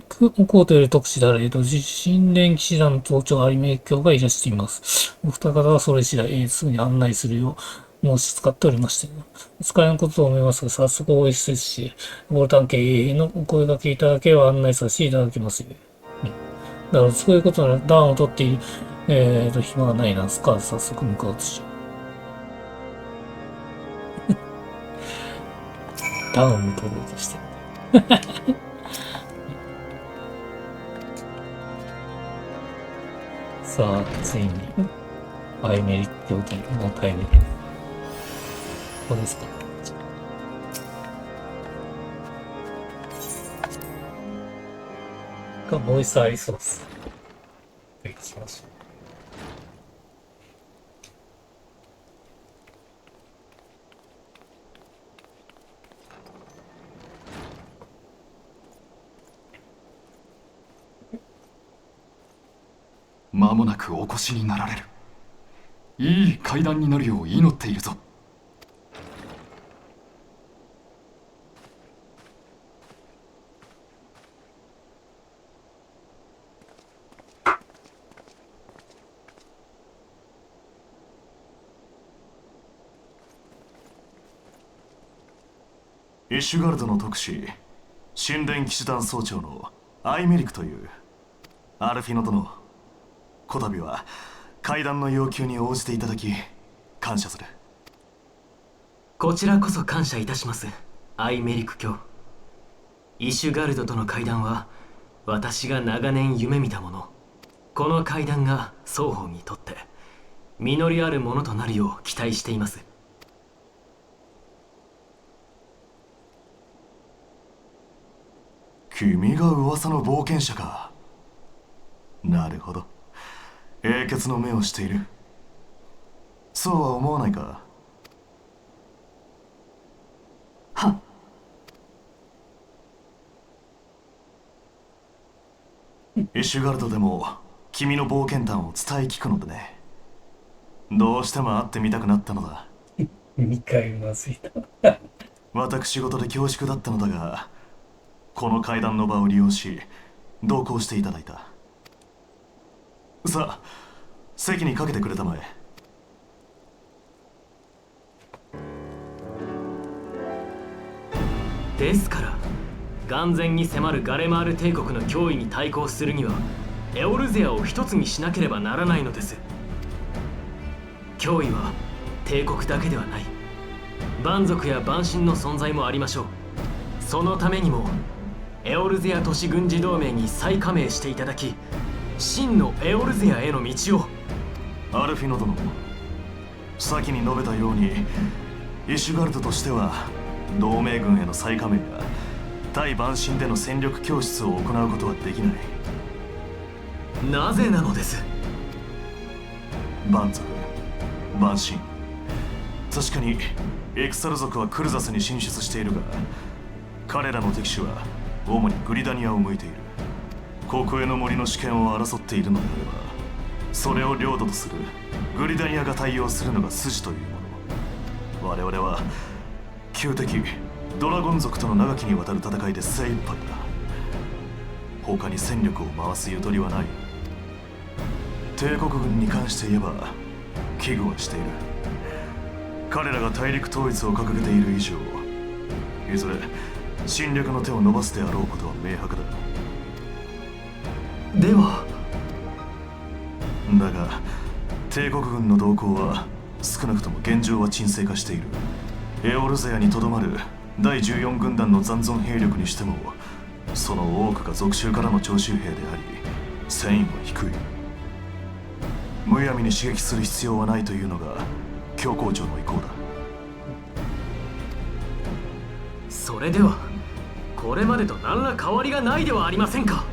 都より特使である、神殿騎士団の総長有明教がいらしています。お二方はそれ次第、すぐに案内するよう申し使っておりました。お疲れのことと思いますが、早速応援施設し、ボルタン経営のお声掛けいただければ案内させていただきますよ。だから、そういうことなら、暖を取っている。暇がないな。早速向かおうとしよう。ダウンを取ろうとしてる。さあ、ついに、アイメリットのタイム。ここですか。ボイスありそうです。行きましょう。間もなくお越しになられる。いい階段になるよう祈っているぞ。イシュガルドの特使、神殿騎士団総長のアイメリクというアルフィノ殿。こたびは会談の要求に応じていただき感謝する。こちらこそ感謝いたします、アイメリク卿。イシュガルドとの会談は私が長年夢見たもの。この会談が双方にとって実りあるものとなるよう期待しています。君が噂の冒険者か。なるほど、英傑の目をしている。そうは思わないか。はっ。イシュガルドでも君の冒険談を伝え聞くのでね。どうしても会ってみたくなったのだ。2回うなずいた。私事で恐縮だったのだが、この会談の場を利用し同行していただいた。さあ、席にかけてくれたまえ。ですから眼前に迫るガレマール帝国の脅威に対抗するにはエオルゼアを一つにしなければならないのです。脅威は帝国だけではない。蛮族や蛮神の存在もありましょう。そのためにもエオルゼア都市軍事同盟に再加盟していただき、真のエオルゼアへの道を。アルフィノ殿、先に述べたようにイシュガルドとしては同盟軍への再加盟や対蛮神での戦力供出を行うことはできない。なぜなのです。蛮族、蛮神、確かにエクサル族はクルザスに進出しているが、彼らの敵手は主にグリダニアを向いている。国営の森の主権を争っているのであれば、それを領土とするグリダニアが対応するのが筋というもの。我々は旧敵ドラゴン族との長きにわたる戦いで精一杯だ。他に戦力を回すゆとりはない。帝国軍に関して言えば危惧はしている。彼らが大陸統一を掲げている以上、いずれ侵略の手を伸ばすであろうことは明白だ。ではだが帝国軍の動向は少なくとも現状は沈静化している。エオルゼアにとどまる第14軍団の残存兵力にしても、その多くが属州からの徴集兵であり、戦意は低い。むやみに刺激する必要はないというのが教皇庁の意向だ。それではこれまでと何ら変わりがないではありませんか。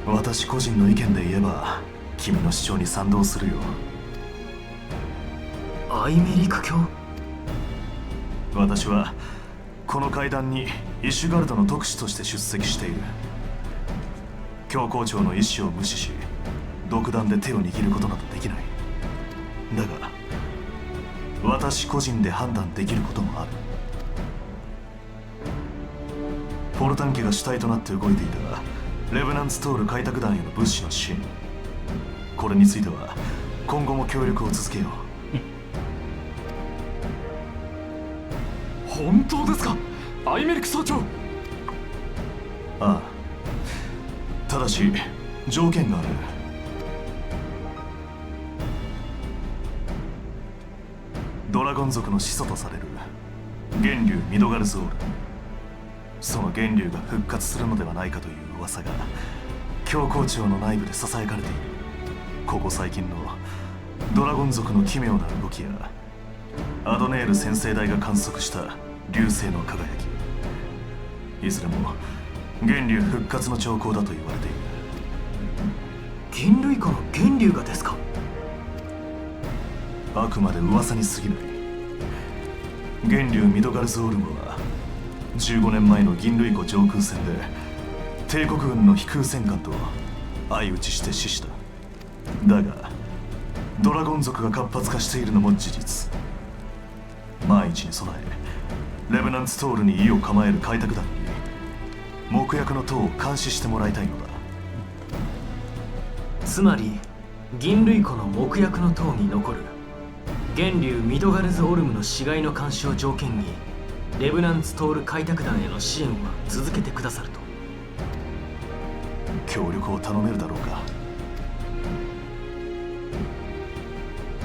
私個人の意見で言えば君の主張に賛同するよ。アイメリク卿、私はこの会談にイシュガルドの特使として出席している。教皇庁の意思を無視し独断で手を握ることなどできない。だが私個人で判断できることもある。ポルタン家が主体となって動いていたレブナンツトール開拓団への物資の支援、これについては今後も協力を続けよう。本当ですか、アイメリク総長。ああ、ただし条件がある。ドラゴン族の始祖とされる源竜ミドガルゾール、その源竜が復活するのではないかという噂が教皇庁の内部で囁かれている。ここ最近のドラゴン族の奇妙な動きやアドネール先生代が観測した流星の輝き、いずれも源竜復活の兆候だと言われている。銀類湖の源竜がですか。あくまで噂に過ぎない。源竜ミドガルズオルムは15年前の銀類湖上空戦で帝国軍の飛空戦艦と相打ちして死した。だがドラゴン族が活発化しているのも事実。万一に備えレブナンツトールに意を構える開拓団に目躍の塔を監視してもらいたいのだ。つまり銀類湖の木薬の塔に残る源流ミドガルズ・オルムの死骸の監視を条件にレブナンツ・トール開拓団への支援は続けてくださると。協力を頼めるだろうか。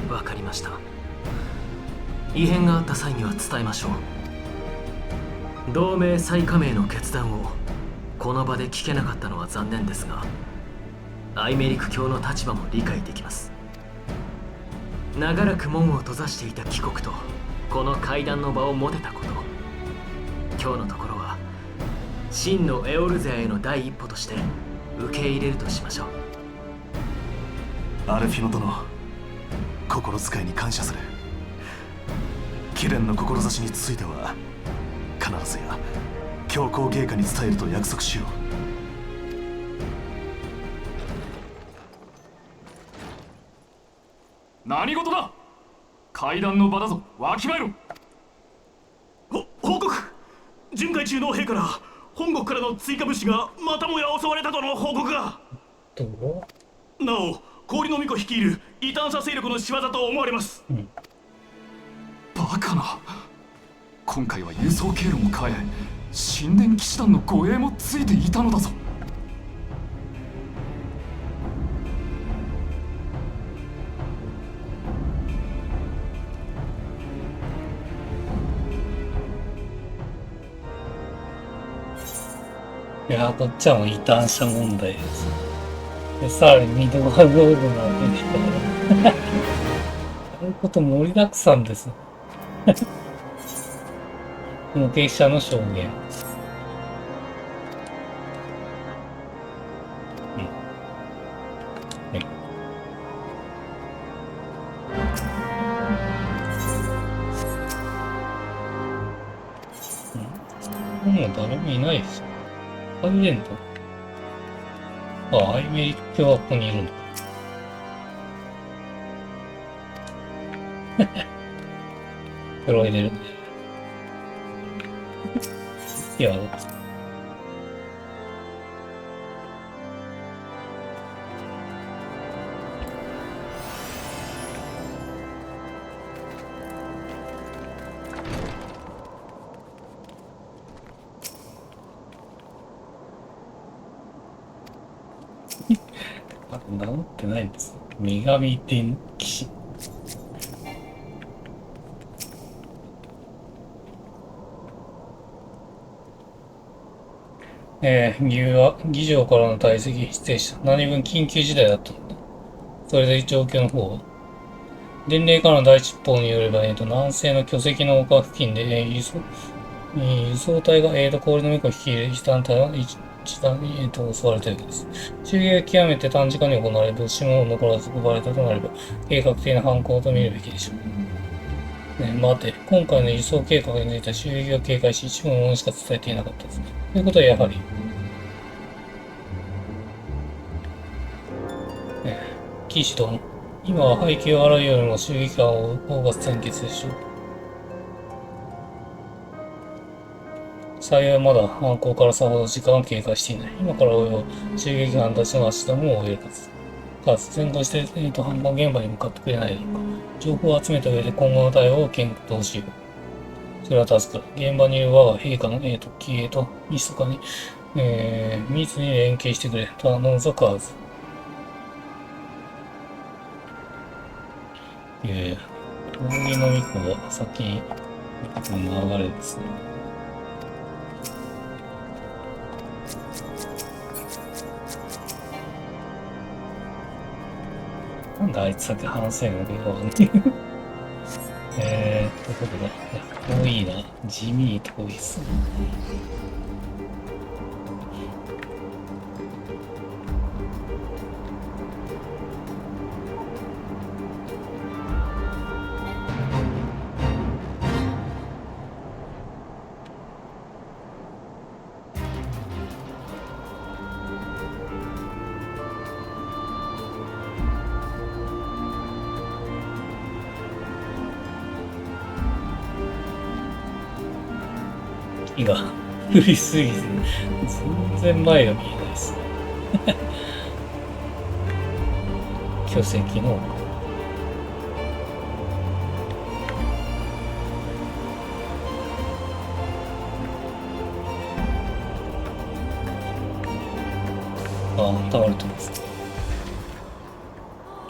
わかりました。異変があった際には伝えましょう。同盟再加盟の決断をこの場で聞けなかったのは残念ですが、アイメリク教の立場も理解できます。長らく門を閉ざしていた帰国とこの会談の場を持てたこと、今日のところは真のエオルゼアへの第一歩として受け入れるとしましょう。アルフィノ殿、心遣いに感謝する。貴殿の志については必ずや強行陛下に伝えると約束しよう。何事だ。階段の場だぞ、わきまえろ。報告。巡回中の兵から本国からの追加物資がまたもや襲われたとの報告が。なお氷の巫女率いる異端者勢力の仕業と思われます。バカな。今回は輸送経路も変え、神殿騎士団の護衛もついていたのだぞ。いや、こっちはもう異端者問題です。で、さらにミドガルドールなんてきたから。そういうこと盛りだくさんです。目撃者の証言。もう誰もいないですよ。サイレント。あ、アイメリック教はここにいるんだ。黒いでるね。いや、名乗ってないんです。女神電気。議場からの退席失礼した。何分緊急事態だったんだ。それで状況の方は伝令からの第一報によれば、南西の巨石の丘付近で、輸送隊が、氷の巫女を率いる一団隊は一団に、襲われたようです。襲撃は極めて短時間に行われ、物資も残らず奪われたとなれば、計画的な犯行と見るべきでしょう。待て、今回の輸送計画については襲撃を警戒し、一部のものしか伝えていなかったです。ということはやはり、騎士殿、今は配給を洗うよりも襲撃感を追う方が先決でしょう。幸いまだ犯行からさほど時間は経過していない。今から追えば襲撃犯たちの足止めを追えるはず。かつ先行して、犯行現場に向かってくれないだろうか。情報を集めた上で今後の対応を検討しよう。それは助かる。現場にいる我が陛下の騎兵と密かに、密に連携してくれ。頼むぞ、カーズ。扇の巫女は先に流れですね。なんであいつだけ話せんのかわかんない。どこだ。遠いな。地味に遠いっすね。木が降りすぎて全然前が見えないです。巨石の倒れてます。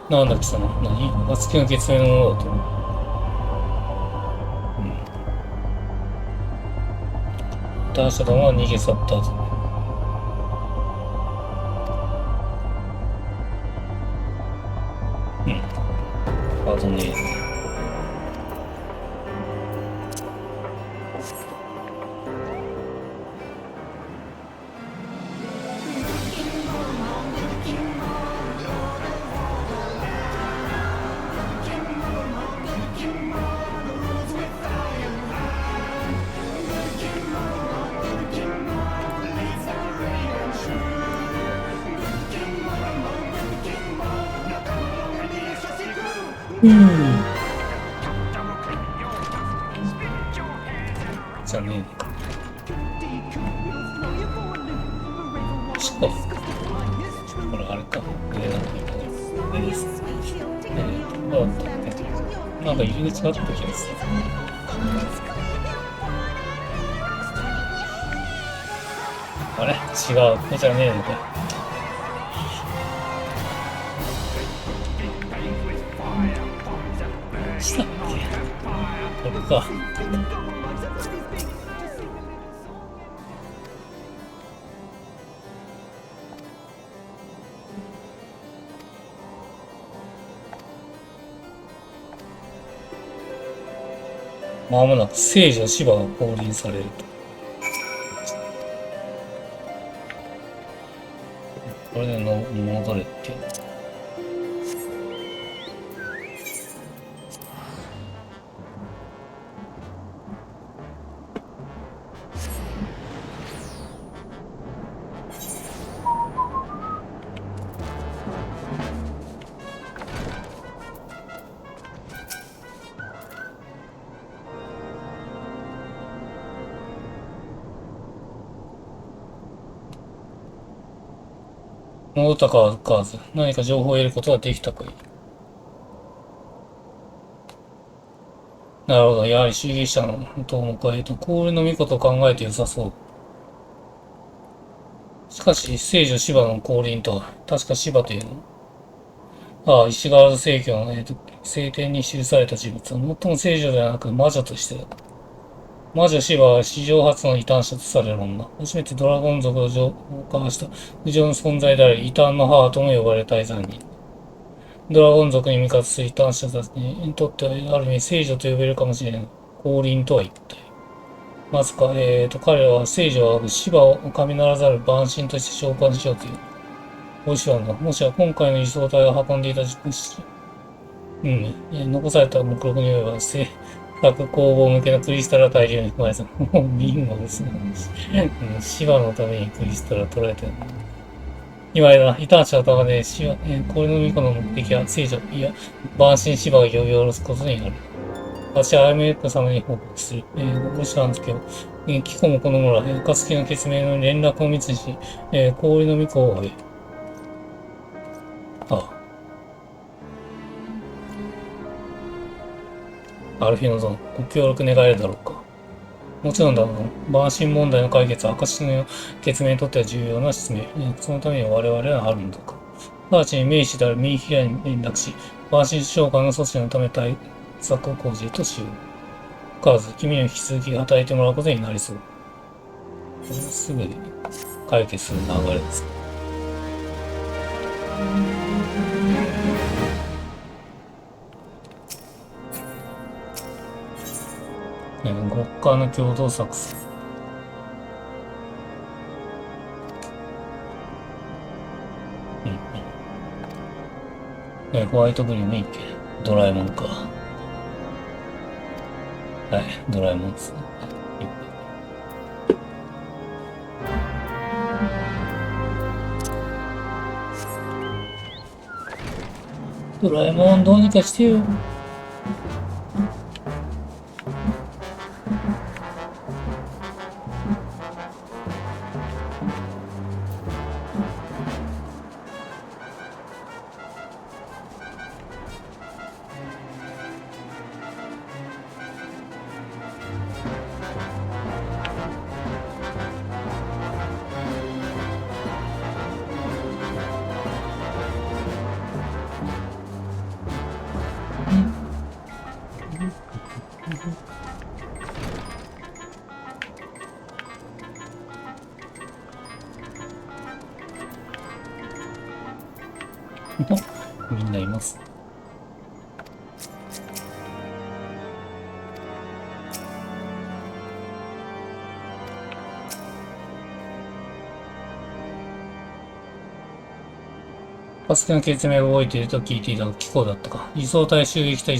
なんだっけその、暁の月面のものだと。男子どもは逃げ去った後。あとね。じゃねえ。しかこれあれか。上だったみたいな。上です。どうだったっけ？なんか入り口があった気がする。あれ違う。これじゃねえのかよ。したっけ？これか。まもなく聖女芝が降臨されると。これで戻れっていう。戻ったか何か情報を得ることができたかい。なるほど。やはり主義者のどうもか氷の巫女と考えて良さそう。しかし、聖女芝の降臨とは、確か芝というの。ああ、石川聖教の、聖典に記された人物は、最も聖女ではなく魔女としてだ。魔女シバは史上初の異端者とされる女。初めてドラゴン族を浄化した不浄の存在であり、異端の母とも呼ばれた大罪人。ドラゴン族に味方する異端者たちにとっては、ある意味聖女と呼べるかもしれない。降臨とは一体。まさか、彼らは聖女はシバを神ならざる万神として召喚しようという。おしはんだ。もしや今回の輸送隊を運んでいた人物。残された目録によれば、各工房向けのクリスタルは大量に含まれてた。もうビンゴですね。芝のためにクリスタルは捉えてる。今やな、異端者のためでこれの巫女の目的は聖女、いや、万神芝を呼び下ろすことになる。私はアイメック様に報告する。ご知らんすけど、キコもこの村、暁の決命の連絡を密にし、氷の巫女をアルフィノ殿、ご協力願えるだろうか。もちろんだろう。万神問題の解決は暁の決命にとっては重要な質命。そのために我々はあるのだか。直ちに名士であるミーヒアに連絡し、万神召喚の措置のため対策を講じるとしよう。カーズ、君には引き続き働いてもらうことになりそう。これすぐに解決する流れです。極寒の共同作戦。ホワイトグリーンもいいっけ。ドラえもんか。はい、ドラえもんですね。ドラえもんどうにかしてよ。みんないます。かつての決命が動いていると聞いていたが、機構だったか。輸送隊襲撃した異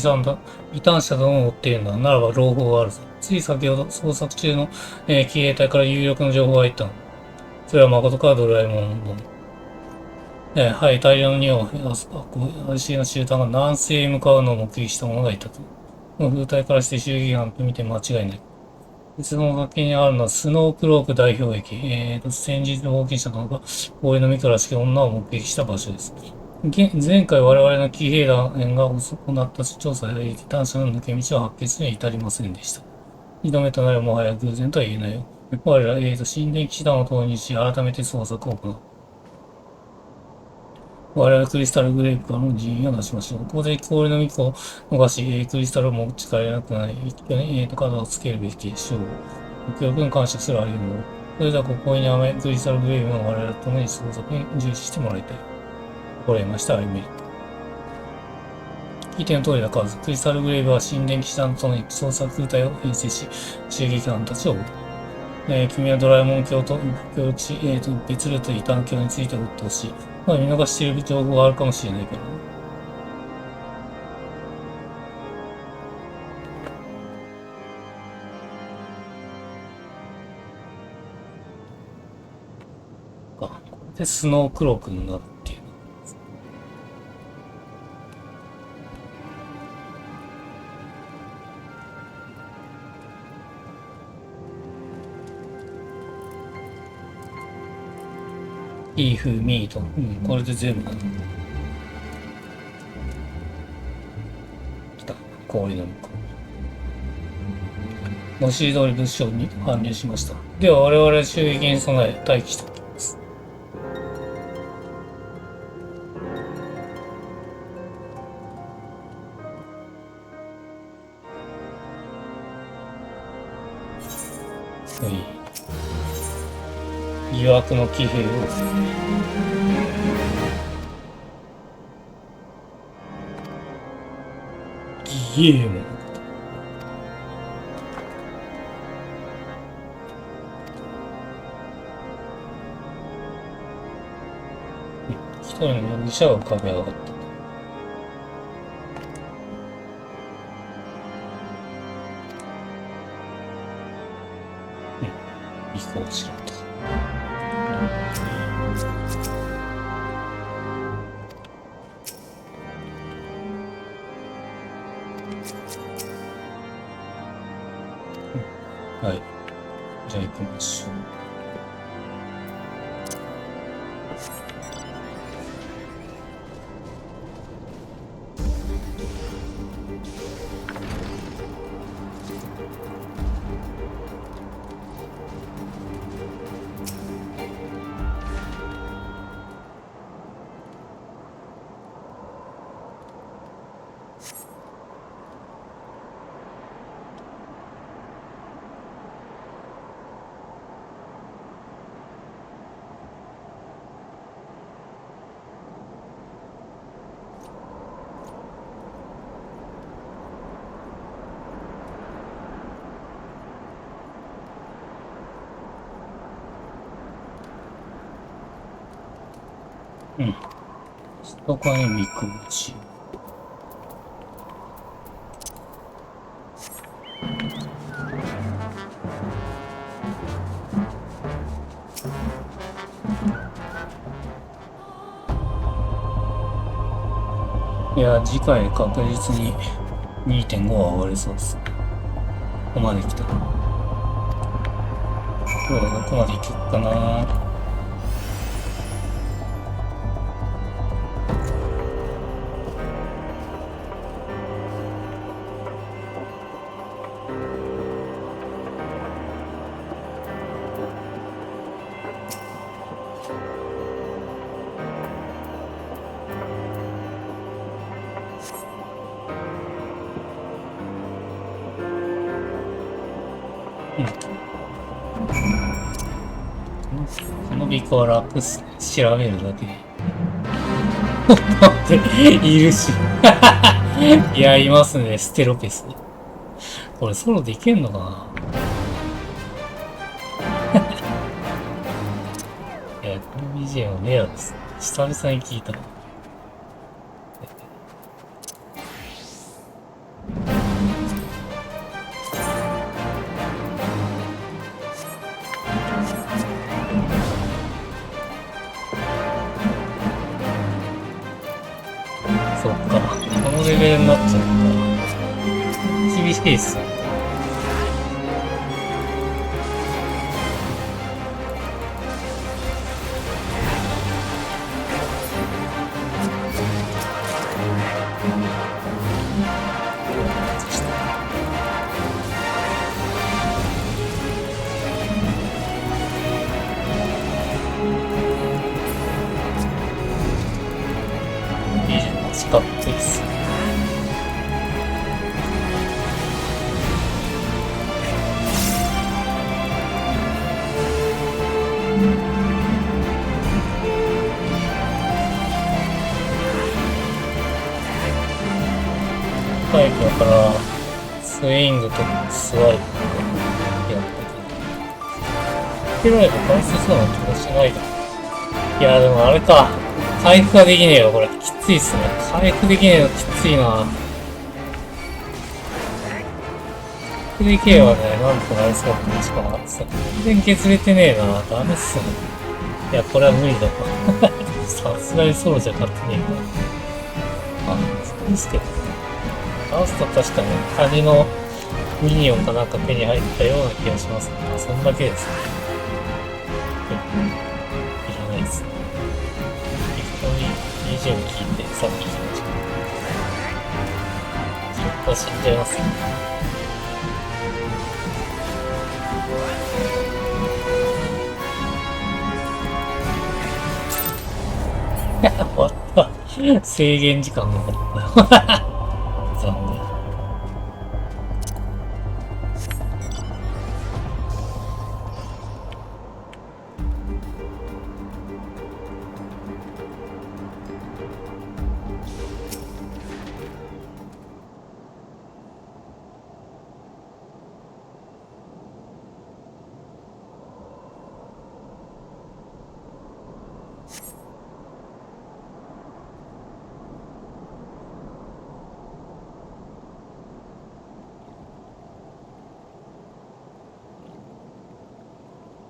端者どもを追っているのだ。ならば朗報があるぞ。つい先ほど捜索中の、騎兵隊から有力な情報が入ったの。それは誠か、ドラえもんの。はい、大量の匂いを怪しげな集団が南西へ向かうのを目撃した者がいたと。この風体からして襲撃犯と見て間違いない。その崖にあるのはスノークローク代表駅。先日の冒険者のが、公園の幹らしき女を目撃した場所です。前回我々の騎兵団が行った調査で、男子の抜け道を発見するに至りませんでした。二度目となればもはや偶然とは言えないよ。我ら、神殿騎士団を投入し、改めて捜索を行う。我々クリスタルグレープからの人員を出しましょう。ここで氷の巫女を逃し、クリスタルを持ち帰れなくなり、一挙に肩をつけるべきでしょう。ご協力に感謝するありがとう。それではここにやめ、クリスタルグレープの我々と共に捜索に重視してもらいたい。心得ました、アイメリ。聞いての通りだ、カズ。クリスタルグレーブは神殿騎士団との捜索部隊を編成し、襲撃犯たちを追う。君はドラえもん卿と協力し、別ルートで異端卿について追ってほしい。まあ、見逃している情報があるかもしれないけどね。これでスノークロークになるっていう。いい風ミート。これで全部。来た。氷の向こう。文字通り物証に搬入しました。では我々襲撃に備え待機しておきます。疑惑の騎兵をギゲーム一人の容疑者が浮かび上がった。尾行しろと。はい。じゃあ行きましょう。そこに見くぶし。いや、次回確実に 2.5 は終わりそうです。ここまで来た。今日はどこまで行けるかな。このビコは楽っすね。調べるだけで。っているし。いや、いますね、ステロペス。これソロできんのかな。いや、この BGM はレアです。久々に聞いた。そっか、このレベルになっちゃった。厳しいっす。近かったです。タイプだから、スイングとスワイプやってて。広いと回数そうな気がしないだ。いや、でもあれか。回復ができねえよ、これ。きついっすね。回復できねえのきついな。回復できればね、なんとかなりそうだった。しかも、全然削れてねえな。ダメっすね。いや、これは無理だわ。さすがにソロじゃ勝ってねえか。あ、そうですけど。倒すと確かに、カニのミニオンかなんか手に入ったような気がしますね。そんだけですね。いらないですね。BGM 聞いてさっき行きました。ずっと死んじゃいますね。終わった。制限時間残った。残念。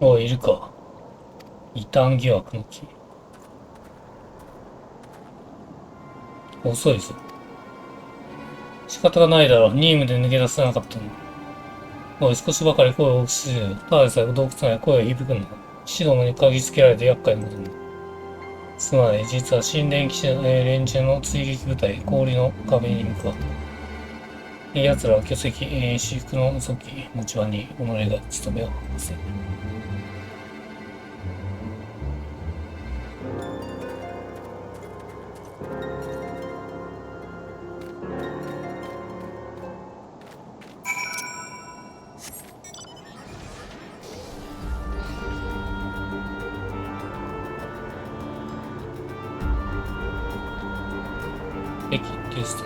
おい、いるか。異端疑惑の木。遅いぞ。仕方がないだろう。任務で抜け出せなかったの。おい、少しばかり声を大きくしてる。ただでさえ洞窟内声が響くんだ。シドムに嗅ぎつけられて厄介なことに。すまない。実は神殿騎士連中の追撃部隊、氷の壁に向かう。奴らは巨石、至福の早期、持ち場に己が務めを果たせ。駅テスト。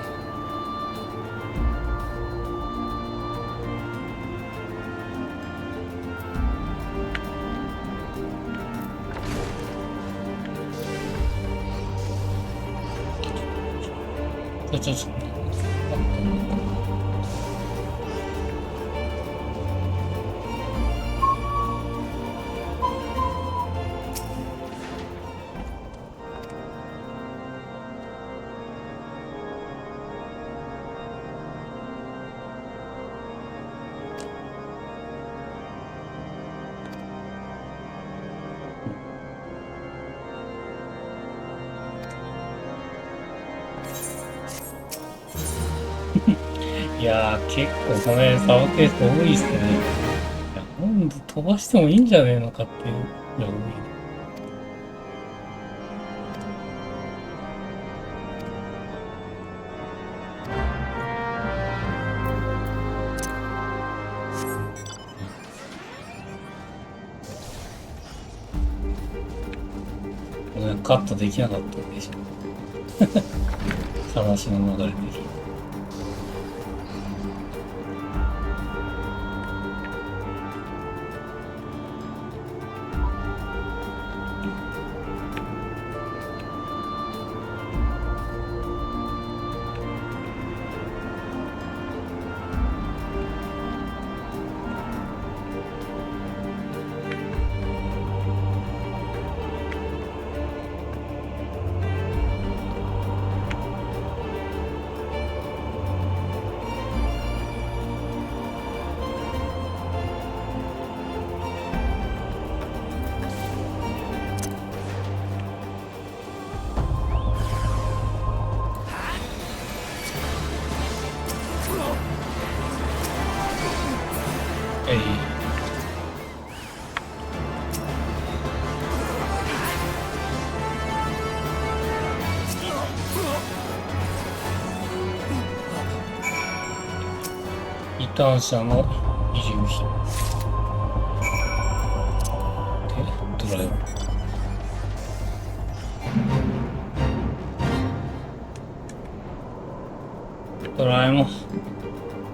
ちょっと。いやー、結構これ、サブケース多いっすね。いや、今度飛ばしてもいいんじゃねえのかっていうぐらい多い。これカットできなかったんでしょ。話の流れ的に。異端者の遺留品でドラえもん。ドラえもん、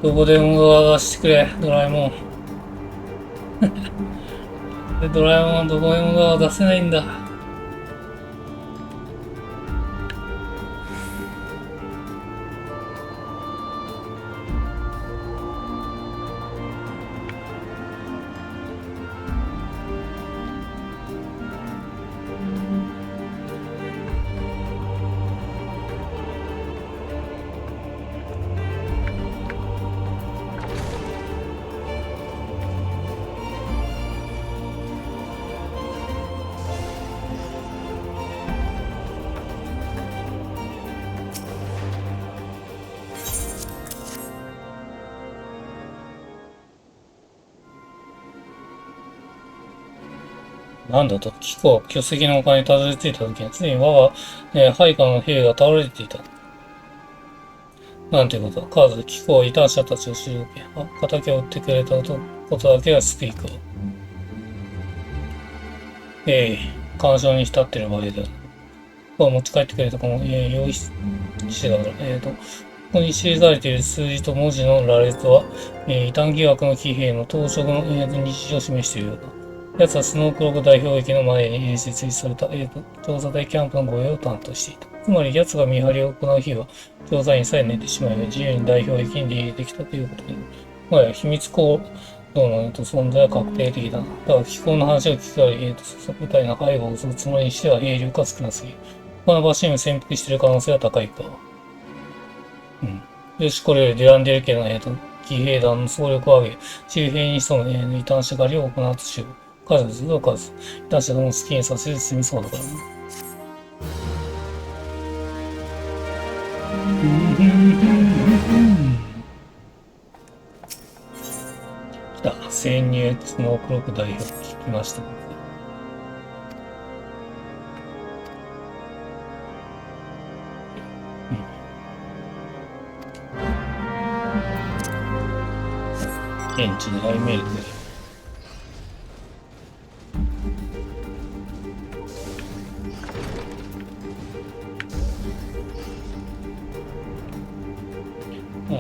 どこでも出してくれ、ドラえもん。でドラえもんはどこでも出せないんだ。なんだと、貴公は巨石の丘にたどり着いた時に、ついに我が、配下の兵が倒れていた。なんてことだ。カーズ、貴公は異端者たちを退け、仇を撃ってくれたことだけが救いか。干渉に浸っている場合である。ここは持ち帰ってくれたかも、用意してだから。ここに記されている数字と文字の羅列は、異端疑惑の騎兵の当職の、日常を示しているようだ。奴はスノークローク代表駅の前に設立された、調査隊キャンプの護衛を担当していた。つまり奴が見張りを行う日は、調査員さえ寝てしまえば自由に代表駅に出入りできたということで、もはや秘密行動の存在は確定的だな。だが、機構の話を聞くから、部隊の背後を襲うつもりにしては兵力が少なすぎる。この場所に潜伏している可能性は高いか。よし、これよりデランデル家の、騎兵団の総力を上げ、周辺に潜む、異端者狩りを行うとしよう。数すると数。異端者ども好きにさせて済みそうだからな。来た。潜入スノークローク代表聞きました。現地にアイメールで。こ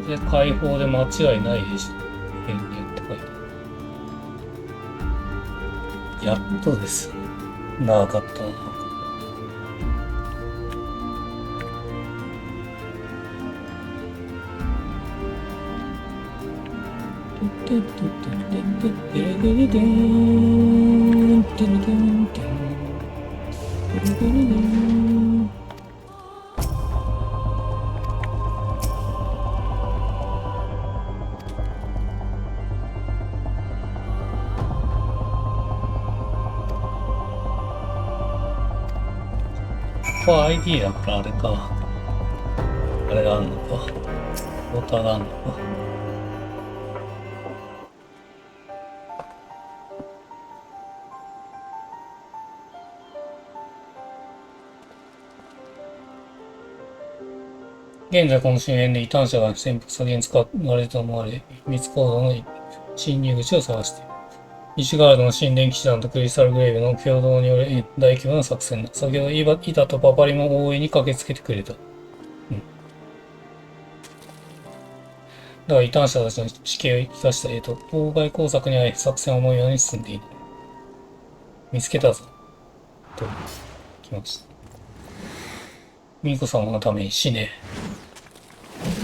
れで解放で間違いないでしょ。変幻って書いてある。やっとです。長かったな。ここ ID だからあれか。あれがあるのか。ボタンがあるのか。現在この周辺で異端者が潜伏先に使われたと思われ、秘密行動の侵入口を探している。西ガードの神殿騎士団とクリスタルグレイブの共同による大規模な作戦だ。先ほどイダとパパリも応援に駆けつけてくれた。だから異端者たちの死刑を生かした妨害工作にあい作戦を思うように進んでいる。見つけたぞ。と、来ました。ミコ様のために死ね。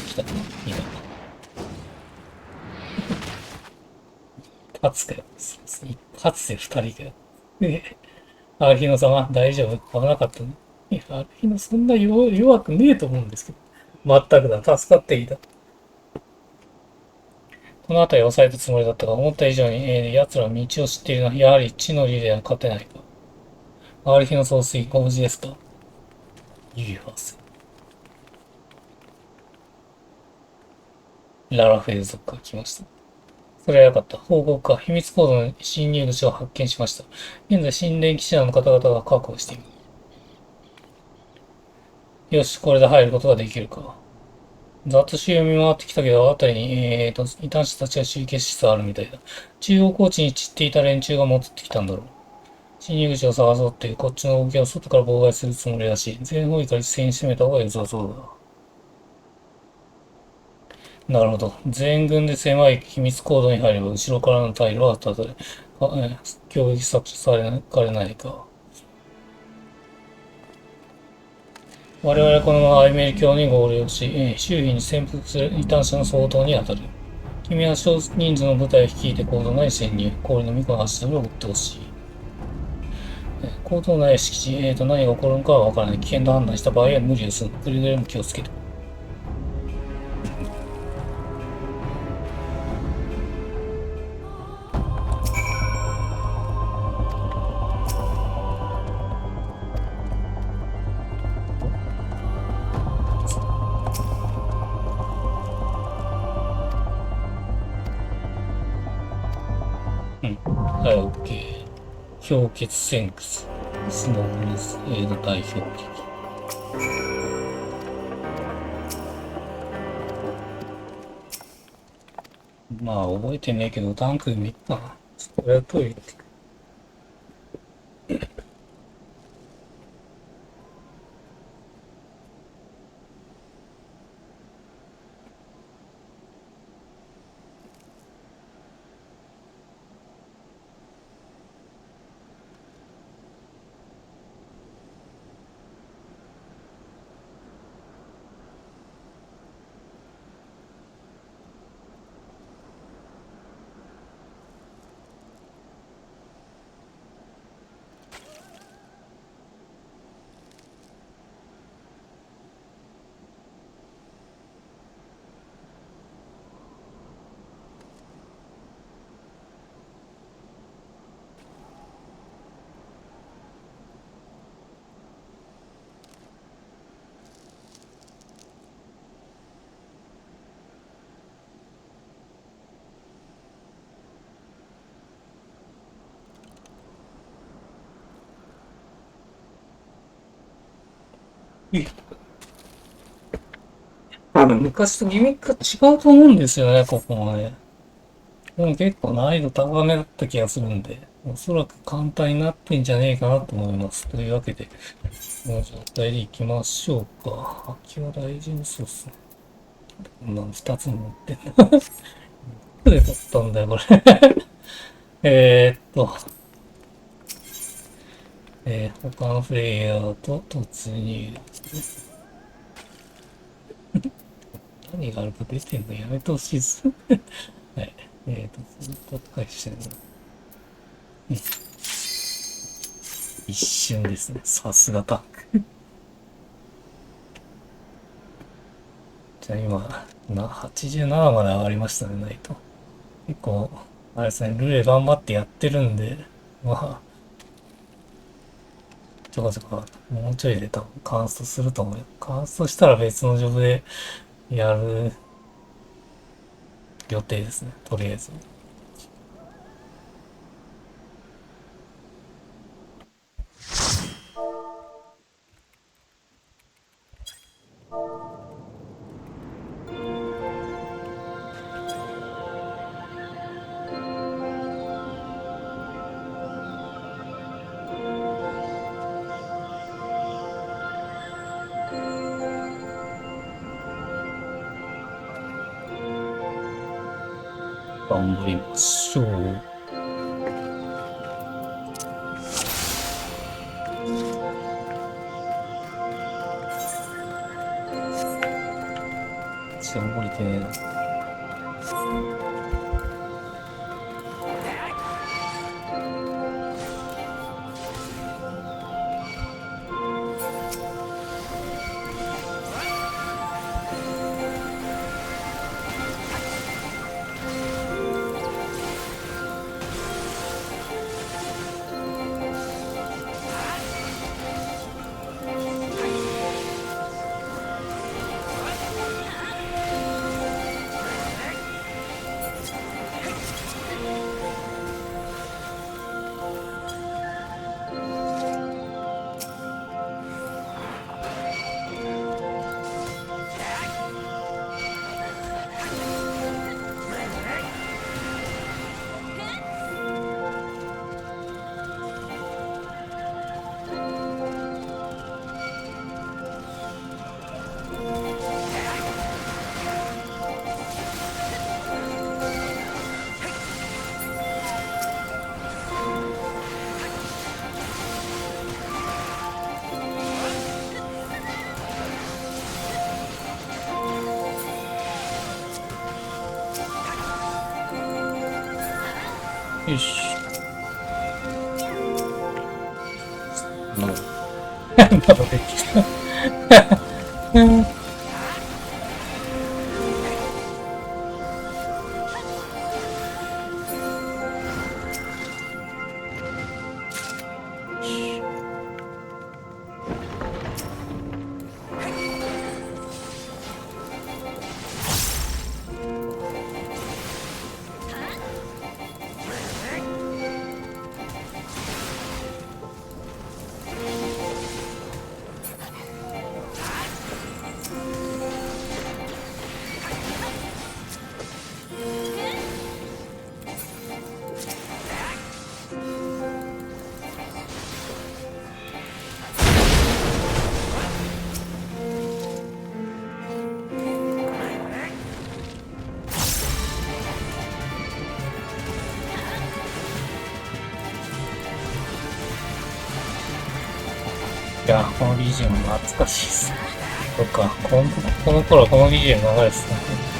来た。いいな。一発かよ。一発で二人かよ。アルヒノ様、大丈夫？危なかったね。いや、アルヒノそんな弱くねえと思うんですけど。全くだ。助かっていた。この辺りを抑えたつもりだったが、思った以上に、奴らは道を知っているな。やはり地のリレーは勝てないか。アルヒノ総帥、ご無事ですか？指輪せ。ララフェル族が来ました。それはよかった。報告か。秘密コードの侵入口を発見しました。現在、神殿騎士団の方々が確保している。よし、これで入ることができるか。ざっと周囲を見回ってきたけど、あたりに、異端者たちが集結しつつあるみたいだ。中央高地に散っていた連中が戻ってきたんだろう。侵入口を探そうっていう、こっちの動きを外から妨害するつもりらしい。全方位から一斉に攻めた方が良さそうだ。なるほど。全軍で狭い秘密コードに入れば、後ろからの退路は立たれ、攻撃削除されないか。我々はこのままアイメリ教に合流し、周囲に潜伏する異端者の相当に当たる。君は少人数の部隊を率いてコード内に潜入。氷の巫女の足取りを追ってほしい。コード内敷地、何が起こるのかはわからない。危険と判断した場合は無理をする。くれぐれも気をつけて。はい、OK。氷結先屈。スノーブルース、大氷結。まあ、覚えてねえけど、タンクでもいいかな。これはトイレ行ってくる。多分昔とギミックが違うと思うんですよね、ここもね。でも結構難易度高めだった気がするんで、おそらく簡単になってんじゃねえかなと思います。というわけで、この状態でいきましょうか。空きは大丈夫そうっすね。こんなの2つも持ってんな。どこで取ったんだよ、これ。他のプレイヤーと突入。何があるか出てんのやめてほしいです。はい。ずっと返してるの。一瞬ですね。さすがタンク。じゃあ今、87まで上がりましたね、ないと。結構、あれですね、ルレ頑張ってやってるんで、まあ、ちょこちょこ、もうちょいで多分カーストすると思うよ。カーストしたら別のジョブでやる予定ですね、とりあえず。頑張りましょう。降りて。よし。なんだろう、できた。いや、この BGM 懐かしいっす。そっか、この頃この BGM 流れてたね。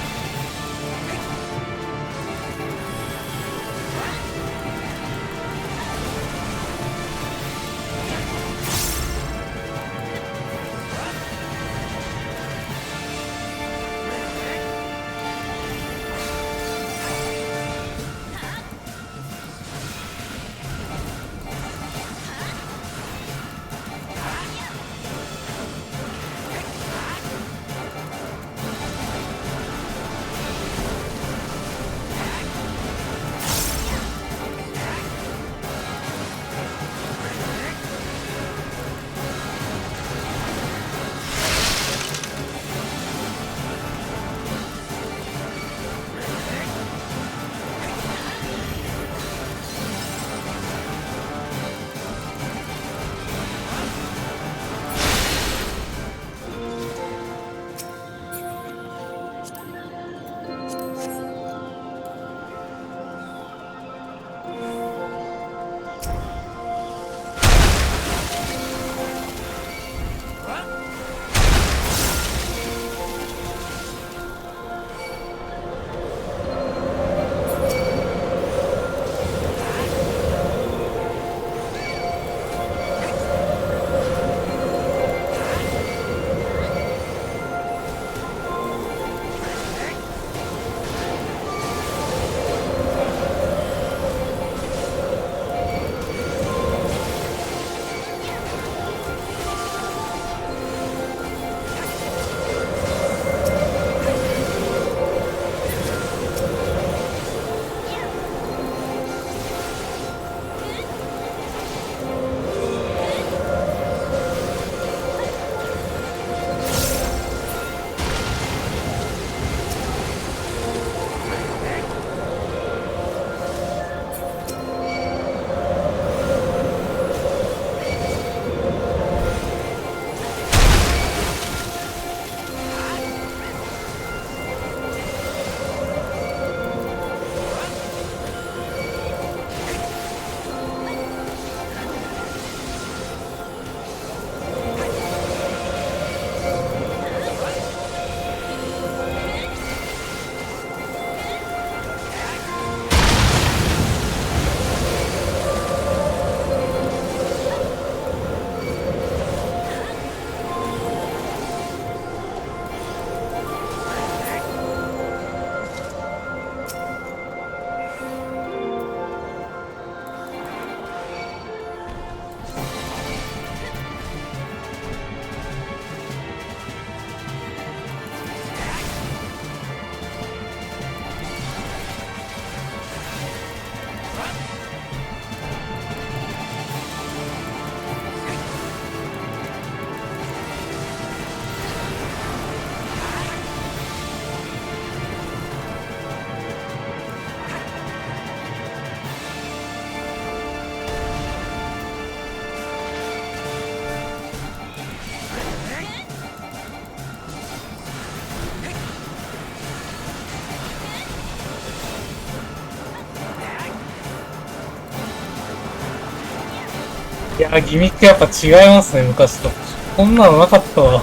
いや、ギミックやっぱ違いますね、昔と。こんなのなかったわ。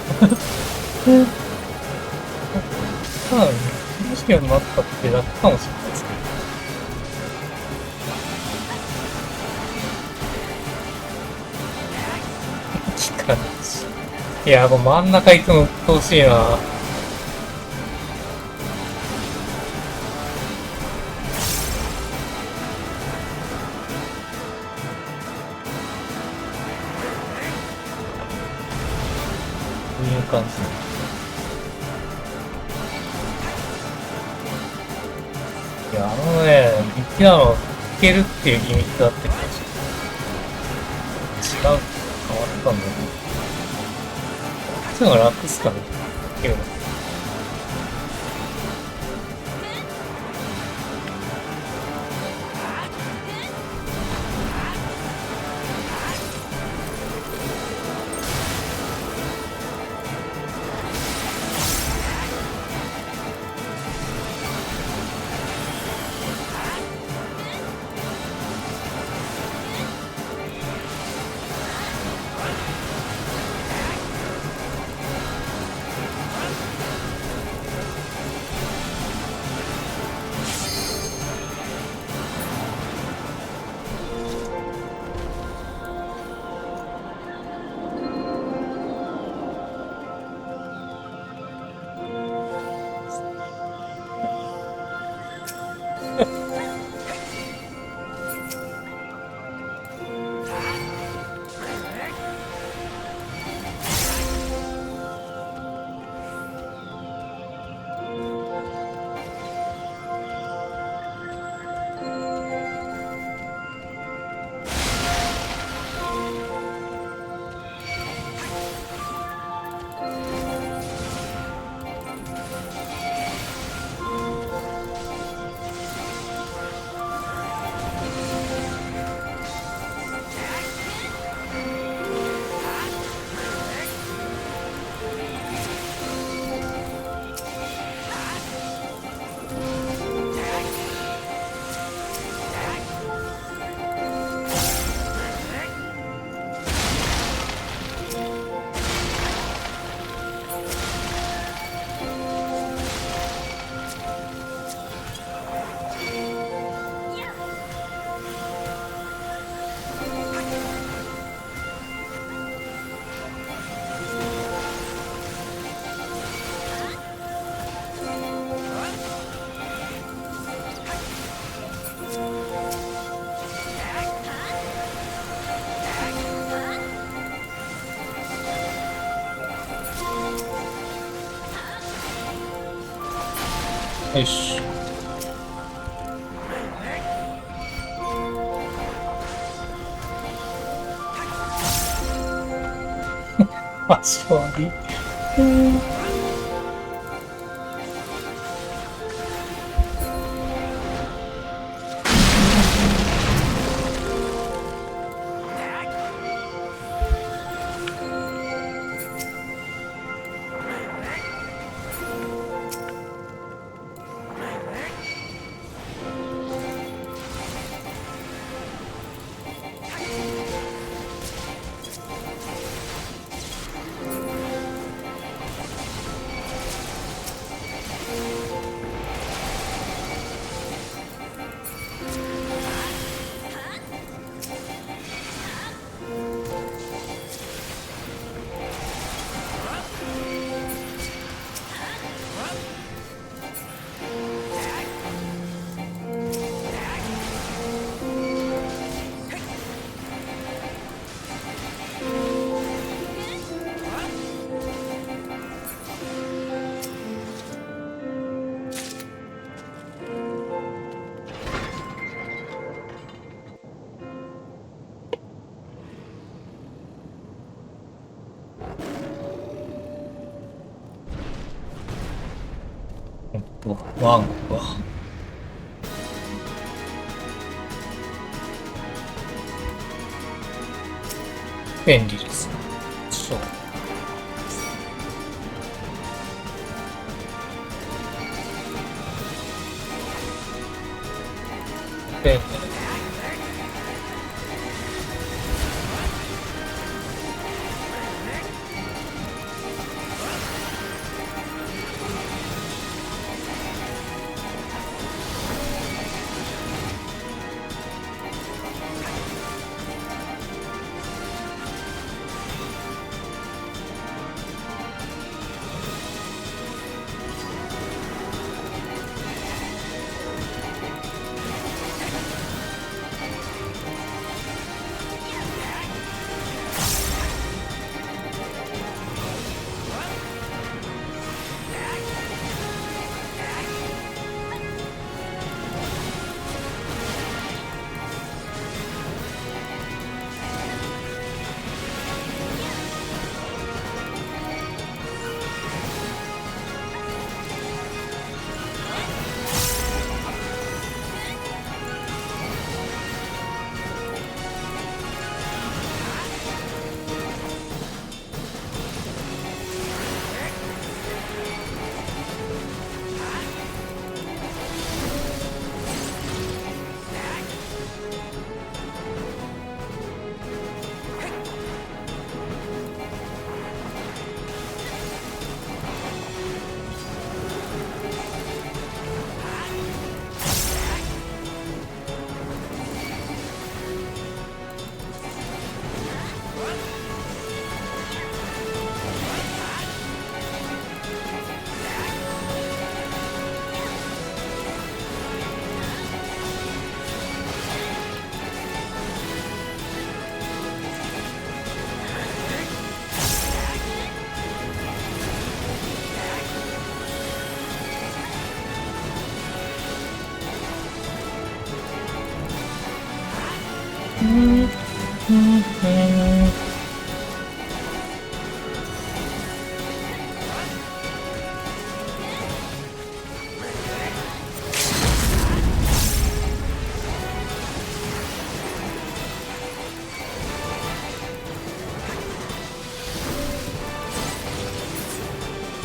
まあ、楽しくなったってだけかもしれないですけど。機関士。いや、これ真ん中行くの鬱陶しいな。こういう感じ。いや、ミキナのいけるっていうギミックだって違う。変わったんだよね。こっちの方が楽っすかね。いけるの。よし。足割り。ワンコか。便利ですね。そう。で、い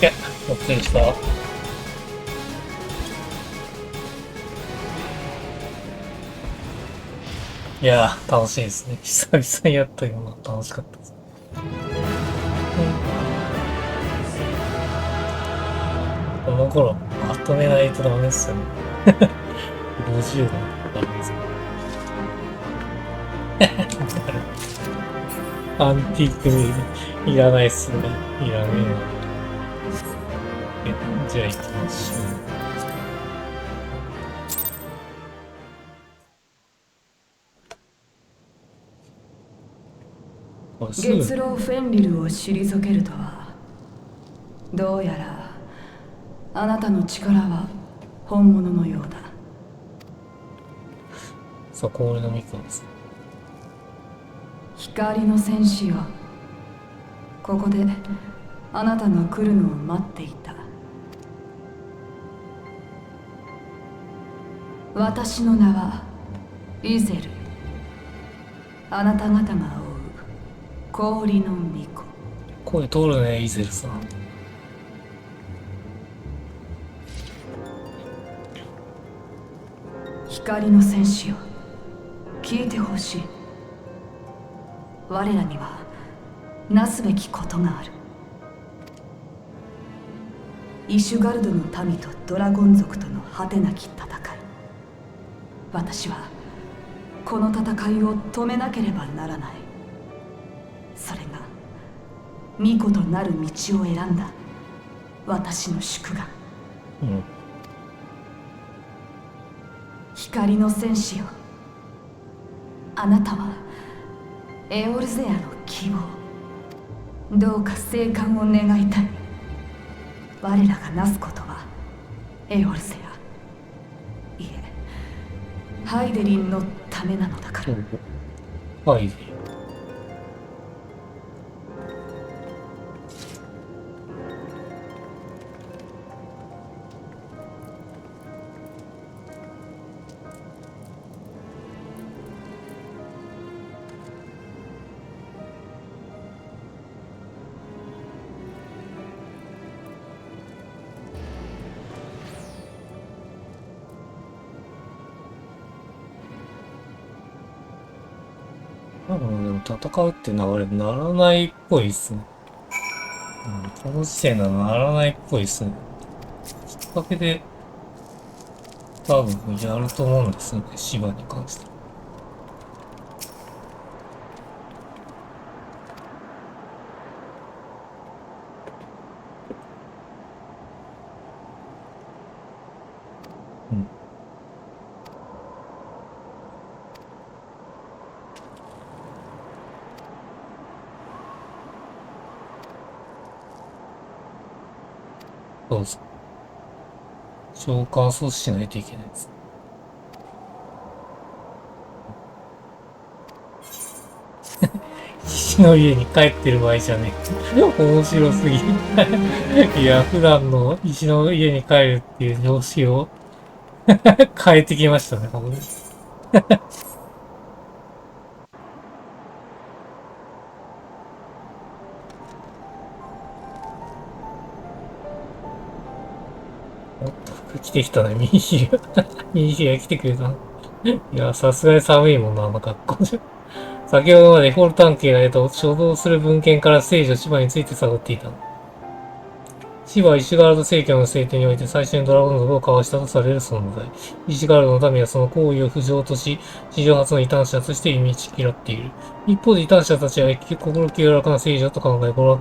や、お疲れした。いやー、楽しいですね。久々にやったような楽しかったです。この頃、まとめないとダメですよね。50年とかダメですよ。アンティークいらないっすね。いらねえな。じゃあ行きましょう。月老フェンリルを退けるとは、どうやらあなたの力は本物のようだ。そこ俺のミコです。光の戦士よ、ここであなたが来るのを待っていた。私の名はイゼル。あなた方が追う氷の巫女。声通るね、イゼルさん。光の戦士よ、聞いてほしい。我らにはなすべきことがある。イシュガルドの民とドラゴン族との果てなき戦い。私はこの戦いを止めなければならない。それが巫女となる道を選んだ私の宿願。光の戦士よ、あなたはエオルゼアの希望。どうか生還を願いたい。我らがなすことはエオルゼア、いえハイデリンのためなのだから。ハイデリン。でも戦うって流れにならないっぽいっすね。この時点ではならないっぽいっすね。きっかけで多分やると思うんですよね、芝に関して。そうです。召喚阻止しないといけないです。石の家に帰ってる場合じゃねえ。面白すぎ。いや、普段の石の家に帰るっていう常識を変えてきましたね、ここで。服着てきたね、ミニシが。ミニシが来てくれた。いや、さすがに寒いもんな、あの格好じゃ。先ほどまでフォルタン家が所蔵する文献から聖女シバについて探っていた。シバはイシュガルド正教の聖典において最初にドラゴン族を交わしたとされる存在。イシュガルドの民はその行為を不浄とし、史上初の異端者として意味嫌っている。一方で異端者たちは心清らかな聖女と考え、ド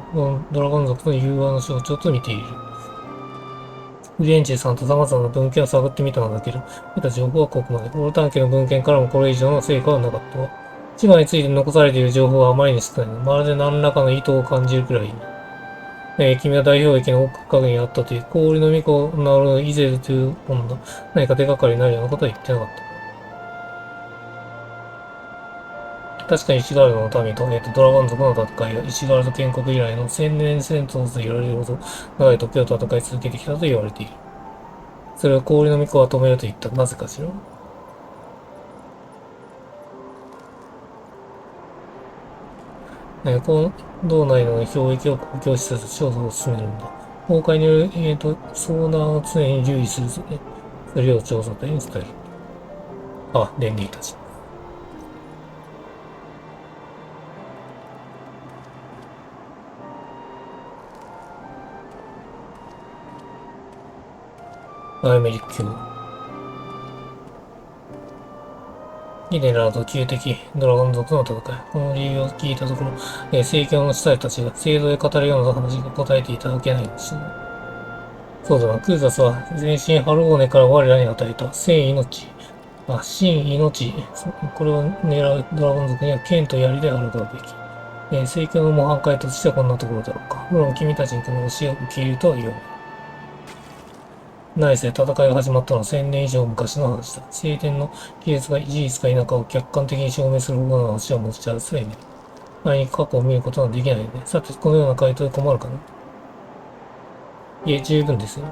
ラゴン族の融和の象徴と見ている。フリエンチェさんと様々な文献を探ってみたのだけど、得た情報はここまで。フォルタン家の文献からもこれ以上の成果はなかったわ。千葉について残されている情報はあまりに少ないの。まるで何らかの意図を感じるくらいに。君は代表駅の奥影にあったという、氷の巫女なるイゼルという女。何か手がかりになるようなことは言ってなかった。確かにイシガルドの民と、ドラゴン族の戦いやイシガルド建国以来の千年戦争と言われるほど長い時を戦い続けてきたと言われている。それを氷の巫女は止めると言った。なぜかしら。この道内の氷域を公共施設調査を進めるんだ。崩壊による、遭難を常に留意する、それを調査隊に伝える。あ、伝令たち。アイメリック卿。リネラーと旧敵ドラゴン族の戦い。この理由を聞いたところ、聖教の使いたちが聖堂へ語るような話が答えていただけないのでしょう。そうだな、クーザスは全身ハローネから我らに与えた真命。これを狙うドラゴン族には剣と槍で抗うべき。聖教の模範解としてはこんなところだろうか。無論君たちにこの教えを受け入れるとは言わない。内世戦いが始まったのは1000年以上昔の話だ。聖典の記述が事実か否かを客観的に証明する方の話は持ち合わせないね。前に過去を見ることはできないね。さて、このような回答で困るかな？いえ、十分ですよ。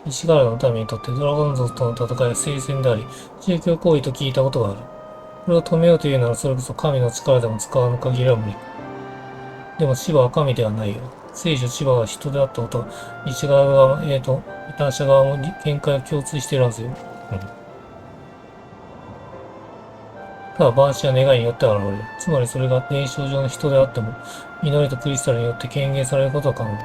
イシガルドの民にとってドラゴン族との戦いは聖戦であり、宗教行為と聞いたことがある。これを止めようというならそれこそ神の力でも使わぬ限りは無理。でもシバは神ではないよ。聖女シバが人であったことは、西側が、異端者側も見解を共通しているはずよ。ただ、万死は願いによって現れる。つまりそれが伝承上の人であっても、祈りとクリスタルによって権限されることは可能だ。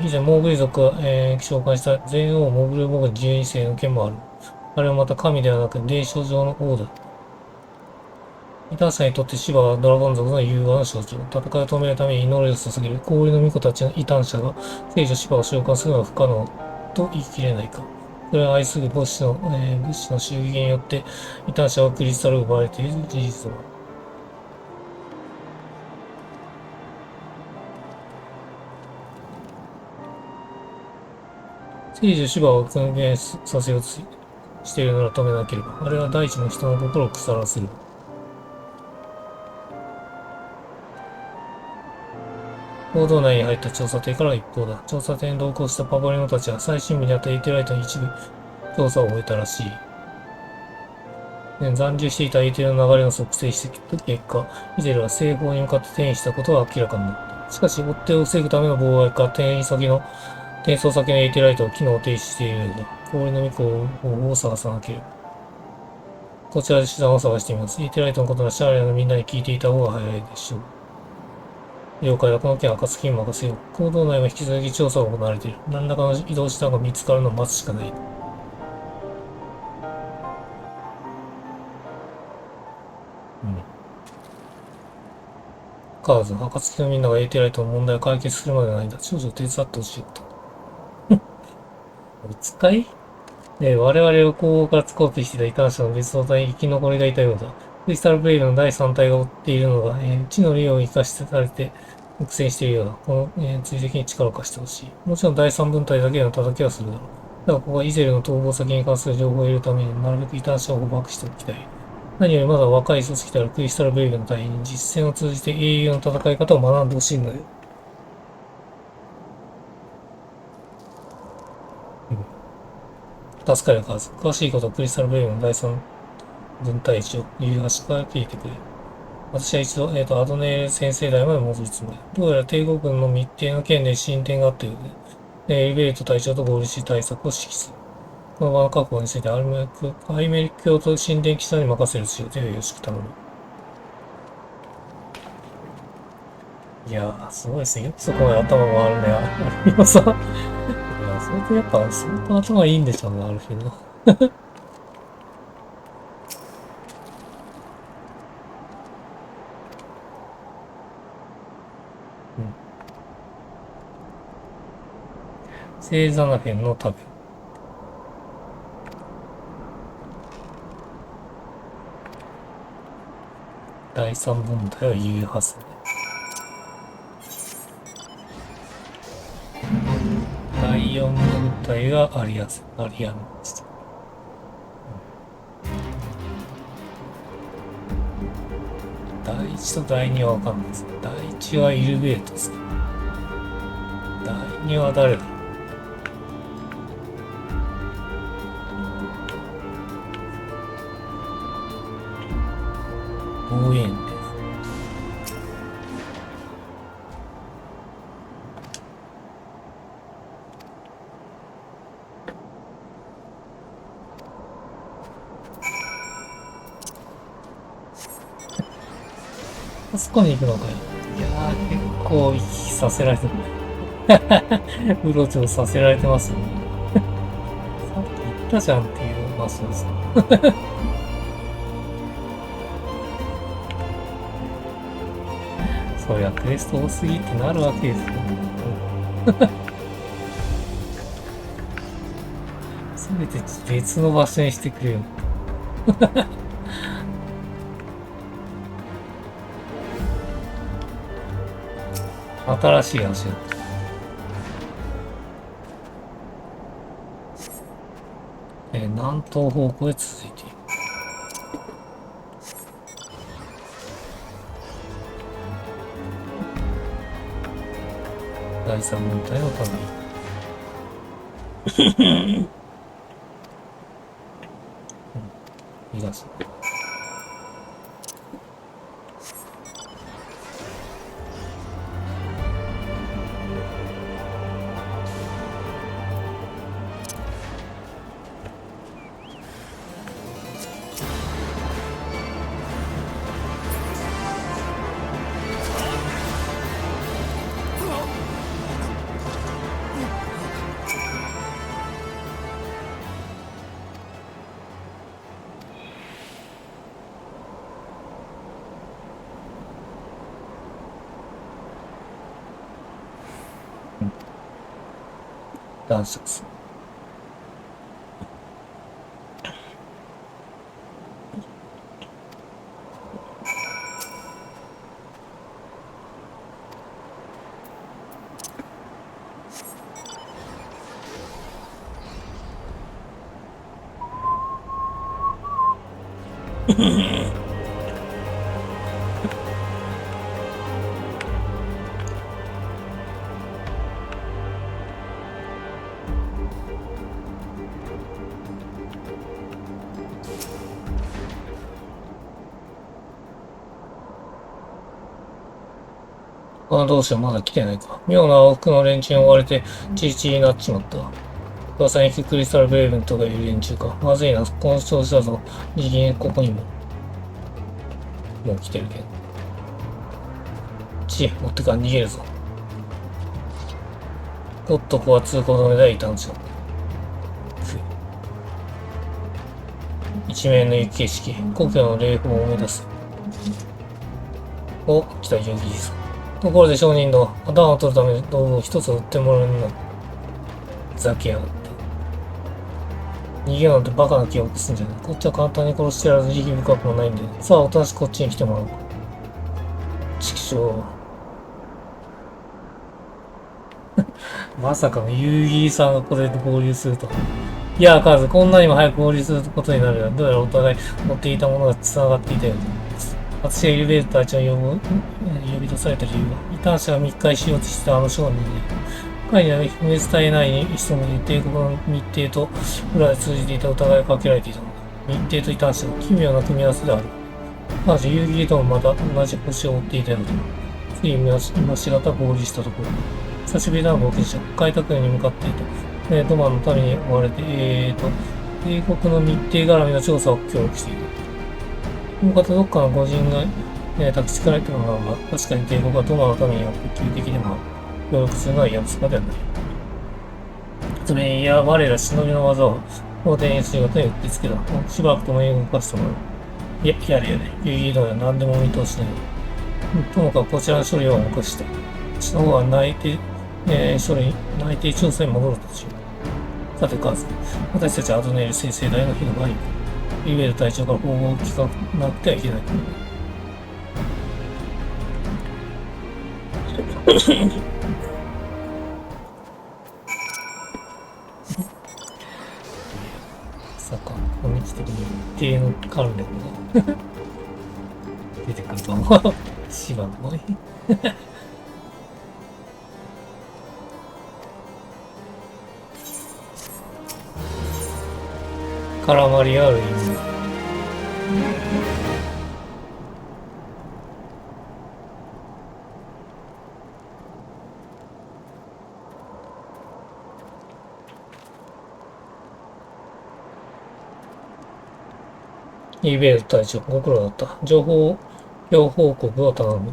以前、モーグリ族が、紹介した全王モグルボグ12世の剣もある。あれはまた神ではなく、伝承上の王だ。異端者にとってシバはドラゴン族の融和の象徴。戦いを止めるために祈りを注げる氷の巫女たちの異端者が聖女シバを召喚するのは不可能と言い切れないか。それは愛する物資の襲撃によって異端者はクリスタルを奪われている事実だ。聖女シバを訓練させようとしているなら止めなければ。あれは大地の人の心を腐らせる。行動内に入った調査艇から一方だ。調査艇に同行したパパリノたちは最深部にあったエーテライトの一部調査を終えたらしい。残留していたエーテルの流れの測定した結果、イゼルは西方に向かって転移したことは明らかになった。しかし、追っ手を防ぐための妨害か、転送先のエーテライトは機能を停止しているので、氷の巫女を探さなければ。こちらで手段を探してみます。エーテライトのことはシャーレアのみんなに聞いていた方が早いでしょう。了解だ。この件は暁に任せよう。行動内は引き続き調査が行われている。何らかの移動手段が見つかるのを待つしかない。カーズ、暁のみんながエーテライトの問題を解決するまでの間、少女を手伝ってほしいと。お使い我々を後方から突こうとしていた異端者の別動隊に生き残りがいたようだ。クリスタルブレイブの第3隊が追っているのが、地の利用を生かしてされて苦戦しているようだ。この、追跡に力を貸してほしい。もちろん第3分隊だけの叩きはするだろう。だがここはイゼルの逃亡先に関する情報を得るためになるべく異端者を捕獲しておきたい。何よりまだ若い組織であるクリスタルブレイブの隊員に実戦を通じて英雄の戦い方を学んでほしいのよ。助かるはず。詳しいことはクリスタルブレイブの第3分隊長、竜橋から聞いてくれ。私は一度、アドネール先生代まで戻るつもり。どうやら帝国軍の密偵の件で進展があったようで、エリベルト隊長と合流し対策を指揮する。この場の確保についてアイメリック卿と神殿記者に任せる仕様でよろしく頼む。いやー、すごいですね。よくそこまで頭回るね、アルフィノさん。いや、それとやっぱ、相当頭いいんでしょうね、アルフィノ。聖ザナフェンの旅。第3分隊は有派生。第4分隊がアリアメでした。第1と第2はわかんないです。第1はイルベートですね。第2は誰だ？応援です。あそこに行くのかよ。いやー、結構行き来させられてるね。うろちょろさせられてますね。さっき言ったじゃんっていう場所です。そりゃクエスト多すぎってなるわけですよ。せめて別の場所にしてくれよ。新しい足だ。南東方向へ続いている。第3分隊のために東。男子です。ああ、どうしよう、まだ来てないか。妙な往復の連中に追われて、チリチリになっちまった。噂に聞くクリスタルブレイブンとかいう連中か。まずいな、この調子だぞ。次元ここにも。もう来てるけど。持ってか逃げるぞ。おっと、ここは通行止めだ、異端者。一面の雪景色、故郷の霊峰を目指す。お、来た、ヨギーさん。ところで商人の頭を取るために道具を一つ売ってもらうにな。ふざけやがって。逃げなんてバカな気を起こすんじゃない。こっちは簡単に殺してやらず意義深くもないんで。さあ、おとなしくこっちに来てもらおうか。畜生。まさかのユーギーさんがこれで合流すると。いや、カズ、こんなにも早く合流することになるよ。どうやらお互い持っていたものが繋がっていたようだ。私がエレベーター隊長に呼び出された理由は、異端者が密会しようとしてあの商人で、彼には不滅体内に潜む帝国の密偵と裏で通じていた疑いがかけられていたのだ。密偵と異端者は奇妙な組み合わせである。まず遊戯ともまた同じ星を追っていたようだ。つい今しがた合流したところ。久しぶりだな冒険者。開拓に向かっていた。ドマンの民に追われて、帝国の密偵絡みの調査を協力している。この方どっかの御人が、宅地から言ってもらうが、確かに帝国はドマの民によって急的でも協力するのはやぶさかではない。それに、いや、我ら忍びの技を法廷にすることにうってつけだ。しばらくともに動かしてもらう。いや、やれやれ。有意義度は何でも見通しない。ともかくこちらの処理を起こした。私の方は内定調査に戻るとしよう。さて、カーズ。私たちはアドネール先生代の日の前に、リベル隊長から報告を聞かなくてはいけない。さか、道的に一定の関連が出てくると思う。芝の前。絡まりある意味。イーベル隊長、ご苦労だった。情報報告を頼む。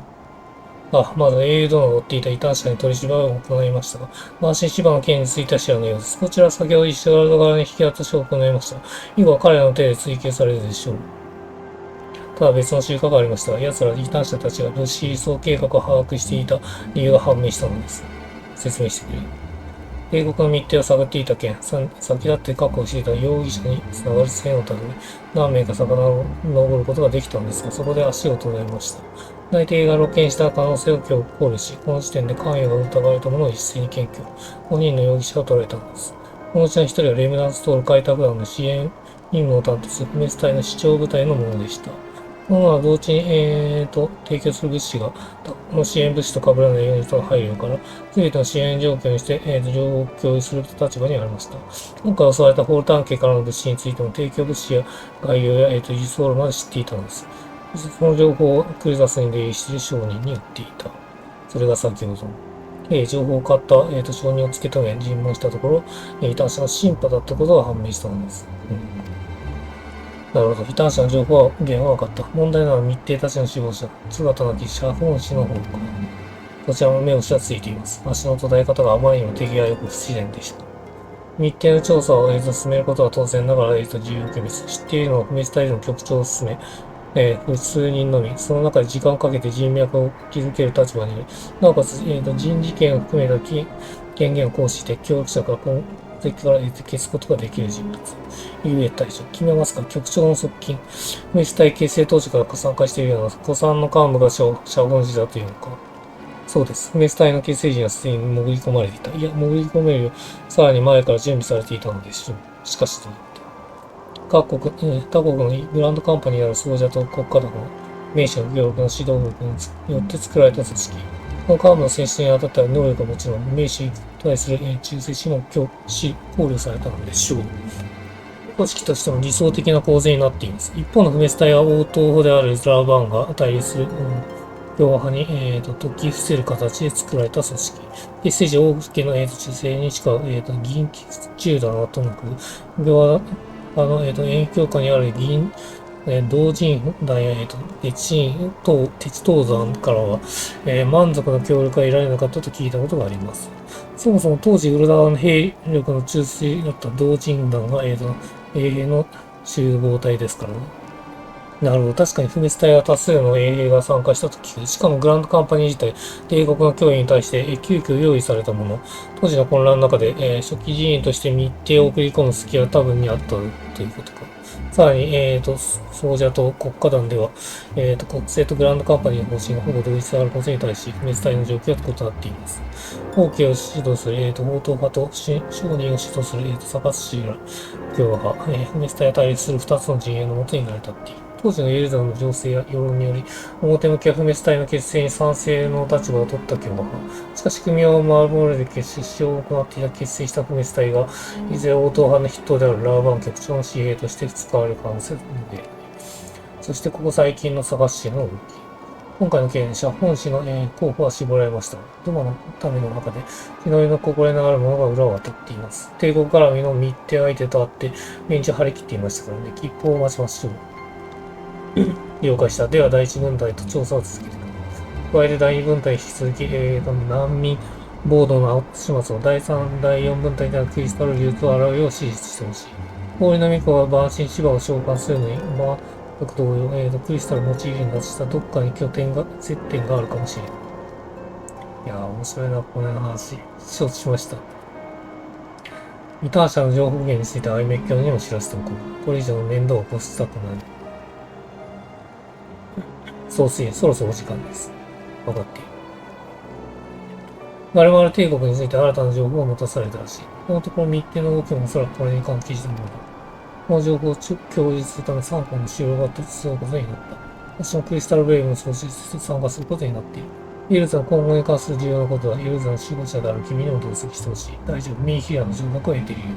まず英雄殿が追っていた異端者に取り調べを行いましたが、満身芝の件については知らないようです。こちら先ほどイシュガルド側に引き渡しを行いました。以後は彼らの手で追及されるでしょう。ただ別の収穫がありましたが、奴ら異端者たちが物資輸送計画を把握していた理由が判明したのです。説明してくれ。帝国の密偵を探っていた件、先立って確保していた容疑者につながる線をたどり、何名か遡ることができたのですが、そこで足を取られました。内定が露見した可能性を今日考慮し、この時点で関与が疑われた者を一斉に検挙。5人の容疑者を捕らえたのです。このうちの1人はレムナンストール開拓団の支援任務を担当する不滅隊の主張部隊の者でした。このは同時に、提供する物資が、この支援物資と被らないようにと配慮から、すべての支援状況にして、情報を共有する立場にありました。今回襲われたホールタン家からの物資についても提供物資や概要や、輸送路まで知っていたのです。その情報をクルザスに出入りしている商人に売っていた。それが先ほどの。情報を買った、商人をつけ止め、尋問したところ、異端者のシンパだったことが判明したのです。なるほど。異端者の情報源は分かった。問題なのは密偵たちの死亡者。姿なきシャフォン氏の方か。こちらも目星はついています。足の途絶え方があまりにも手際よく不自然でした。密偵の調査を進めることは当然ながら重要件です。知っているのは不滅隊の局長を進め、数人のみ、その中で時間をかけて人脈を築ける立場にあり、なおかつ、人事権を含めた権限を行使して協力者から痕跡から消すことができる人物。UA 隊長。決めますか？局長の側近。不滅隊結成当時から参加しているような古参の幹部がシャボン氏だというのか。そうです。不滅隊の結成時にはすでに潜り込まれていた。いや、潜り込めるよ。さらに前から準備されていたのでしょう。しかし、他国のグランドカンパニーである総社と国家団の名士の協力の指導力によって作られた組織。この幹部の選出にあたっては能力はもちろん、名士に対する忠誠心も考慮されたのでしょう。組織としても理想的な構図になっています。一方の不滅隊は応答法であるラーバーンが対立する共和派に、解き伏せる形で作られた組織。結成時王家の忠誠にしか、議員中団はともかく、共和派の、遠境下にある議員、同人団や、鉄道団からは、満足な協力が得られなかったと聞いたことがあります。そもそも当時ウルダーの兵力の中枢だった同人団が、衛兵の集合体ですからね。なるほど。確かに不滅隊は多数の衛兵が参加したと聞く。しかもグランドカンパニー自体、帝国の脅威に対して、急遽用意されたもの。当時の混乱の中で、初期人員として密偵を送り込む隙が多分にあったということか。さらに、総社と国家団では、国政とグランドカンパニーの方針がほぼ同一であることに対し、不滅隊の状況は異なっています。王家を指導する、宝刀派と商人を指導する、サカスシーラ共和派、不滅隊が対立する2つの陣営のもとに成り立っている。当時のエルザの情勢や世論により、表向きは不滅隊の結成に賛成の立場を取った共和派。しかし、組合を守るべき出資を行っていた結成した不滅隊が、いずれ応答派の筆頭であるラーバン局長の紙幣として使われる可能性が出る。そして、ここ最近のサガッシの動き。今回の件で、シャフォン氏の、候補は絞られました。ドマの民の中で、日のりの心得のある者が裏を当たっています。帝国絡みの密偵相手とあって、連中張り切っていましたからね、吉報を待ちましょう。了解した。では、第一分隊と調査を続けていく。加えて、第二分隊引き続き、難民ボードの始末を第3、第4分隊ではクリスタル流と洗うよう指示してほしい。氷の巫女は万神芝を召喚するのに、同様、クリスタルを用いるに出したどっかに接点があるかもしれない。いやー、面白いな、この話。承知しました。異端者の情報源についてアイメッキョにも知らせておこう。これ以上の面倒を起こしたくない。総帥、そろそろお時間です。分かっている。我々帝国について新たな情報を持たされたらしい。このところ密偵の動きもおそらくこれに関係しているものだ。この情報を共有するため3本の城が集うことになった。私もクリスタルブレイブの創設に参加することになっている。イルザの今後に関する重要なことは、イルザの守護者である君にも同席してほしい。大丈夫、ミーヒアの承諾を得ているよ。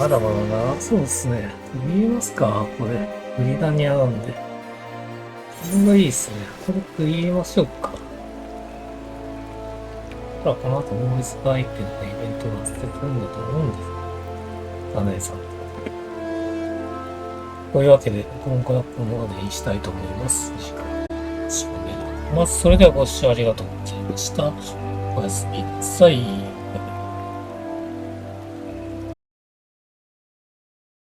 まだまだな。そうですね。見えますかこれ。ブリダニアなんで。これがいいですね。これ区切りましょうか。この後もう一度相手のイベントがしてくるんだと思うんです。アネさん。というわけで、今回はこのまでにしたいと思います。次回、それではご視聴ありがとうございました。おやすみなさい。